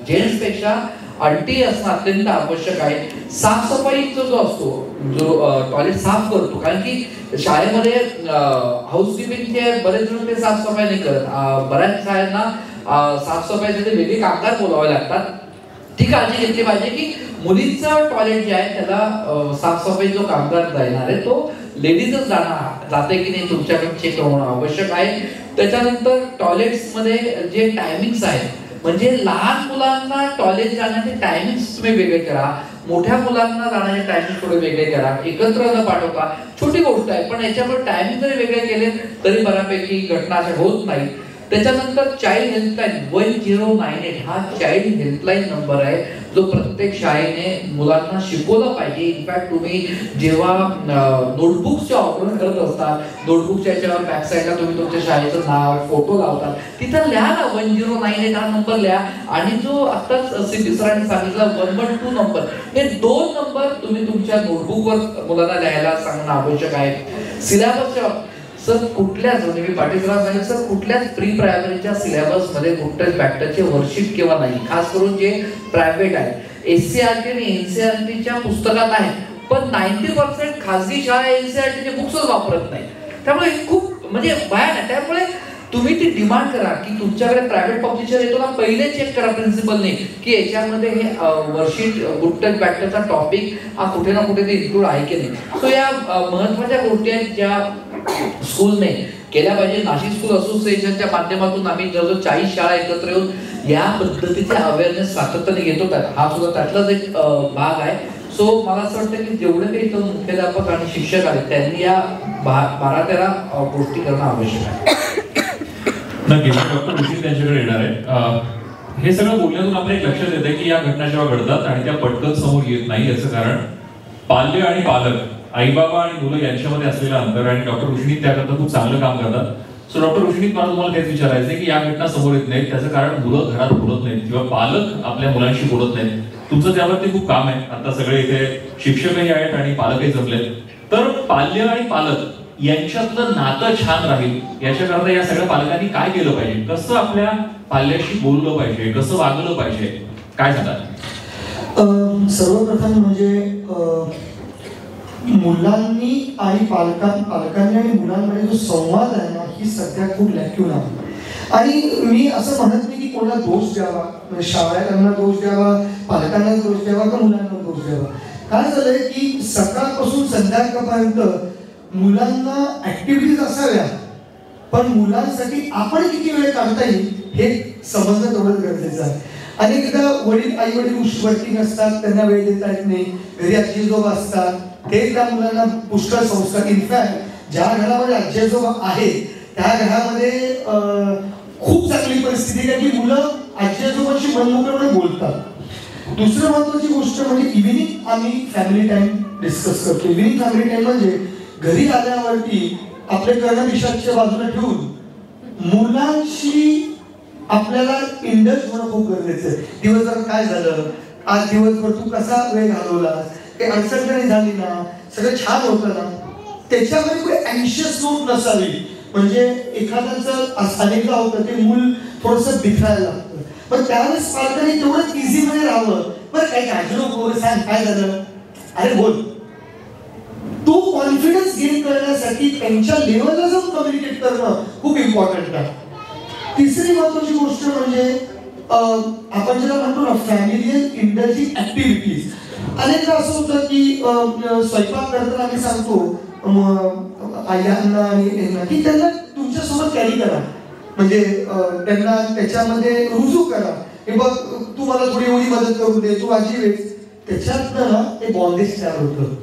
जेंट्स पेक्षा आंटी असणं अत्यंत आवश्यक आहे. साफसफाईचा जो असतो, जो टॉयलेट साफ करतो, कारण की शाळेमध्ये हाऊसकीपिंगचे बरेच जण ते साफसफाई नाही करत. बऱ्याच शाळांना साफसफाईसाठी वेगळे कामगार बोलावे लागतात. ती काळजी घेतली पाहिजे की मुलींचं टॉयलेट जे आहे त्याला साफसफाई जो कामगार जाणार आहे तो लेडीजच जाणार जाते की नाही तुमच्याकडे चेक होणं आवश्यक आहे. त्याच्यानंतर टॉयलेट्समध्ये जे टायमिंग्स आहेत, म्हणजे लहान मुलांना टॉयलेट जाण्याचे टायमिंग्स तुम्ही वेगळे करा, मोठ्या मुलांना जाण्याचे टायमिंग थोडे वेगळे करा, एकत्र न पाठवता. छोटी गोष्ट आहे पण याच्यामुळे टायमिंग जरी वेगळे केले तरी बऱ्यापैकी घटना अशा होत नाही. त्याच्यानंतर चाइल्ड हेल्पलाईन 1098 हा चाइल्ड हेल्पलाईन नंबर आहे जो प्रत्येक शाळेने मुलांना शिकवलं पाहिजे. इनफॅक्ट तुम्ही जेव्हा नोटबुक्सचे ऑर्डर करत असता, नोटबुकच्या याच्यावर बॅक साईडला तुम्ही तुमच्या शाळेचं नाव फोटो लावतात, तिथं लिहा ना 1098 हा नंबर लिहा. आणि जो आत्ताच सरांनी सांगितला 112 नंबर, हे 2 नंबर तुम्ही तुमच्या नोटबुकवर मुलांना लिहायला सांगणं आवश्यक आहे. सिलेबसच्या सर कुठल्याच, म्हणजे मी पाटीलराव सांगितलं सर कुठल्याच प्री प्रायमरीच्या सिलेबस मध्ये गुड बॅक्टरचे वर्कशीट किंवा नाही, खास करून जे प्रायव्हेट आहे. SCRT आणि NCERTच्या पुस्तकात आहे पण 90% खासगी शाळा NCERTचे बुक्सच वापरत नाही. त्यामुळे खूप म्हणजे भयान आहे. त्यामुळे तुम्ही ती डिमांड करा की तुमच्याकडे प्रायव्हेट पब्लिशर येतो ना, पहिले चेक करा प्रिन्सिपलने की याच्यामध्ये हे वर्कशीट गुड टच बॅक्टरचा टॉपिक हा कुठे ना कुठे इन्क्लूड आहे की नाही. सो या महत्वाच्या गोष्टी आहेत ज्या स्कूलने केल्या पाहिजे. नाशिक स्कूल असोसिएशनच्या माध्यमातून आम्ही जवळजवळ 40 शाळा एकत्र येऊन या पद्धतीचे अवेअरनेस सातत्याने घेतो. हा सुद्धा त्यातलाच एक भाग आहे. सो मला असं वाटतं की जेवढे काही इथं मुख्याध्यापक आणि शिक्षक आहेत त्यांनी या 12-13 गोष्टी करणं आवश्यक आहे. नक्कीच डॉक्टर ऋषी त्यांच्याकडे येणार आहे. हे सगळं बोलण्यातून आपल्याला एक लक्षात येतं की या घटना जेव्हा घडतात आणि त्या पटकन समोर येत नाही याचं कारण पाल्य आणि पालक, आई बाबा आणि मुलं यांच्यामध्ये असलेलं अंतर, आणि डॉक्टर ऋषी त्याकरता खूप चांगलं काम करतात. सो डॉक्टर ऋषी मला तुम्हाला तेच विचारायचं आहे की या घटना समोर येत नाहीत त्याचं कारण मुलं घरात बोलत नाहीत किंवा पालक आपल्या मुलांशी बोलत नाहीत. तुमचं त्यावरती खूप काम आहे. आता सगळे इथे शिक्षकही आहेत आणि पालकही जमलेत. तर पाल्य आणि पालक यांच्यातलं नातं छान राहील याच्याकरता या सगळ्या पालकांनी काय केलं पाहिजे, कसं आपल्या पाल्याशी बोललं पाहिजे, कसं वागलं पाहिजे, काय सांगाल? सर्वप्रथम म्हणजे मुलांनी आणि पालकांनी आणि मुलांमध्ये जो संवाद आहे ना, ही सध्या खूप लॅक्यून आहे. आणि मी असं म्हणत नाही की कोणाला दोष द्यावा, शाळांना दोष द्यावा, पालकांना दोष द्यावा का मुलांना दोष द्यावा. काय झालंय की सकाळपासून संध्याकाळपर्यंत मुलांना ऍक्टिव्हिटीज असाव्या पण मुलांसाठी आपण किती वेळ काढता येईल हे समजणं तेवढंच गरजेचं आहे. अनेकदा आई वडील वर्किंग असतात, त्यांना वेळ देता येत नाही, घरी आजी आजोबा असतात, ते त्या मुलांना पुष्कळ संस्कार. इनफॅक्ट ज्या घरामध्ये आजी आजोबा आहे त्या घरामध्ये खूप चांगली परिस्थिती आहे की मुलं आजी आजोबांशी मनमोकळेपणे बोलतात. दुसरं महत्वाची गोष्ट म्हणजे इव्हिनिंग आम्ही फॅमिली टाइम डिस्कस करतो. इव्हिनिंग फॅमिली टाइम म्हणजे घरी आल्यावरती आपले कर्ण दिशाच्या बाजूला ठेवून मुलांशी आपल्याला इंडल्ज होणं खूप गरजेचं आहे. दिवसभर काय झालं, आज दिवसभर तू कसा वेळ घालवलास, काही अडचण नाही झाली ना, सगळं छान होतं ना, त्याच्यामध्ये काही अँशियस नोट नसावी. म्हणजे एखाद्याचं अनेकदा होतं ते मूल थोडंसं बिथरायला लागतं, पण त्यावेळेस पालकांनी तेवढं इझी मध्ये राहावं. बरं काय काळजी नको, सांग काय झालं, अरे बोल. तो कॉन्फिडन्स गेन करण्यासाठी त्यांच्या लेवलला जाऊन कम्युनिकेट करणं खूप इम्पॉर्टंट आहे. तिसरी महत्वाची गोष्ट म्हणजे आपण ज्याला म्हणतो ना फॅमिलियल इंडल्जिंग ऍक्टिव्हिटीज. अनेकदा असं होतं की स्वयंपाक करताना आम्ही सांगतो आयांना आणि की त्यांना तुमच्यासोबत कॅरी करा, म्हणजे त्यांना त्याच्यामध्ये रुजू करा. हे बघ तू मला थोडी एवढी मदत करू दे, तू माझी वेळ. त्याच्यातनं ना ते बॉन्डेज तयार होतं.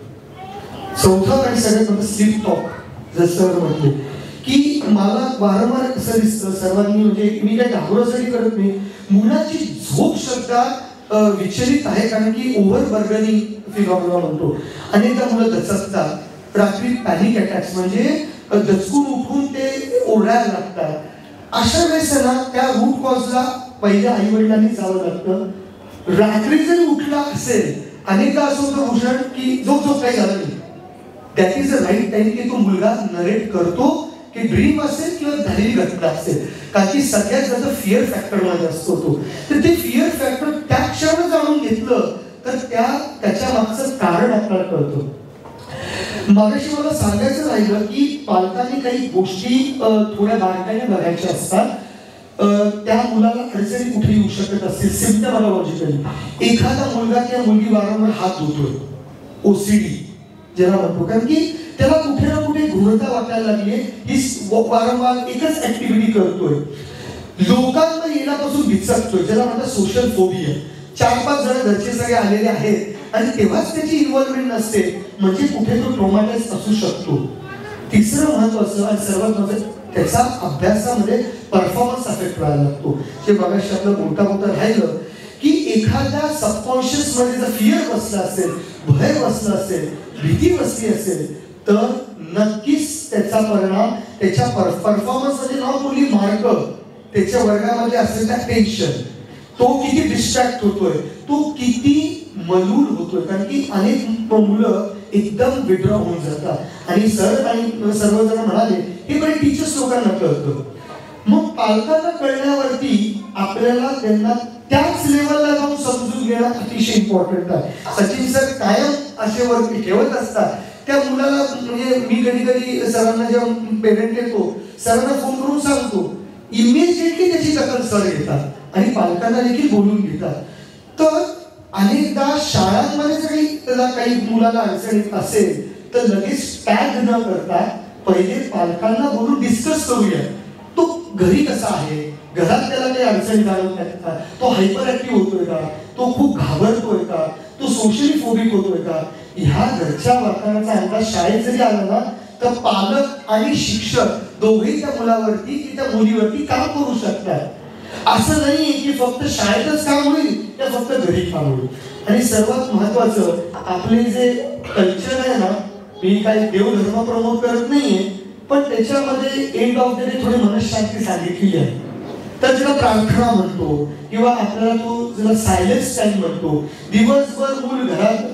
चौथं आणि सगळ्यात मोठं स्लीप टॉक, जसं म्हटले की मला वारंवार असं दिसतं सर्वांनी, म्हणजे मी काही घाबरण्यासाठी करत नाही, मुलाची झोप सुद्धा विचलित आहे कारण की ओव्हर बर्गनिंग फिनॉमिना म्हणतो. अनेकदा मुलं दचकतात, रात्री पॅनिक अटॅक्स म्हणजे दचकून उठून ते ओरडायला लागतात. अशा वेळेस ना त्या रूट कॉजला पहिल्या आई वडिलांनी जावं लागतं. रात्री जरी उठला असेल, अनेकदा असं होतं भूषण की झोप काही झालं नाही, that is a right time की तो मुलगा नरेट करतो की ड्रीम असेल किंवा झालेली घटना असेल, कारण की सगळ्यात जास्त फिअर फॅक्टर मध्ये असतो तो. तर ते फिअर फॅक्टर त्या क्षणात जाणून घेतलं तर त्याच्या मागचं कारण आपल्याला कळतं. मागाशी मला सांगायचं राहिलं की पालकांनी काही गोष्टी थोड्या बारकाईने बघायच्या असतात. त्या मुलाला अडचणी कुठे येऊ शकत असतील सिम्पटॉलॉजिकली. एखादा मुलगा किंवा मुलगी वारंवार हात धुतोय, OCD ज्याला म्हणतो, कारण की त्याला कुठे ना कुठे घृणता वाटायला लागली, ही वारंवार एकच ऍक्टिव्हिटी करतोय, लोकांमध्ये येण्यापासून बिचकतोय, ज्याला म्हणतात सोशल फोबिया. 4-5 जण घरचे सगळे आलेले आहेत आणि तेव्हाच त्याची इन्व्हॉल्वमेंट नसते, म्हणजे कुठे तो ट्रॉमाटाइज असू शकतो. तिसरं महत्वाचं आणि सर्वात महत्वाचं, त्याचा अभ्यासामध्ये परफॉर्मन्स अफेक्ट व्हायला लागतो. जे बघाशी आपलं बोलता राहिलं की एखाद्या सबकॉन्शियस मध्ये जर फिअर बसला असेल, भय बसला असेल, भीती बसली असेल, तर नक्कीच त्याचा परिणाम त्याच्या परफॉर्मन्स मध्ये नॉट ओन्ली मार्क, त्याच्या वर्गामध्ये असलेला टेन्शन, तो किती डिस्ट्रॅक्ट होतोय, तो किती मलूल होतोय. कारण की अनेक मुलं एकदम विड्रॉ होऊन जातात आणि सर आणि सर्वजण म्हणाले हे बरे टीचर्स लोकांना कळतं. मग पालकांना कळण्यावरती आपल्याला त्यांना त्याच लेवलला जाऊन समजून घेणं अतिशय इम्पॉर्टंट आहे. सचिन सर कायम असे वरती ठेवत असतात. त्या मुलाला म्हणजे मी कधी कधी सरांना जेव्हा पेरेंट येतो सरांना फोन करून सांगतो, इमिजिएटली त्याची दखल सर घेतात आणि पालकांना देखील बोलून घेतात. तर अनेकदा शाळांमध्ये जर काही मुलाला अडचण येत असेल तर लगेच टॅग न करता पहिले पालकांना बोलून डिस्कस करूया, तो घरी कसा आहे, घरात त्याला काही अडचणी जाणवत का, तो हायपर ऍक्टिव्ह होतोय का, तो खूप घाबरतोय का, तो सोशली फोबिक होतोय का. ह्या घरच्या वातावरणाचा अंदाज शाळेत जरी आला ना तर पालक आणि शिक्षक दोघेही त्या मुलावरती की त्या मुलीवरती काम करू शकतात. असं नाहीये की फक्त शाळेतच काम होईल त्या फक्त घरी काम होईल. आणि सर्वात महत्वाचं आपले जे कल्चर आहे ना, मी काही देवधर्म प्रमोट करत नाहीये, पण त्याच्यामध्ये एंड ऑफ द डे थोडी मनशांती सांगितलेली आहे. तर ज्याला प्रार्थना म्हणतो किंवा आपल्याला तो ज्याला सायलेन्स टाइम म्हणतो, दिवसभर मूल घरात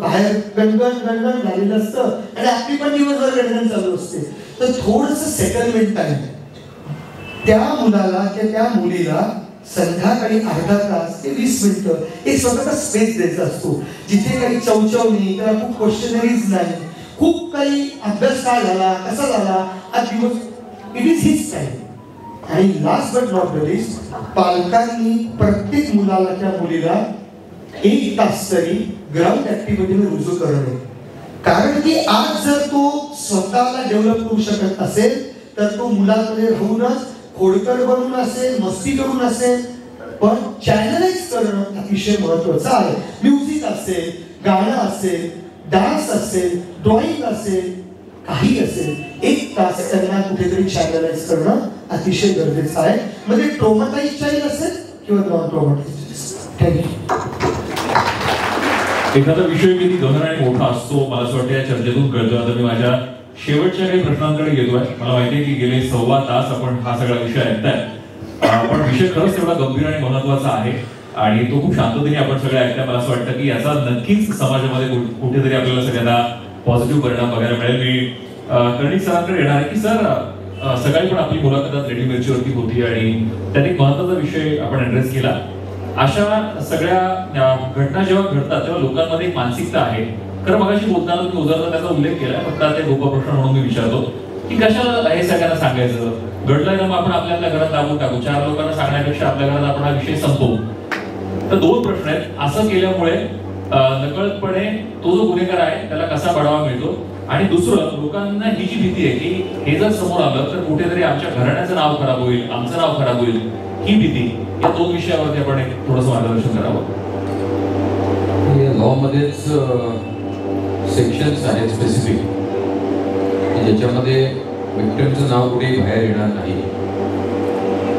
बाहेर गणगण झालेलं असतं आणि आपली पण दिवसभर गणगण चालू असते. तर थोडंसं सेटलमेंट टाइम त्या मुलाला किंवा त्या मुलीला संध्याकाळी अर्धा तास ते 20 मिनिटं एक स्वतःचा स्पेस द्यायचा असतो, जिथे काही चवचव नाही, त्याला खूप क्वेश्चनरीज नाही, खूप काही अभ्यास काय झाला, कसा झाला, आज दिवस, इट इज हिज टाइम. आणि last but not the list, पालकांनी प्रत्येक मुलाला त्या मुलीला 1 तास तरी ग्राउंड ऍक्टिव्हिटीने रुजू करणे. कारण की आज जर तो स्वतःला डेव्हलप करू शकत असेल तर तो मुलांमध्ये राहूनच खोडकर बनून असेल, मस्ती करून असेल, पण चॅनलाइज करणं अतिशय महत्वाचं आहे. म्युझिक असेल, गाणं असेल, डान्स असेल, ड्रॉइंग असेल, काही असेल, 1 तास त्यांना कुठेतरी चॅनलाइज करणं अतिशय गरजेचं आहे. म्हणजे ट्रॉमाटाइज चाइल्ड असेल किंवा नॉन ट्रॉमाटाइज. थँक्यू. एखादा विषय किती गहन आणि मोठा असतो मला असं वाटतं या चर्चेतून कळतं. आता मी माझ्या शेवटच्या काही प्रश्नांकडे येतोय. मला माहिती आहे की गेले 1.25 तास आपण हा सगळा विषय ऐकताय, पण विषय खरंच तेवढा गंभीर आणि महत्वाचा आहे आणि तो खूप शांततेने आपण सगळे ऐकताय. मला असं वाटतं की याचा नक्कीच समाजामध्ये कुठेतरी आपल्याला सगळ्यांना पॉझिटिव्ह परिणाम बघायला मिळेल. मी कर्णिक सरांकडे येणार आहे की सर, सकाळी पण आपली मुलाखत रेडिओ मिरचीवरती होती आणि त्यांनी महत्वाचा विषय आपण ऍड्रेस केला. अशा सगळ्या घटना जेव्हा घडतात तेव्हा लोकांमध्ये एक मानसिकता आहे. खरं मगाशी बोलताना तुम्ही उदाहरणार्थ त्याचा उल्लेख केला, फक्त ते उपप्रश्न म्हणून मी विचारतो की कशाला हे सगळ्यांना सांगायचं, घडलं ना मग आपण आपल्या घरात दाबून टाकू, 4 लोकांना सांगण्यापेक्षा आपल्या घरात आपण हा विषय संपवू. तर 2 प्रश्न आहेत. असं केल्यामुळे नकळतपणे तो जो गुन्हेगार आहे त्याला कसा बढावा मिळतो, आणि दुसरं लोकांना ही जी भीती आहे की हे जर समोर आलं तर कुठेतरी आमच्या घराण्याचं नाव खराब होईल, आमचं नाव खराब होईल, ही भीती. या 2 विषयावरती आपण थोडंसं मार्गदर्शन करावं. या लॉ मध्येच सेक्शन्स आहेत स्पेसिफिक, ज्याच्यामध्ये विक्टिमचं नाव कुठेही बाहेर येणार नाही,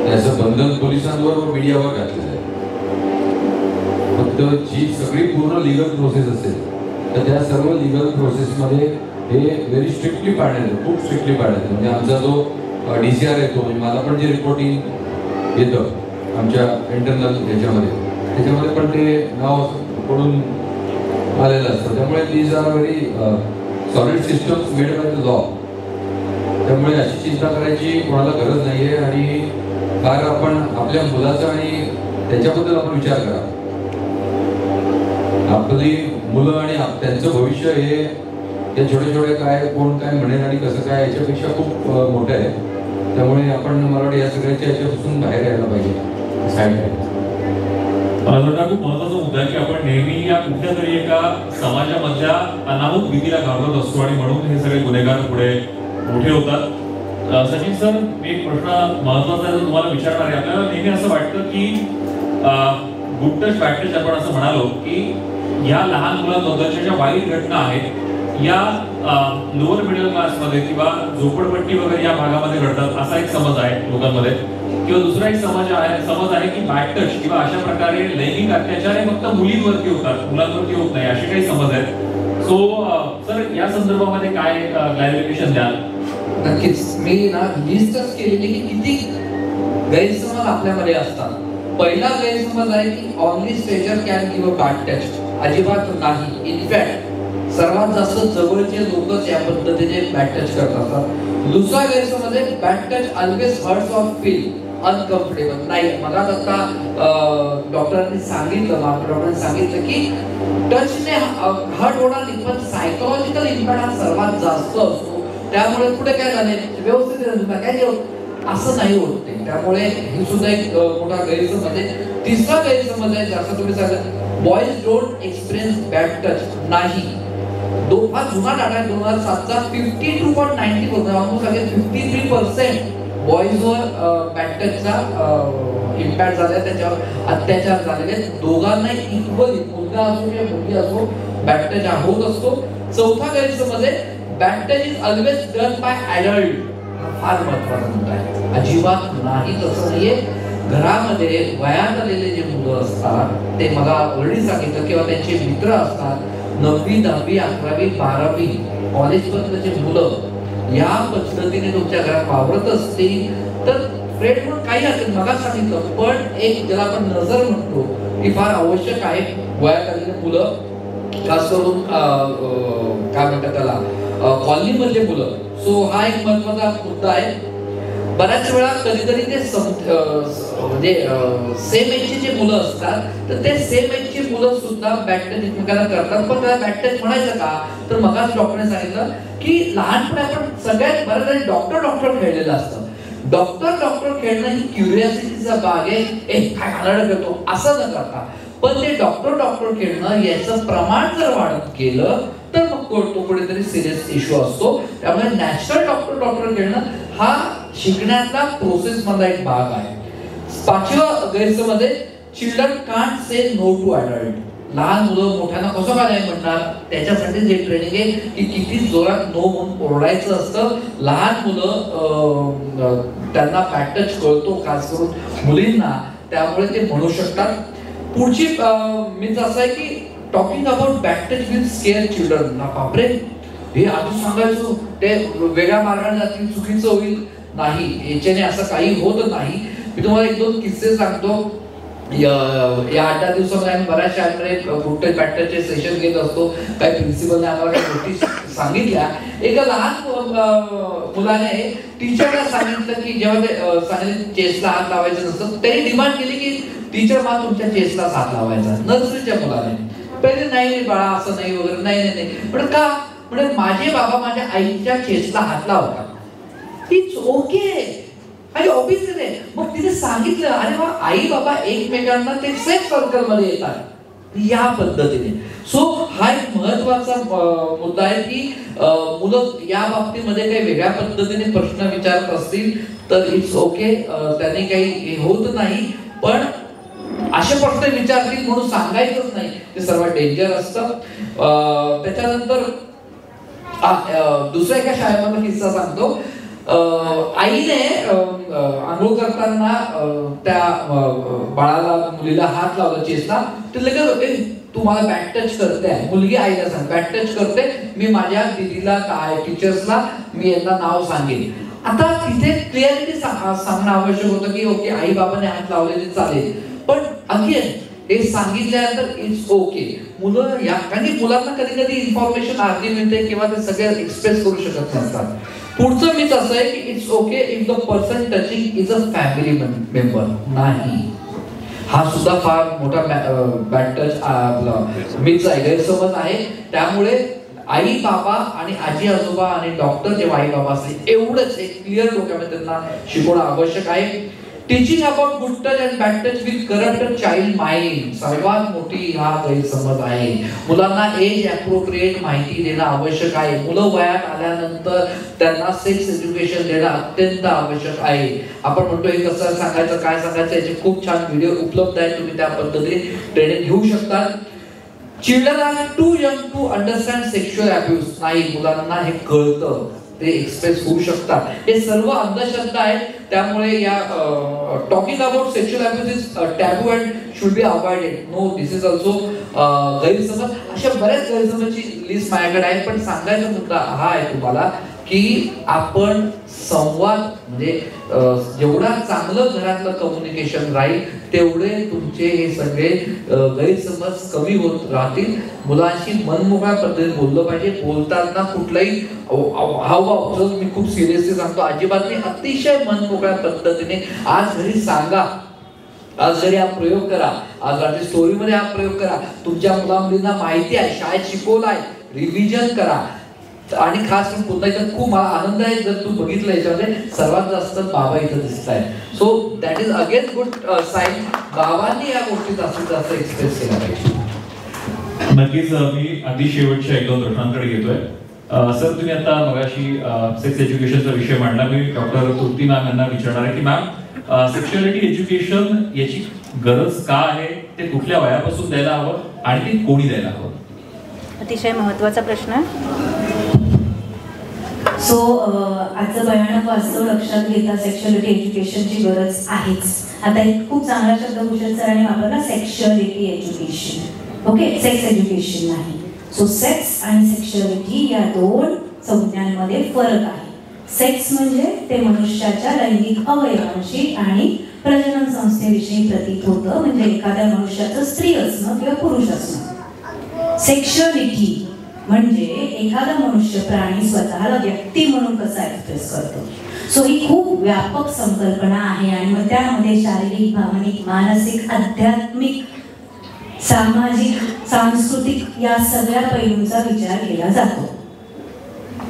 त्याचं बंधन पोलिसांवर व मीडियावर घातलेलं आहे. फक्त जी सगळी पूर्ण लिगल प्रोसेस असेल तर त्या सर्व लिगल प्रोसेसमध्ये हे व्हेरी स्ट्रिक्टली पाळण्यात येतं, खूप स्ट्रिक्टली पाळण्यात येतं. म्हणजे आमचा जो DCR येतो, म्हणजे मला पण जे रिपोर्टिंग येतं आमच्या इंटरनल त्याच्यामध्ये पण ते नाव पडून आलेलं असतं. त्यामुळे these are very solid systems made by the law. त्यामुळे अशी चिंता करायची कोणाला गरज नाही आहे. आणि फार आपण आपल्या मुलाचा आणि त्याच्याबद्दल आपण विचार करा. आपली मुलं आणि त्यांचं भविष्य हे त्या छोट्या छोट्या काय कोण काय म्हणेल आणि कसं काय याच्यापेक्षा खूप मोठं आहे. त्यामुळे आपण मला वाटतं या सगळ्याच्या याच्यापासून बाहेर यायला पाहिजे. मला वाटतं खूप महत्त्वाचा मुद्दा आहे की आपण नेहमी या कुठल्या तरी एका समाजामधल्या अनाहूत भीतीला घाबरत असतो आणि म्हणून हे सगळे गुन्हेगार पुढे मोठे होतात. सचिन सर, मी एक प्रश्न महत्त्वाचा आहे तुम्हाला विचारणार आहे. आपल्याला नेहमी असं वाटतं की गुड टच बॅड टच आपण असं म्हणालो की या लहान मुलांबद्दलच्या ज्या वाईट घटना आहेत या लोअर मिडल क्लासमध्ये किंवा झोपडपट्टी वगैरे या भागामध्ये घडतात असा एक समज आहे लोकांमध्ये. किंवा दुसरा एक समज आहे की बॅड टच किंवा अशा प्रकारे लैंगिक अत्याचार हे फक्त मुलींवरती होतात, मुलांवरती होत नाही, असे काही समज आहेत. सो सर, या संदर्भामध्ये काय क्लॅरिफिकेशन द्याल? नक्कीच. मी ना लिस्टच केलेली की किती गैरसमज आपल्यामध्ये असतात. पहिला गैरसमज आहे की only stranger can give a bad touch. अजिबात नाही. इनफॅक्ट सर्वात जास्त जवळचे लोकच या पद्धतीने बॅड टच करत असतात. दुसरा गैरसमज आहे bad touch always hurts or feel uncomfortable. नाही, मला आता डॉक्टरांनी सांगितलं की टचने हर्ट होणार नाही, पण सायकोलॉजिकल इम्पॅक्ट हा सर्वात जास्त असतो. त्यामुळे पुढे काय झाले व्यवस्थित काय असं नाही होत ते. त्यामुळे हे सुद्धा एक मोठा गैरसमज आहे. तिसरा गैरसमज आहे जसं तुम्ही सांगितलं boys don't experience bad touch. नाही, हा जुना डाटा 2007चा 52.90% ऑलमोस्ट अगेन 53% बॉयजवर बॅड टचचा इम्पॅक्ट झाला, त्याच्यावर अत्याचार झालेले. दोघांना इक्वली, मुलगा असो किंवा मुलगी असो, बॅड टच होत असतो. चौथा गैरसमज आहे bad touch is always done by adult. फार महत्वाचा मुद्दा आहे. अजिबात नाही, तसं नाहीये. घरामध्ये वयात आलेले जे मुलं असतात ते मला ऑलरेडी सांगितलं किंवा त्यांचे मित्र असतात, 9वी 10वी 11वी 12वी कॉलेजपर्यंतचे मुलं या पद्धतीने तुमच्या घरात वावरत असतील तर फ्रेंड म्हणून काही असेल, मला सांगितलं. पण एक ज्याला आपण नजर म्हणतो ती फार आवश्यक आहे. वयात आलेले मुलं, खास करून काय म्हणतात त्याला कॉलनीमधले मुलं. सो हा एक महत्वाचा मुद्दा आहे. बऱ्याच वेळा कधीतरी ते म्हणजे सेम एजचे जे मुलं असतात तर ते सेम एजची मुलं सुद्धा बॅड टच एकमेकांना करतात. पण त्याला बॅड टच म्हणायचं का, तर मगाच डॉक्टरने सांगितलं की लहानपणी आपण सगळ्यात बऱ्याच डॉक्टर खेळलेलं असतं. डॉक्टर खेळणं ही क्युरिओसिटीचा भाग आहे. काय घालड करतो असं न करता, पण ते डॉक्टर खेळणं याचं प्रमाण जर वाढत गेलं तर मग तो कुठेतरी सिरियस इश्यू असतो. त्यामुळे नॅचरल डॉक्टर खेळणं हा शिकण्याचा प्रोसेस मधला एक भाग आहे. पाचवा गैरसमज आहे children can't say no to adult. लहान मुलं मोठ्यांना कसं काय नाही म्हणणार, त्याच्यासाठी जे ट्रेनिंग आहे की किती जोरात नो म्हणून ओरडायचं असतं. लहान मुलं त्यांना बॅड टच कळतो, खास करून मुलींना, त्यामुळे ते म्हणू शकतात. पुढची मीन्स असं आहे की talking about bad touch will scare children. ना बापरे, हे आधी सांगायचो ते वेगळ्या मार्गाने जातील, चुकीचं होईल. नाही, याच्याने असं काही होत नाही. मी तुम्हाला 1-2 किस्से सांगतो. या 8-10 दिवसामध्ये आम्ही बऱ्याच शाळेमध्ये गुड टच बॅड टचचे सेशन घेत असतो. काही प्रिन्सिपलने आम्हाला काही गोष्टी सांगितल्या. एका लहान मुलाने टीचरला सांगितलं की जेव्हा ते सांगितलं चेसला हात लावायचं नसतं, त्यांनी डिमांड केली की टीचर मला तुमच्या चेसला हात लावायचा. नर्सरीच्या मुलाने पहिले नाही बाळा असं नाही वगैरे, नाही. पण का, म्हणजे माझे बाबा माझ्या आईच्या चेसला हात लावतात. इट्स ओके, आणि ऑब्विसली मग तिने सांगितलं अरे वा, आई बाबा एकमेकांना ते सेफ सर्कल मध्ये येतात या पद्धतीने. सो हा एक महत्वाचा मुद्दा आहे की मुलं या बाबतीमध्ये काही वेगळ्या पद्धतीने प्रश्न विचारत असतील तर इट्स ओके, त्यांनी काही होत नाही. पण असे प्रश्न विचारतील म्हणून सांगायचंच नाही, ते सर्वात डेंजर असतं. त्याच्यानंतर दुसऱ्या एका शाळेमधला किस्सा सांगतो. आईने आंघोळ करताना त्या बाळाला, मुलीला हात लावला चेसला. ते लगेच तू मला बॅड टच करते आहे. मुलगी आईला सांग बॅड टच करते, मी माझ्या दीदीला काय टीचर्सला मी यांना नाव सांगेन. आता तिथे क्लिअरिटी सांगणं आवश्यक होतं की ओके आई बाबाने हात लावलेले चालेल, पण अगेन हे सांगितल्यानंतर इट्स ओके. मुलं या कारण मुलांना कधी कधी इन्फॉर्मेशन अर्धी मिळते किंवा ते सगळे एक्सप्रेस करू शकत नसतात. पुढचं मीच असं आहे की it's okay if the person touching is a family member. नाही, हा सुद्धा फार मोठा बॅड टच मीच गैरसमज आहे. त्यामुळे आई बाबा आणि आजी आजोबा आणि डॉक्टर जेव्हा आई बाबा असतील एवढंच एक क्लिअर डोक्यामध्ये त्यांना शिकवणं आवश्यक आहे. Teaching about good touch and bad touch with corrupt child mind, सर्वात मोठी हा गैरसमज आहे. मुलांना एज अप्रोप्रिएट माहिती देणं आवश्यक आहे. मुलं वयात आल्यानंतर त्यांना सेक्स एज्युकेशन देणं अत्यंत आवश्यक आहे. आपण म्हणतो हे कसं सांगायचं, काय सांगायचं, याचे खूप छान व्हिडिओ उपलब्ध आहेत, तुम्ही त्या पद्धतीने ट्रेनिंग घेऊ शकता. Children are too young to understand sexual abuse, नाही मुलांना हे कळतं, ते एक्सप्रेस होऊ शकतात. हे सर्व अंधश्रद्धा आहेत. त्यामुळे या talking about sexual abuse is taboo and should be avoided. No, this is also गैरसमज. अशा बऱ्याच गैरसमजची लिस्ट माझ्याकडे आहे, पण सांगायचा मुद्दा हा आहे तुम्हाला की आपण संवाद म्हणजे जेवढा चांगलं घरातलं कम्युनिकेशन राहील तेवढे तुमचे हे सगळे गैरसमज कमी होत राहतील. मुलांशी मनमोकळ्या पद्धतीने बोललं पाहिजे. बोलताना कुठलाही हावभाव, मी खूप सिरियसली सांगतो, अजिबात नाही, अतिशय मनमोकळ्या पद्धतीने आज घरी सांगा, आज घरी हा प्रयोग करा, आज रात्री स्टोरीमध्ये हा प्रयोग करा. तुमच्या मुला मुलींना माहिती आहे, शाळेत शिकवलं आहे, रिव्हिजन करा. आणि खास करून पुन्हा इथं खूप मला आनंद आहे, जर तू बघितलं याच्यामध्ये सर्वात जास्त बाबा इथं दिसत आहे. So that is again good sign. बाबांनी या गोष्टी जास्तीत जास्त एक्सप्रेस केल्या पाहिजे. नक्कीच. मी अगदी शेवटच्या 1-2 प्रश्नांकडे घेतोय. सर, तुम्ही आता मगाशी सेक्स एज्युकेशनचा विषय मांडला. मी डॉक्टर तृप्ती मॅम यांना विचारणार आहे की मॅम, सेक्शुअलिटी एज्युकेशन याची गरज का आहे, ते कुठल्या वयापासून द्यायला हवं आणि ते कोणी द्यायला हवं? अतिशय महत्त्वाचा प्रश्न. सो आजचं भयानक वास्तव लक्षात घेता सेक्शुअलिटी एज्युकेशनची गरज आहेच. आता एक खूप चांगला शब्द भूषण सरांनी वापरला, sexuality education. Okay, sex education नाही. सो सेक्स आणि सेक्शुअलिटी या 2 संज्ञांमध्ये फरक आहे. सेक्स म्हणजे ते मनुष्याच्या लैंगिक अवयवांशी आणि प्रजनन संस्थेविषयी प्रतीत होतं, म्हणजे एखाद्या मनुष्याचं स्त्री असणं किंवा पुरुष असणं. सेक्शुअलिटी म्हणजे एखादा मनुष्य प्राणी स्वतःला व्यक्ती म्हणून कसा एक्सप्रेस करतो. सो ही खूप व्यापक संकल्पना आहे आणि मग त्यामध्ये शारीरिक, भावनिक, मानसिक, आध्यात्मिक, सामाजिक, सांस्कृतिक या सगळ्या पैलूंचा विचार केला जातो.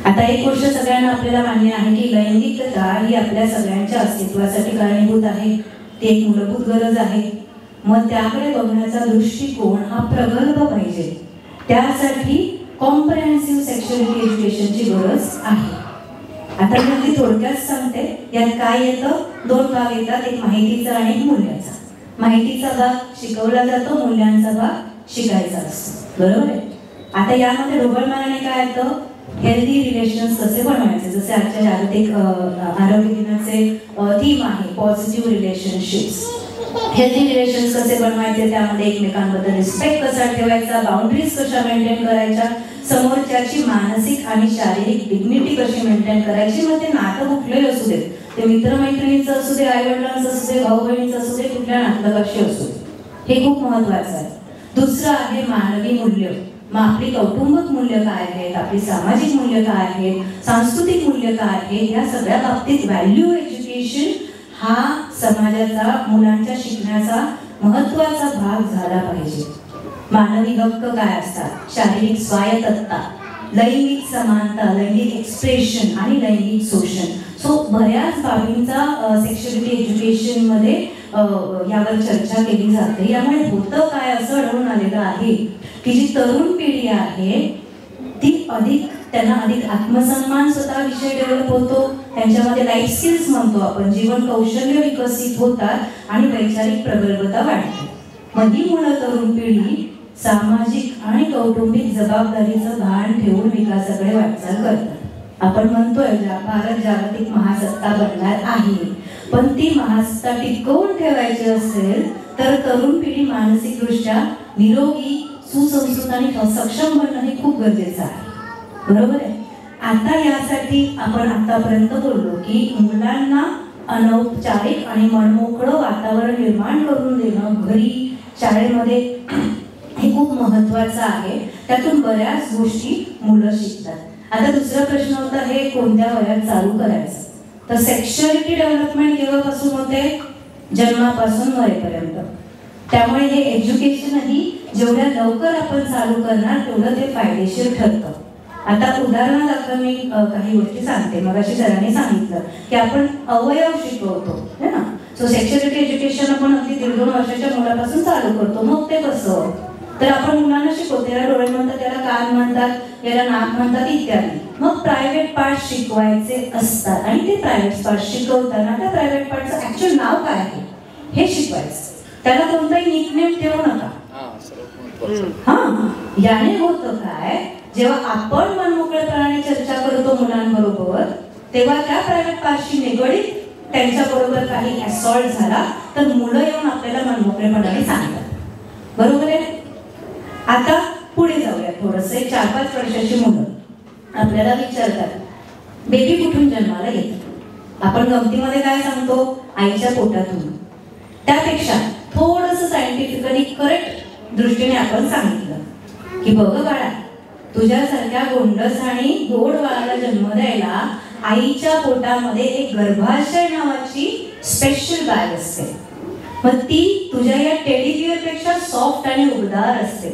आता एक गोष्ट सगळ्यांना आपल्याला मान्य आहे की लैंगिकता ही आपल्या सगळ्यांच्या अस्तित्वासाठी कारणीभूत आहे. ती एक मूलभूत गरज आहे. मग त्याकडे बघण्याचा दृष्टिकोन हा प्रगल्भ पाहिजे. त्यासाठी कॉम्प्रिहेन्सिव्ह सेक्शुअलिटी एज्युकेशनची गरज आहे. आता मी अगदी थोडक्यात सांगते. यात काय येतं, 2 भाग येतात, एक माहितीचा आणि एक मूल्याचा. माहितीचा भाग शिकवला जातो, मूल्यांचा भाग शिकायचा असतो, बरोबर आहे. आता यामध्ये ढोबळमानाने काय येतं, हेल्दी रिलेशन्स कसे बनवायचे, जसे आजच्या जागतिक आरोग्य दिनाचे थीम आहे पॉझिटिव्ह रिलेशनशिप्स. हेल्दी रिलेशन्स कसे बनवायचे, त्यामध्ये एकमेकांबद्दल रिस्पेक्ट कसा ठेवायचा, बाउंड्रीज कशा मेंटेन करायच्या, समोरच्याची मानसिक आणि शारीरिक डिग्निटी कशी मेंटेन करायची. मग ते नातं कुठलंही असू दे, ते मित्रमैत्रिणीचं असू दे, आई वडिलांचं असू दे, भाऊ बहिणीचं असू दे, कुठल्या नातलगाशी असू दे, हे खूप महत्वाचं आहे. दुसरं आहे मानवी मूल्य. मग आपली कौटुंबिक मूल्य काय आहेत, आपली सामाजिक मूल्य काय आहेत, सांस्कृतिक मूल्य काय आहे, या सगळ्या बाबतीत व्हॅल्यू एज्युकेशन हा समाजाचा, मुलांच्या शिकण्याचा महत्त्वाचा भाग झाला पाहिजे. मानवी हक्क काय असतात, शारीरिक स्वायत्तता, लैंगिक समानता, लैंगिक एक्सप्रेशन आणि लैंगिक शोषण. सो बऱ्याच बाबींचा सेक्शुअलिटी एज्युकेशनमध्ये यावर चर्चा केली जाते. यामुळे होतं काय, असं आढळून आलेलं आहे की जी तरुण पिढी आहे ती त्यांना अधिक आत्मसन्मान स्वतःविषयी डेव्हलप होतो. त्यांच्यामध्ये लाईफ स्किल्स म्हणतो आपण, जीवन कौशल्य विकसित होतात आणि वैचारिक प्रगल्भता वाढते. मग ही मुलं, तरुण पिढी सामाजिक आणि कौटुंबिक जबाबदारीचं भान ठेवून विकासाकडे वाटचाल करतात. आपण म्हणतोय भारत जागतिक महासत्ता बनणार आहे, पण ती महासत्ता टिकवून ठेवायची असेल तर तरुण पिढी मानसिकदृष्ट्या निरोगी, सुसंस्कृत आणि सक्षम बनणं हे खूप गरजेचं आहे, बरोबर आहे. आता यासाठी आपण आतापर्यंत बोललो की मुलांना अनौपचारिक आणि मनमोकळं वातावरण निर्माण करून देणं घरी, शाळेमध्ये हे खूप महत्वाचं आहे. त्यातून बऱ्याच गोष्टी मुलं शिकतात. आता दुसरा प्रश्न होता हे कोणत्या वयात चालू करायचं. तर सेक्शुअलिटी डेव्हलपमेंट केव्हापासून होते, जन्मापासून मरेपर्यंत. त्यामुळे हे एज्युकेशनही जेवढ्या लवकर आपण चालू करणार तेवढं ते फायदेशीर ठरतं. आता उदाहरणादाखल मी काही गोष्टी सांगते. मगाशी सरांनी सांगितलं की आपण अवयव शिकवतो है ना, सो सेक्शुअलिटी एज्युकेशन आपण अगदी 1.5-2 वर्षाच्या मुलापासून चालू करतो. मग ते कसं तर आपण मुलांना शिकवतो, याला डोळे म्हणतात, याला कान म्हणतात, याला नाक म्हणतात इत्यादी. मग प्रायव्हेट पार्ट शिकवायचे असतात आणि ते प्रायव्हेट पार्ट शिकवताना त्या प्रायव्हेट पार्टचं ऍक्च्युअल नाव काय आहे हे शिकवायचं. त्याला कोणताही निकनेम ठेवू नका. याने होतं काय, जेव्हा आपण मनमोकळेपणाने चर्चा करतो मुलांबरोबर, तेव्हा त्या प्रायव्हेट पार्टशी निगडीत त्यांच्याबरोबर काही असॉल्ट झाला तर मुलं येऊन आपल्याला मनमोकळेपणाने सांगतात. बरोबर आहे. आता पुढे जाऊया थोडंसं. 4-5 वर्षाची मुलं आपल्याला विचारतात बेबी कुठून जन्माला येतं. आपण गमतीमध्ये काय सांगतो, आईच्या पोटातून. त्यापेक्षा थोडंसं सायंटिफिकली करेक्ट दृष्टीने आपण सांगितलं की बघ बाळा, तुझ्यासारख्या गोंडस आणि गोड बाळाला जन्म द्यायला आईच्या पोटामध्ये एक गर्भाशय नावाची स्पेशल बॅग असते. मग ती तुझ्या या टेडी बिअर पेक्षा सॉफ्ट आणि उबदार असते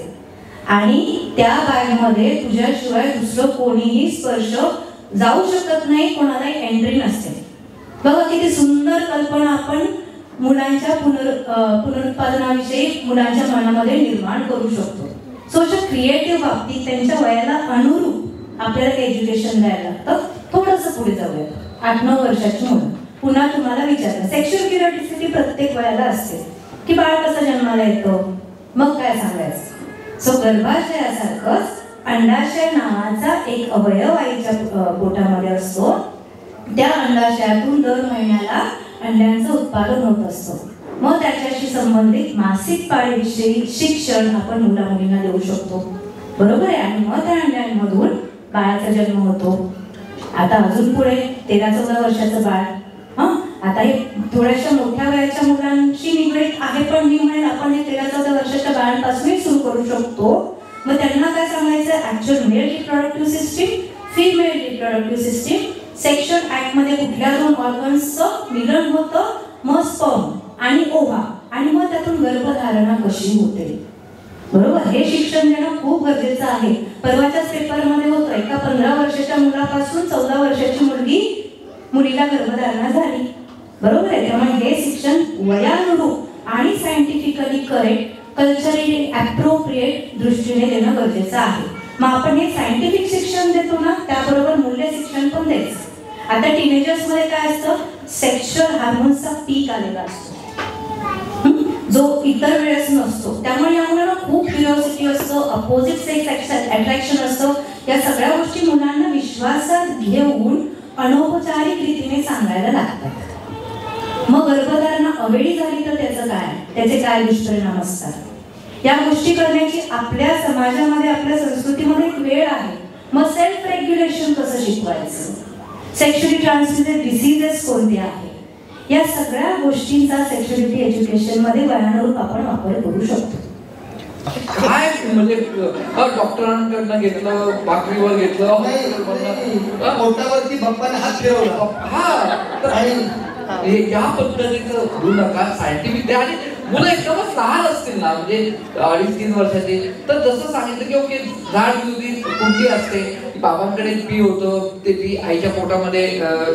आणि त्या बॅगमध्ये तुझ्याशिवाय दुसरं कोणीही स्पर्श जाऊ शकत नाही, कोणालाही एंट्री नसते. बघा किती सुंदर कल्पना आपण मुलांच्या पुनरुत्पादनाविषयी मुलांच्या मनामध्ये निर्माण करू शकतो. सो अशा क्रिएटिव्ह बाबतीत त्यांच्या वयाला अनुरूप आपल्याला एज्युकेशन द्यायला लागतं. थोडंसं पुढे जाऊया. 8-9 वर्षाची मुलं पुन्हा तुम्हाला विचारलं, सेक्शुअल क्युरिओसिटी प्रत्येक वयाला असते की बाळ कसं जन्माला येतं. मग काय सांगायचं. सो गर्भाशयासारखंच अंडाशय नावाचा एक अवयव आईच्या पोटामध्ये असतो. त्या अंडाशयातून दर महिन्याला अंड्यांचं उत्पादन होत असतं. मग त्याच्याशी संबंधित मासिक पाळीविषयी शिक्षण आपण मुला मुलींना देऊ शकतो. बरोबर आहे. आणि मग त्या अंड्यांमधून बाळाचा जन्म होतो. आता अजून पुढे 13-14 वर्षाचं बाळ, आता हे थोड्याशा मोठ्या वयाच्या मुलांशी निगडीत आहे, पण मी म्हणेन आपण हे 13-14 वर्षाच्या बाळांपासूनही सुरू करू शकतो. मग त्यांना काय सांगायचं, actual male reproductive system, female reproductive system, sexual act मध्ये कुठल्या 2 ऑर्गन्सचं मिलन होतं, मग स्पर्म आणि ओव्हा, आणि मग त्यातून गर्भधारणा कशी होते. बरोबर. हे शिक्षण देणं खूप गरजेचं आहे. परवाच्याच पेपरमध्ये होतं, एका 15 वर्षाच्या मुलापासून 14 वर्षाची मुलीला गर्भधारणा झाली. बरोबर आहे. त्यामुळे हे शिक्षण वयानुरूप आणि सायंटिफिकली करेक्ट, कल्चरली ॲप्रोप्रिएट दृष्टीने देणं गरजेचं आहे. मग आपण हे सायंटिफिक शिक्षण देतो ना, त्याबरोबर मूल्य शिक्षण पण द्यायचं. आता टीनेजर्स मध्ये काय असतं, सेक्शुअल हार्मोन्सचा पीक आलेला असतो जो इतर वेळेस नसतो. त्यामुळे या मुलांना खूप क्युरिओसिटी असतं, अपोजिट सेक्स अट्रॅक्शन असतं. या सगळ्या गोष्टी मुलांना विश्वासात घेऊन अनौपचारिक रीतीने सांगायला लागतात. मग गर्भधारणा अवेळी झाली तर त्याचं काय, त्याचे काय दुष्परिणाम असतात. या गोष्टी करण्याची आपल्या समाजामध्ये, आपल्या संस्कृतीमध्ये एक वेळ आहे. मग सेल्फ रेग्युलेशन कसं शिकवायचं, सेक्शुअली ट्रान्समिटेड डिसीजेस कोणते आहेत, या सगळ्या गोष्टींचा सेक्शुअलिटी एज्युकेशन मध्ये वयानुरूप आपण वापर करू शकतो. काय म्हणजे डॉक्टरांकडनं घेतलं, भाकरीवर घेतलं, पोटावरती बाप्पाने हात फिरवला, आणि या पद्धतीचं घेऊ नका. सायंटिफिक द्या. आणि मुलं एकदमच लहान असतील ना, म्हणजे 2.5-3 वर्षाचे, तर जसं सांगितलं की ओके, झाड दुधी कुंडी असते, बाबांकडे पी होतं, ते पी आईच्या पोटामध्ये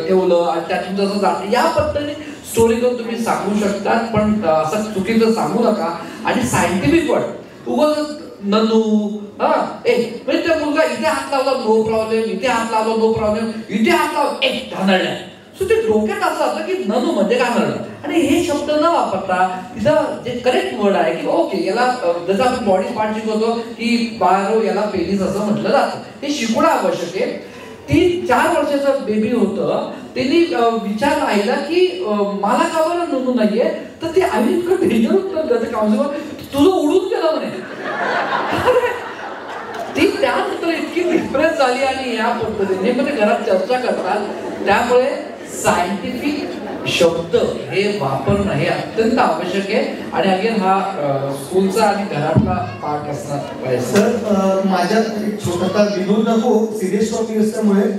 ठेवलं आणि त्यातून जसं जातं, या पद्धतीने स्टोरी करून तुम्ही सांगू शकतात. पण असं चुकीचं सांगू नका. आणि सायंटिफिक वर्ड उगाच ननू म्हणजे त्या मुलगा इथे हात लावला नो प्रॉब्लेम, इथे हात लावला नो प्रॉब्लेम, इथे हात लावला एक घाणरड्या. सो ते डोक्यात असं असतं की ननू म्हणजे घाणरडं. आणि हे शब्द न वापरता तिथं जे करेक्ट वर्ड आहे की ओके, याला जसं आपण बॉडी पार्ट शिकवतो की बाळारो याला पेनिस असं म्हटलं जातं, ते शिकवणं आवश्यक आहे. 3-4 वर्षाचं बेबी होतं, त्यांनी विचारलं आईला की मला का बरं ननू नाहीये, तर ते आईने इतकं डेंजर उत्तर काउन्सिलर, तुझं उडून गेलं म्हणे. ती त्यानंतर इतकी डिफरन्स झाली. आणि या पद्धतीने म्हणजे घरात चर्चा करतात. त्यामुळे सायंटिफिक शब्द हे वापरणं हे अत्यंत आवश्यक आहे. आणि अगेन हा स्कूलचा आणि घरातला पार्ट असणार पाहिजे. सर, माझ्या एक छोटासा विनोद नको, सिरियस टॉपिक असल्यामुळे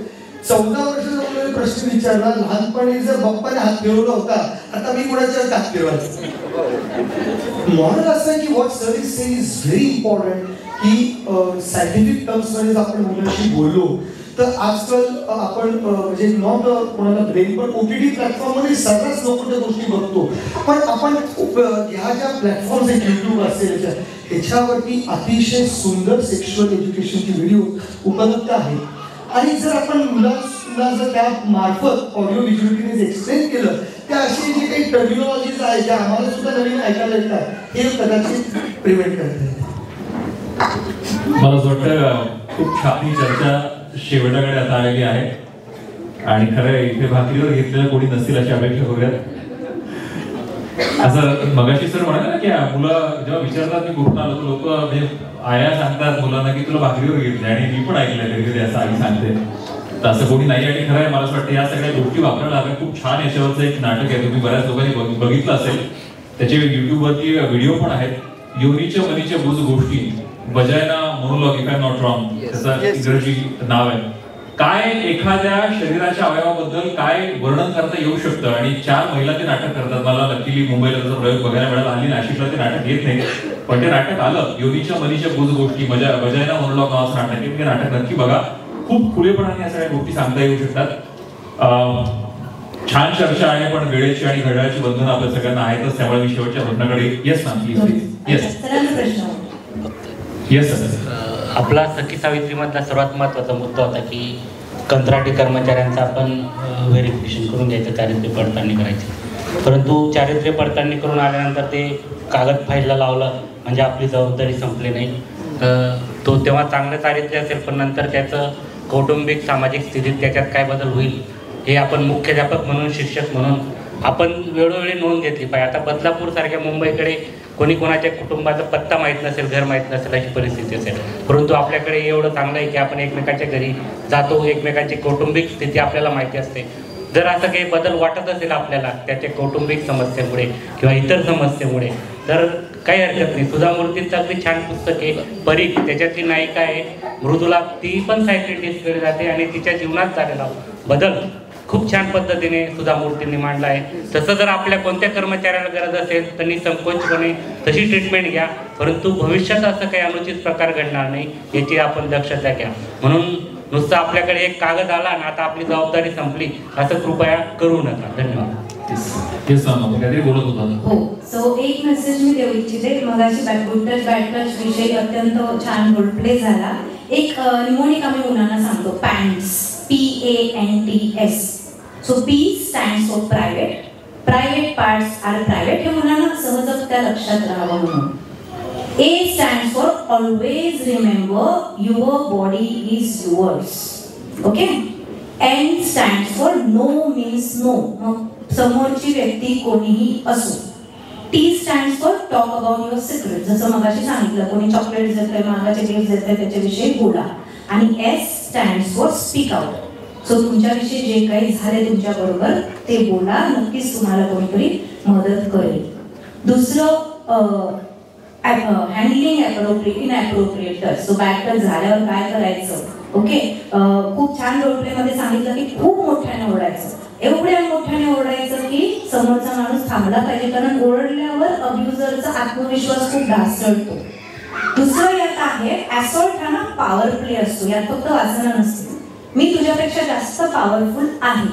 14 वर्षाचा मुलाने प्रश्न विचारला, लहानपणी जर बाप्पाने हात फिरवला होता, आता मी कुणाच्या हात फिरवायचा. मॉरल असं आहे की what sir is saying is very important, की सायंटिफिक टर्म्स मध्ये आपण मुलांशी बोललो तर आजकाल आपण म्हणजे नॉट कोणाला ब्रेन पण OTT प्लॅटफॉर्ममध्ये सर्वच लोक त्या गोष्टी बघतो. पण आपण ह्या ज्या प्लॅटफॉर्म्स आहेत, YouTube असेल ह्याच्यावरती अतिशय सुंदर सेक्शुअल एज्युकेशनची व्हिडिओ उपलब्ध आहे. आणि जर आपण मुलांना जर त्या मार्फत ऑडिओ व्हिज्युअलिटीने एक्सप्लेन केलं, त्या अशी जी काही टर्मिनॉलॉजीज आहेत ज्या आम्हाला सुद्धा नवीन ऐकायला येतात, हे कदाचित प्रिव्हेंट करता येते. मला असं वाटतं खूप छान ही चर्चा शेवटाकडे आता आलेली आहे आणि खरं इथे भाकरीवर घेतलेलं कोणी नसतील अशी अपेक्षा करूयात. असं मगाशी सर म्हणाले ना की मुलं जेव्हा विचारतात मी कुठून आलो, लोक म्हणजे आया सांगतात मुलांना की तुला भाकरीवर घेतले, आणि मी पण ऐकलंय कधी कधी असं आई सांगते. तर असं कोणी नाही. आणि खरं आहे मला असं वाटतं या सगळ्या गोष्टी वापरायला हव्या. खूप छान याच्यावरचं एक नाटक आहे, तुम्ही बऱ्याच लोकांनी बघितलं असेल. त्याचे युट्यूबवरती व्हिडिओ पण आहेत. योनीच्या मनीच्या गुज गोष्टी, वजायना monologue if I am not wrong त्याचं इंग्रजी नाव आहे. काय एखाद्या शरीराच्या अवयवाबद्दल काय वर्णन करता येऊ शकतं, आणि 4 महिला ते नाटक करतात. मला लकीली मुंबईला त्याचा प्रयोग बघायला मिळाला. हल्ली नाशिकला ते नाटक येत नाही, पण ते नाटक आलं. योनीच्या मनीच्या गुज गोष्टी, वजायना मोनोलॉग नावाचं नाटक आहे. ते नाटक नक्की बघा. खूप खुलेपणाने या सगळ्या गोष्टी सांगता येऊ शकतात. छान चर्चा आहे, पण वेळेची आणि घड्याळाची बंधनं आपल्या सगळ्यांना आहेतच. त्यामुळे मी शेवटच्या प्रश्नाकडे yes ma'am please. Yes yes sir. आपला सखी सावित्रीमधला सर्वात महत्त्वाचा मुद्दा होता की कंत्राटी कर्मचाऱ्यांचं आपण व्हेरिफिकेशन करून घ्यायचं, चारित्र्य पडताळणी करायची. परंतु चारित्र्य पडताळणी करून आल्यानंतर ते कागद फाईलला लावलं म्हणजे आपली जबाबदारी संपली नाही. तो तेव्हा चांगलं चारित्र्य असेल, पण नंतर त्याचं कौटुंबिक सामाजिक स्थितीत त्याच्यात काय बदल होईल हे आपण मुख्याध्यापक म्हणून, शिक्षक म्हणून आपण वेळोवेळी नोंद घेतली पाहिजे. आता बदलापूर सारख्या मुंबईकडे कोणी कोणाच्या कुटुंबाचा पत्ता माहीत नसेल, घर माहीत नसेल अशी परिस्थिती असेल. परंतु आपल्याकडे एवढं चांगलं आहे की आपण एकमेकांच्या घरी जातो, एकमेकांची कौटुंबिक स्थिती आपल्याला माहिती असते. जर असं काही बदल वाटत असेल आपल्याला त्याच्या कौटुंबिक समस्येमुळे किंवा इतर समस्येमुळे, तर काही हरकत नाही. सुधा मूर्तींचं अगदी छान पुस्तक आहे परीख, त्याच्यातली नायिका आहे मृदुला, ती पण सायकिट्रिस्टकडे जाते आणि तिच्या जीवनात झालेला बदल खूप छान पद्धतीने सुधा मूर्तींनी मांडला आहे. तसं जर आपल्या कोणत्या कर्मचाऱ्याला गरज असेल तर निसंकोचपणे तशी ट्रीटमेंट घ्या, परंतु भविष्यात असं काही अनुचित प्रकार घडणार नाही याची आपण दक्षता घ्या. म्हणून नुसतं आपल्याकडे एक कागद आला आणि आता आपली जबाबदारी संपली असं कृपया करू नका. धन्यवाद. बोलत होता. हो, सो एक मेसेज मी देऊ इच्छिते. मगाशी गुड टच विषयी अत्यंत छान रोल प्ले झाला. एक निमोनिक आम्ही मुलांना सांगतो, pants, PANTS. So P stands for private. Private parts are private. हे मुलांना सहजगत्या लक्षात राहावं म्हणून. A stands for always remember your body is yours. Okay? N stands for no means no. समोरची व्यक्ती कोणीही असो. T stands for talk about your secret. जसं मगाशी सांगितलं, कोणी चॉकलेट देतंय, मागाचे गिफ्ट देतंय त्याच्याविषयी बोला. आणि S stands for speak out. So तुमच्याविषयी जे काही झाले तुमच्या बरोबर ते बोला, नक्कीच तुम्हाला कोणीतरी मदत करेल. दुसरं handling inappropriate touch. So back touch झाल्यावर काय करायचं. ओके, खूप छान रोलप्ले मध्ये सांगितलं की खूप मोठ्याने ओरडायचं, एवढ्या मोठ्याने ओरडायचं की समोरचा माणूस थांबला पाहिजे, कारण ओरडल्यावर अब्युजरचा आत्मविश्वास खूप ढासळतो. दुसरं यात आहे असॉल्ट. हा ना पॉवर प्ले असतो, यात फक्त वासना नसते. मी तुझ्यापेक्षा जास्त पॉवरफुल आहे.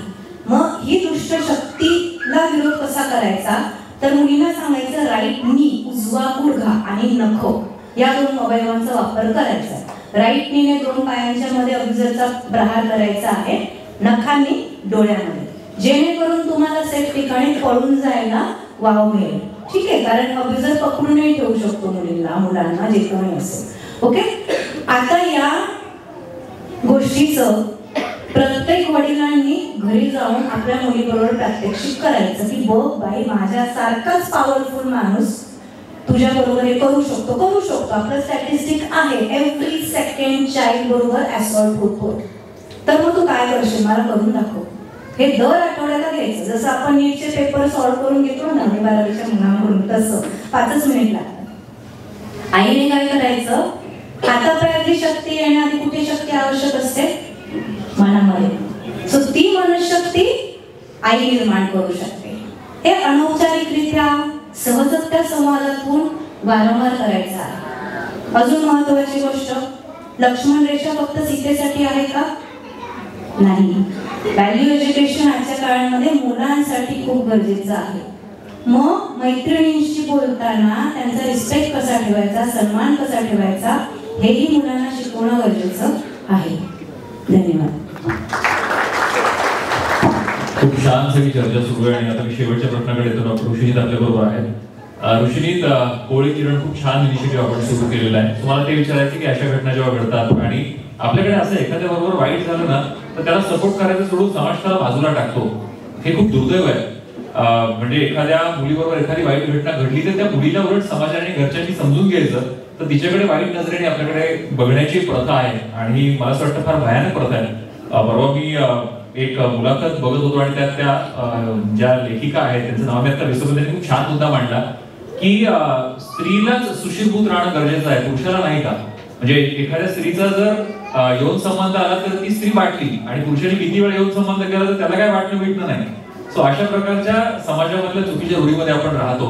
मग ही दुष्ट शक्तीला विरोध कसा करायचा, तर मुलींना सांगायचं राईट नी, उजवा गुडघा आणि नख या 2 अवयवांचा वापर करायचा. राईट नीने 2 पायांच्या मध्ये अब्युजरचा प्रहार करायचा आहे, नखांनी डोळ्यामध्ये, जेणेकरून तुम्हाला सेफ ठिकाणी पळून जायला वाव मिळेल. ठीक आहे, कारण अब्युजर पकडूनही ठेवू शकतो मुलांना जे कोणी असेल. ओके, आता या गोष्टीचं प्रत्येक वडिलांनी घरी जाऊन आपल्या मुलीबरोबर प्रात्यक्षिक करायचं की बघ बाई, माझ्यासारखाच पॉवरफुल माणूस तुझ्या बरोबर हे करू शकतो. आपलं स्टॅटिस्टिक आहे, एव्हरी सेकंड चाइल्ड बरोबर असॉल्ट होतो. तर मग तू काय करशील, मला करून दाखव. हे दर आठवड्याला घ्यायचं. जसं आपण नीटचे पेपर सॉल्व्ह करून घेतो ना 12वीच्या मुलांकडून, तसं 5 मिनिट लागतात. आईने काय करायचं, हातापायातली शक्ती येण्याआधी कुठे शक्ती आवश्यक असते, मनामध्ये. सो ती मनशक्ती आई निर्माण करू शकते. हे अनौपचारिकरित्या सहजगत्या संवादातून वारंवार करायचं आहे. अजून महत्वाची गोष्ट, लक्ष्मण रेषा फक्त सीतेसाठी आहे का, नाही. व्हॅल्यू एज्युकेशन आजच्या काळामध्ये मुलांसाठी खूप गरजेचं आहे. मग मैत्रिणींशी बोलताना त्यांचा रिस्पेक्ट कसा ठेवायचा, सन्मान कसा ठेवायचा, हेही मुलांना शिकवणं गरजेचं आहे. धन्यवाद. खूप छान सगळी चर्चा सुरू आहे आणि आता मी शेवटच्या प्रश्नाकडे येतो. डॉक्टर ऋषिनीत आपल्या बरोबर आहेत. ऋषिनीत, कोळी किरण खूप छान इनिशिएटिव्ह आपण सुरू केलेला आहे. तुम्हाला ते विचारायचं की अशा घटना जेव्हा घडतात आणि आपल्याकडे असं एखाद्या बरोबर वाईट झालं ना तर त्याला सपोर्ट करायचं सोडून समाज त्याला बाजूला टाकतो. हे खूप दुर्दैव आहे. म्हणजे एखाद्या मुलीबरोबर एखादी वाईट घटना घडली तर त्या मुलीला उलट समाजाने घरच्यांनी समजून घ्यायचं, तर तिच्याकडे वाईट नजरेने आपल्याकडे बघण्याची प्रथा आहे आणि मला असं वाटतं फार भयानक प्रथा आहे. परवा मी एक मुलाखत बघत होतो आणि त्यात त्या ज्या लेखिका आहेत त्यांचं नाव मी आता विसरलो, त्यांनी खूप छान मुद्दा मांडला की स्त्रीलाच सुशीलभूत राहणं गरजेचं आहे, पुरुषाला नाही का. म्हणजे एखाद्या स्त्रीचा जर यौन संबंध आला तर ती स्त्री वाटली आणि पुरुषाने किती वेळा यौन संबंध केला तर त्याला काय वाटणं भेटणं नाही. सो अशा प्रकारच्या समाजामधल्या चुकीच्या रूढीमध्ये आपण राहतो.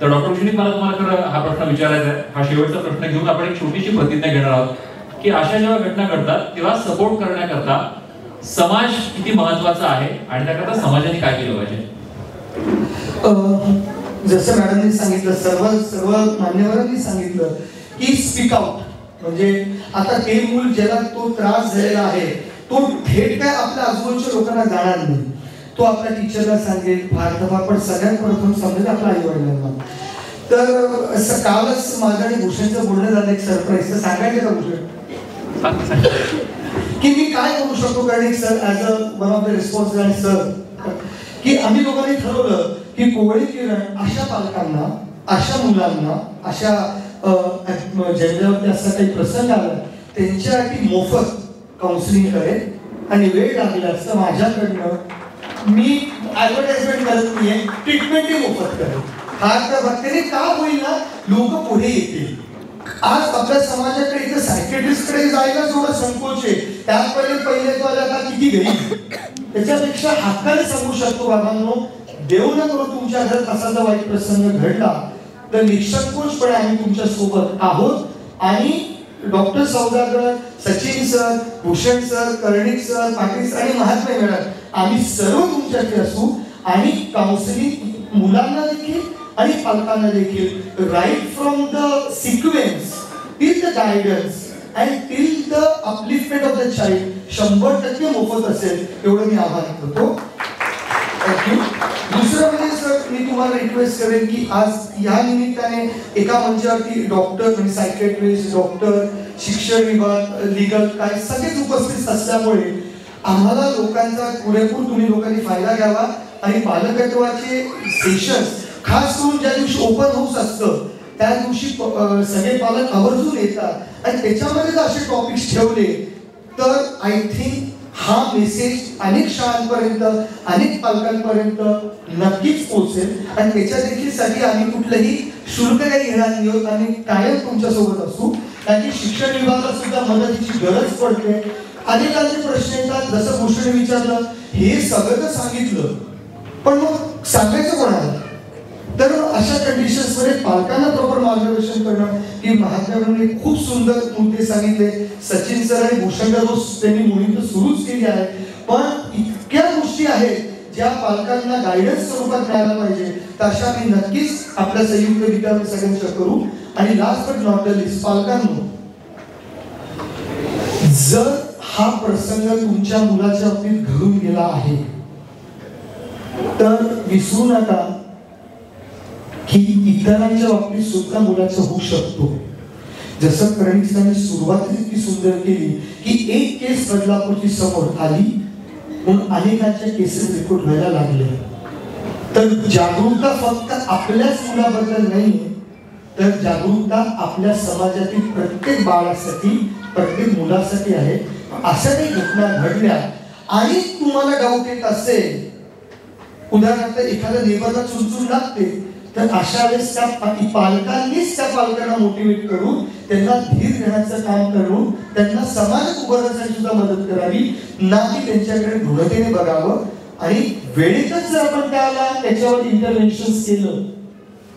तर डॉक्टर ऋषिनीत, मला तुम्हाला खरं हा प्रश्न विचारायचा आहे. हा शेवटचा प्रश्न घेऊन आपण एक छोटीशी प्रतिज्ञा घेणार आहोत की अशा जेव्हा घटना घडतात तेव्हा सपोर्ट करण्याकरता समाज किती महत्वाचा आहे आणि त्याकरता समाजाने काय केलं पाहिजे. जसं मॅडमनी सांगितलं, सर्व मान्यवरांनी सांगितलं की स्पीक आउट. म्हणजे आता ते मूल ज्याला तो त्रास झालेला आहे तो थेट काय आपल्या आजूबाजूच्या लोकांना जाणार नाही. तो आपल्या टीचरला सांगेल, फार पण सगळ्यात प्रथम समजेल आपल्या आई वडिलांना. तर असं कालच माझं आणि भूषणचं बोलणं झालं एक सरप्राईज. तर सांगायचं का भूषण की मी काय करू शकतो, कारण sir as a one of the responsible sir की आम्ही लोकांनी ठरवलं की कोवळी किरण अशा पालकांना, अशा मुलांना, अशा ज्यांच्यावरती असा काही प्रसंग आला त्यांच्यासाठी मोफत काउन्सिलिंग करेल आणि वेळ लागल्यास तर माझ्याकडनं मी ऍडव्हर्टाइजमेंट करत नाहीये, ट्रीटमेंटही मोफत करेल. हा तर भक्तीने का होईल ना, लोक पुढे येतील. आज आपल्या समाजाकडे इथं सायकेट्रिस्टकडे जायला थोडं संकोच आहे. पहिले तो आता किती गरीब, त्याच्यापेक्षा हक्काने सांगू शकतो बाबांनो, देव न करो तुमच्या घरात असा जर वाईट प्रसंग घडला तर निःसंकोचपणे आम्ही तुमच्या सोबत आहोत. आणि doctor Saudagar, Sachin sir, Bhushan sir, Karnik sir, Patil sir आणि महात्मा मॅडम आम्ही सर्व तुमच्याकडे असू आणि काउन्सिलिंग मुलांना देखील आणि पालकांना देखील right from the sequence till the guidance and till the upliftment of the child 100% मोफत असेल, एवढं मी आभार करतो. थँक्यू. दुसरं म्हणजे सर मी तुम्हाला रिक्वेस्ट करेन की आज या निमित्ताने एका मंचावरती डॉक्टर म्हणजे सायकेट्रिस्ट, डॉक्टर, शिक्षण विभाग, लिगल काय सगळेच उपस्थित असल्यामुळे आम्हाला लोकांचा पुरेपूर तुम्ही लोकांनी फायदा घ्यावा आणि पालकत्वाचे सेशन्स खास करून ज्या दिवशी ओपन हाऊस असतं त्या दिवशी सगळे पालक आवर्जून येतात आणि त्याच्यामध्ये जर असे टॉपिक्स ठेवले तर आय थिंक हा मेसेज अनेक शाळांपर्यंत, अनेक पालकांपर्यंत नक्कीच पोहोचेल. आणि त्याच्या देखील साठी आम्ही कुठलंही शुल्क काही घेणार नाही आणि कायम तुमच्या सोबत असू, कारण की शिक्षण विभागाला सुद्धा मदतीची गरज पडते. अनेकांचे प्रश्न येतात, जसं भूषण विचारलं, हे सगळं तर सांगितलं पण मग सांगायचं कोणाला. तर अशा कंडिशन्स मध्ये पालकांना प्रॉपर मार्गदर्शन करणं की महात्म्यांनी खूप सुंदर मुद्दे सांगितले. सचिन सर आणि भूषण रोज त्यांनी मोहीम तर सुरूच केली आहे, पण इतक्या गोष्टी आहेत ज्या पालकांना गायडन्स स्वरूपात मिळायला पाहिजे. तर अशा मी नक्कीच आपल्या संयुक्त विद्यालय सगळ्यांच्या करू. आणि last but not the least, पालकांनो, जर हा प्रसंग तुमच्या मुलाच्या बाबतीत घडून गेला आहे तर विसरू नका की इतरांच्या बाबतीत सुद्धा मुलाचं होऊ शकतो. जसं कर्णिकांनी सुरुवातीच इतकी सुंदर केली की एक केस बदलापूरची समोर आली म्हणून अनेकांच्या केसेस रेकॉर्ड व्हायला लागले. तर जागरूकता फक्त आपल्याच मुलाबद्दल नाही, तर जागरूकता आपल्या समाजातील प्रत्येक बाळासाठी, प्रत्येक मुलासाठी आहे. अशा काही घटना घडल्या आणि तुम्हाला डाऊट येत असेल, उदाहरणार्थ एखाद्या नेबरला चुनचुन लागते, तर अशा वेळेस त्या पालकांनीच त्या पालकांना मोटिवेट करून त्यांना धीर देण्याचं काम करून त्यांना समाजात उभं राहण्यासाठी सुद्धा मदत करावी, ना की त्यांच्याकडे दृढतेने बघावं. आणि वेळेतच जर आपण त्याच्यावर इंटरव्हेन्शन केलं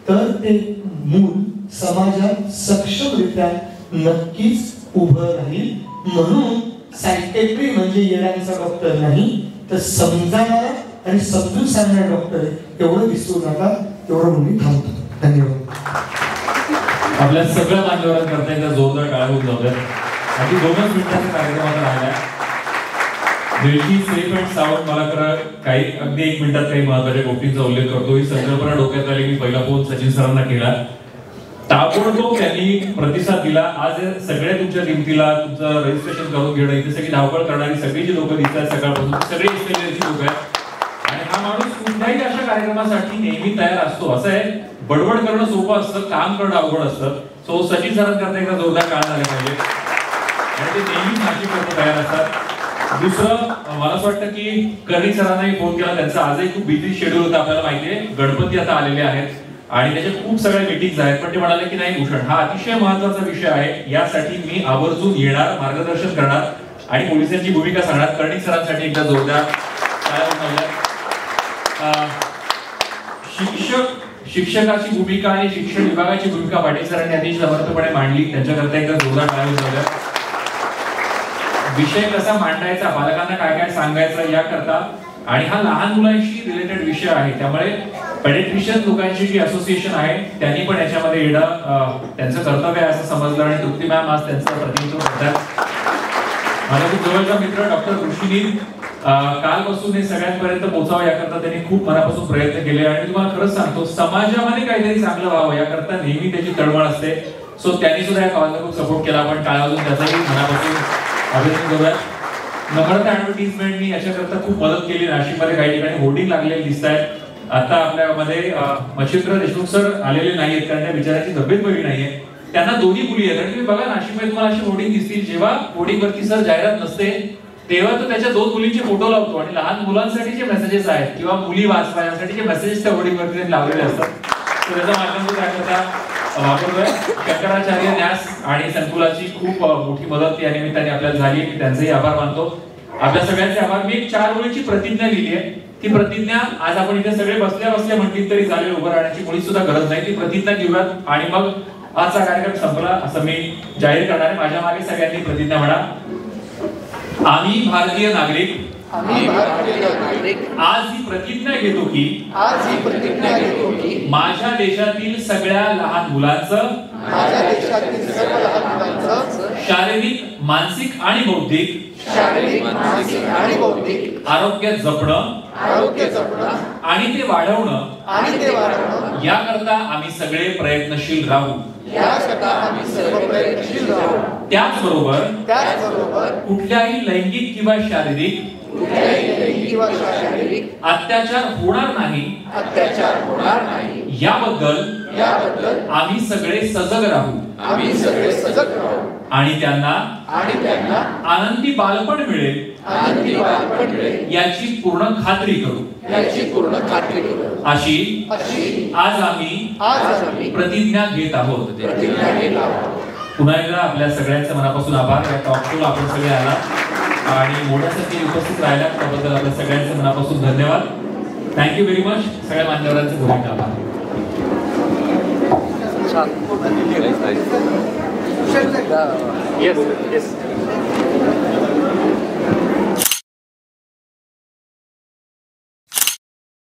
तर ते मूल समाजात सक्षमरित्या नक्कीच उभं राहील. म्हणून सायकेट्री म्हणजे येड्यांचा डॉक्टर नाही, तर समजावणारा आणि समजून सांगणारा डॉक्टर आहे, एवढं विसरू नका. एवढं म्हणून थांबतो. धन्यवाद. आपल्या सगळ्या मान्यवरांकरता एकदा जोरदार टाळ्या होऊन जाऊया. अगदी 2 मिनिटाचा कार्यक्रम आता राहिला. वेळची सेफ अँड साऊंड मला काही अगदी 1 मिनिटात काही महत्वाच्या गोष्टींचा उल्लेख करतो. ही संकल्पना डोक्यात आली. मी पहिला फोन सचिन सरांना केला, ताबडतोब त्यांनी प्रतिसाद दिला. आज सगळ्या तुमच्या किमतीला तुमचं रजिस्ट्रेशन करून घेणं, इथे सगळी धावपळ करणारी सगळी जी लोक दिसतात सकाळपासून सगळे इस्टेलियरची लोक आहेत. आणि हा माणूस कुठल्याही अशा कार्यक्रमासाठी नेहमी तयार असतो. असं आहे, बडबड करणं सोपं असतं, काम करणं अवघड असतं. सो सचिन सरांकरता एकदा जोरदार काळ झाले पाहिजे आणि ते नेहमी नाशिक करता तयार असतात. दुसरं मला असं वाटतं की कर्णिक सरांनाही फोन केला. त्यांचा आजही खूप बिझी शेड्यूल होता. आपल्याला माहिती आहे गणपती आता आलेले आहेत आणि त्याच्या खूप सगळ्या मीटिंग्स आहेत. पण ते म्हणाले की नाही भूषण, हा अतिशय महत्वाचा विषय आहे, यासाठी मी आवर्जून येणार, मार्गदर्शन करणार आणि पोलिसांची भूमिका सांगणार. कर्णिक सरांसाठी एकदा जोरदार शिक्षकाची भूमिका आणि शिक्षण विभागाची भूमिका पाटील सरांनी अतिशय समर्थपणे मांडली. त्यांच्याकरता एकदा जोरदार टाळ्या. विषय कसा मांडायचा, पालकांना काय काय सांगायचं याकरता, आणि हा लहान मुलांशी रिलेटेड विषय आहे, त्यामुळे पेडिट्रिशियन लोकांची जी असोसिएशन आहे त्यांनी पण याच्यामध्ये येणं त्यांचं कर्तव्य आहे असं समजलं आणि तृप्ती मॅम आज त्यांचं प्रतिनिधित्व करतात. माझा खूप जवळचा मित्र डॉक्टर ऋषिनी कालपासून हे सगळ्यांपर्यंत पोहोचावं याकरता त्यांनी खूप मनापासून प्रयत्न केले. आणि तुम्हाला खरंच सांगतो, समाजामध्ये काहीतरी चांगलं व्हावं याकरता नेहमी त्याची तळमळ असते. सो त्यांनी सुद्धा या कामाला खूप सपोर्ट केला. आपण टाळ्या वाजवून त्याचाही मनापासून अभिनंदन करूया. नम्रता ऍडव्हर्टिजमेंटनी याच्याकरता खूप मदत केली. नाशिकमध्ये काही ठिकाणी होर्डिंग लागलेली दिसत आहेत. आता आपल्यामध्ये मच्छिंद्र देशमुख सर आलेले नाहीयेत कारण त्या बिचाराची तब्येत बरी नाहीये. त्यांना दोन्ही मुली आहेत आणि तुम्ही बघा नाशिकमध्ये तुम्हाला अशी होर्डिंग दिसतील, जेव्हा होर्डिंगवरती सर जाहिरात नसते तेव्हा तो त्याच्या 2 मुलींचे फोटो लावतो आणि लहान मुलांसाठी जे मेसेजेस आहेत किंवा मुली वाचवायसाठी जे मेसेजेस त्या होर्डिंगवरती लावलेले असतात, त्याचा माध्यम तो काय करता वापरतोय. शंकराचार्य न्यास आणि संकुलाची खूप मोठी मदत या निमित्ताने आपल्याला झाली. मी त्यांचेही आभार मानतो. आपल्या सगळ्यांचे आभार. मी एक 4 ओळीची प्रतिज्ञा लिहिली आहे. ती प्रतिज्ञा आज आपण इथे सगळे बसल्या बसल्या म्हटली तरी चालेल, उभं राहण्याची मुळी सुद्धा गरज नाही. ती प्रतिज्ञा घेऊयात आणि मग आजचा कार्यक्रम संपला असं मी जाहीर करणार आहे. माझ्या मागे सगळ्यांनी प्रतिज्ञा म्हणा. आम्ही भारतीय नागरिक आज ही प्रतिज्ञा घेतो की माझ्या देशातील सगळ्या लहान मुलांचं शारीरिक, मानसिक आणि बौद्धिक आरोग्य जपणं आणि ते वाढवणं याकरता आम्ही सगळे प्रयत्नशील राहू. त्याचबरोबर कुठल्याही लैंगिक किंवा शारीरिक अत्याचार होणार नाही याबद्दल आम्ही सगळे सजग राहू आणि त्यांना आनंदी बालपण मिळेल याची पूर्ण खात्री करू. अशी आज आम्ही प्रतिज्ञा घेत आहोत. पुन्हा एकदा आपल्या सगळ्यांचं मनापासून आभार. या टॉक शोला आपण सगळे आला आणि मोठ्या संख्येने उपस्थित राहिला त्याबद्दल आपल्या सगळ्यांचं मनापासून धन्यवाद. Thank you very much. सगळ्या मान्यवरांचे भूमिका आभार. Yes.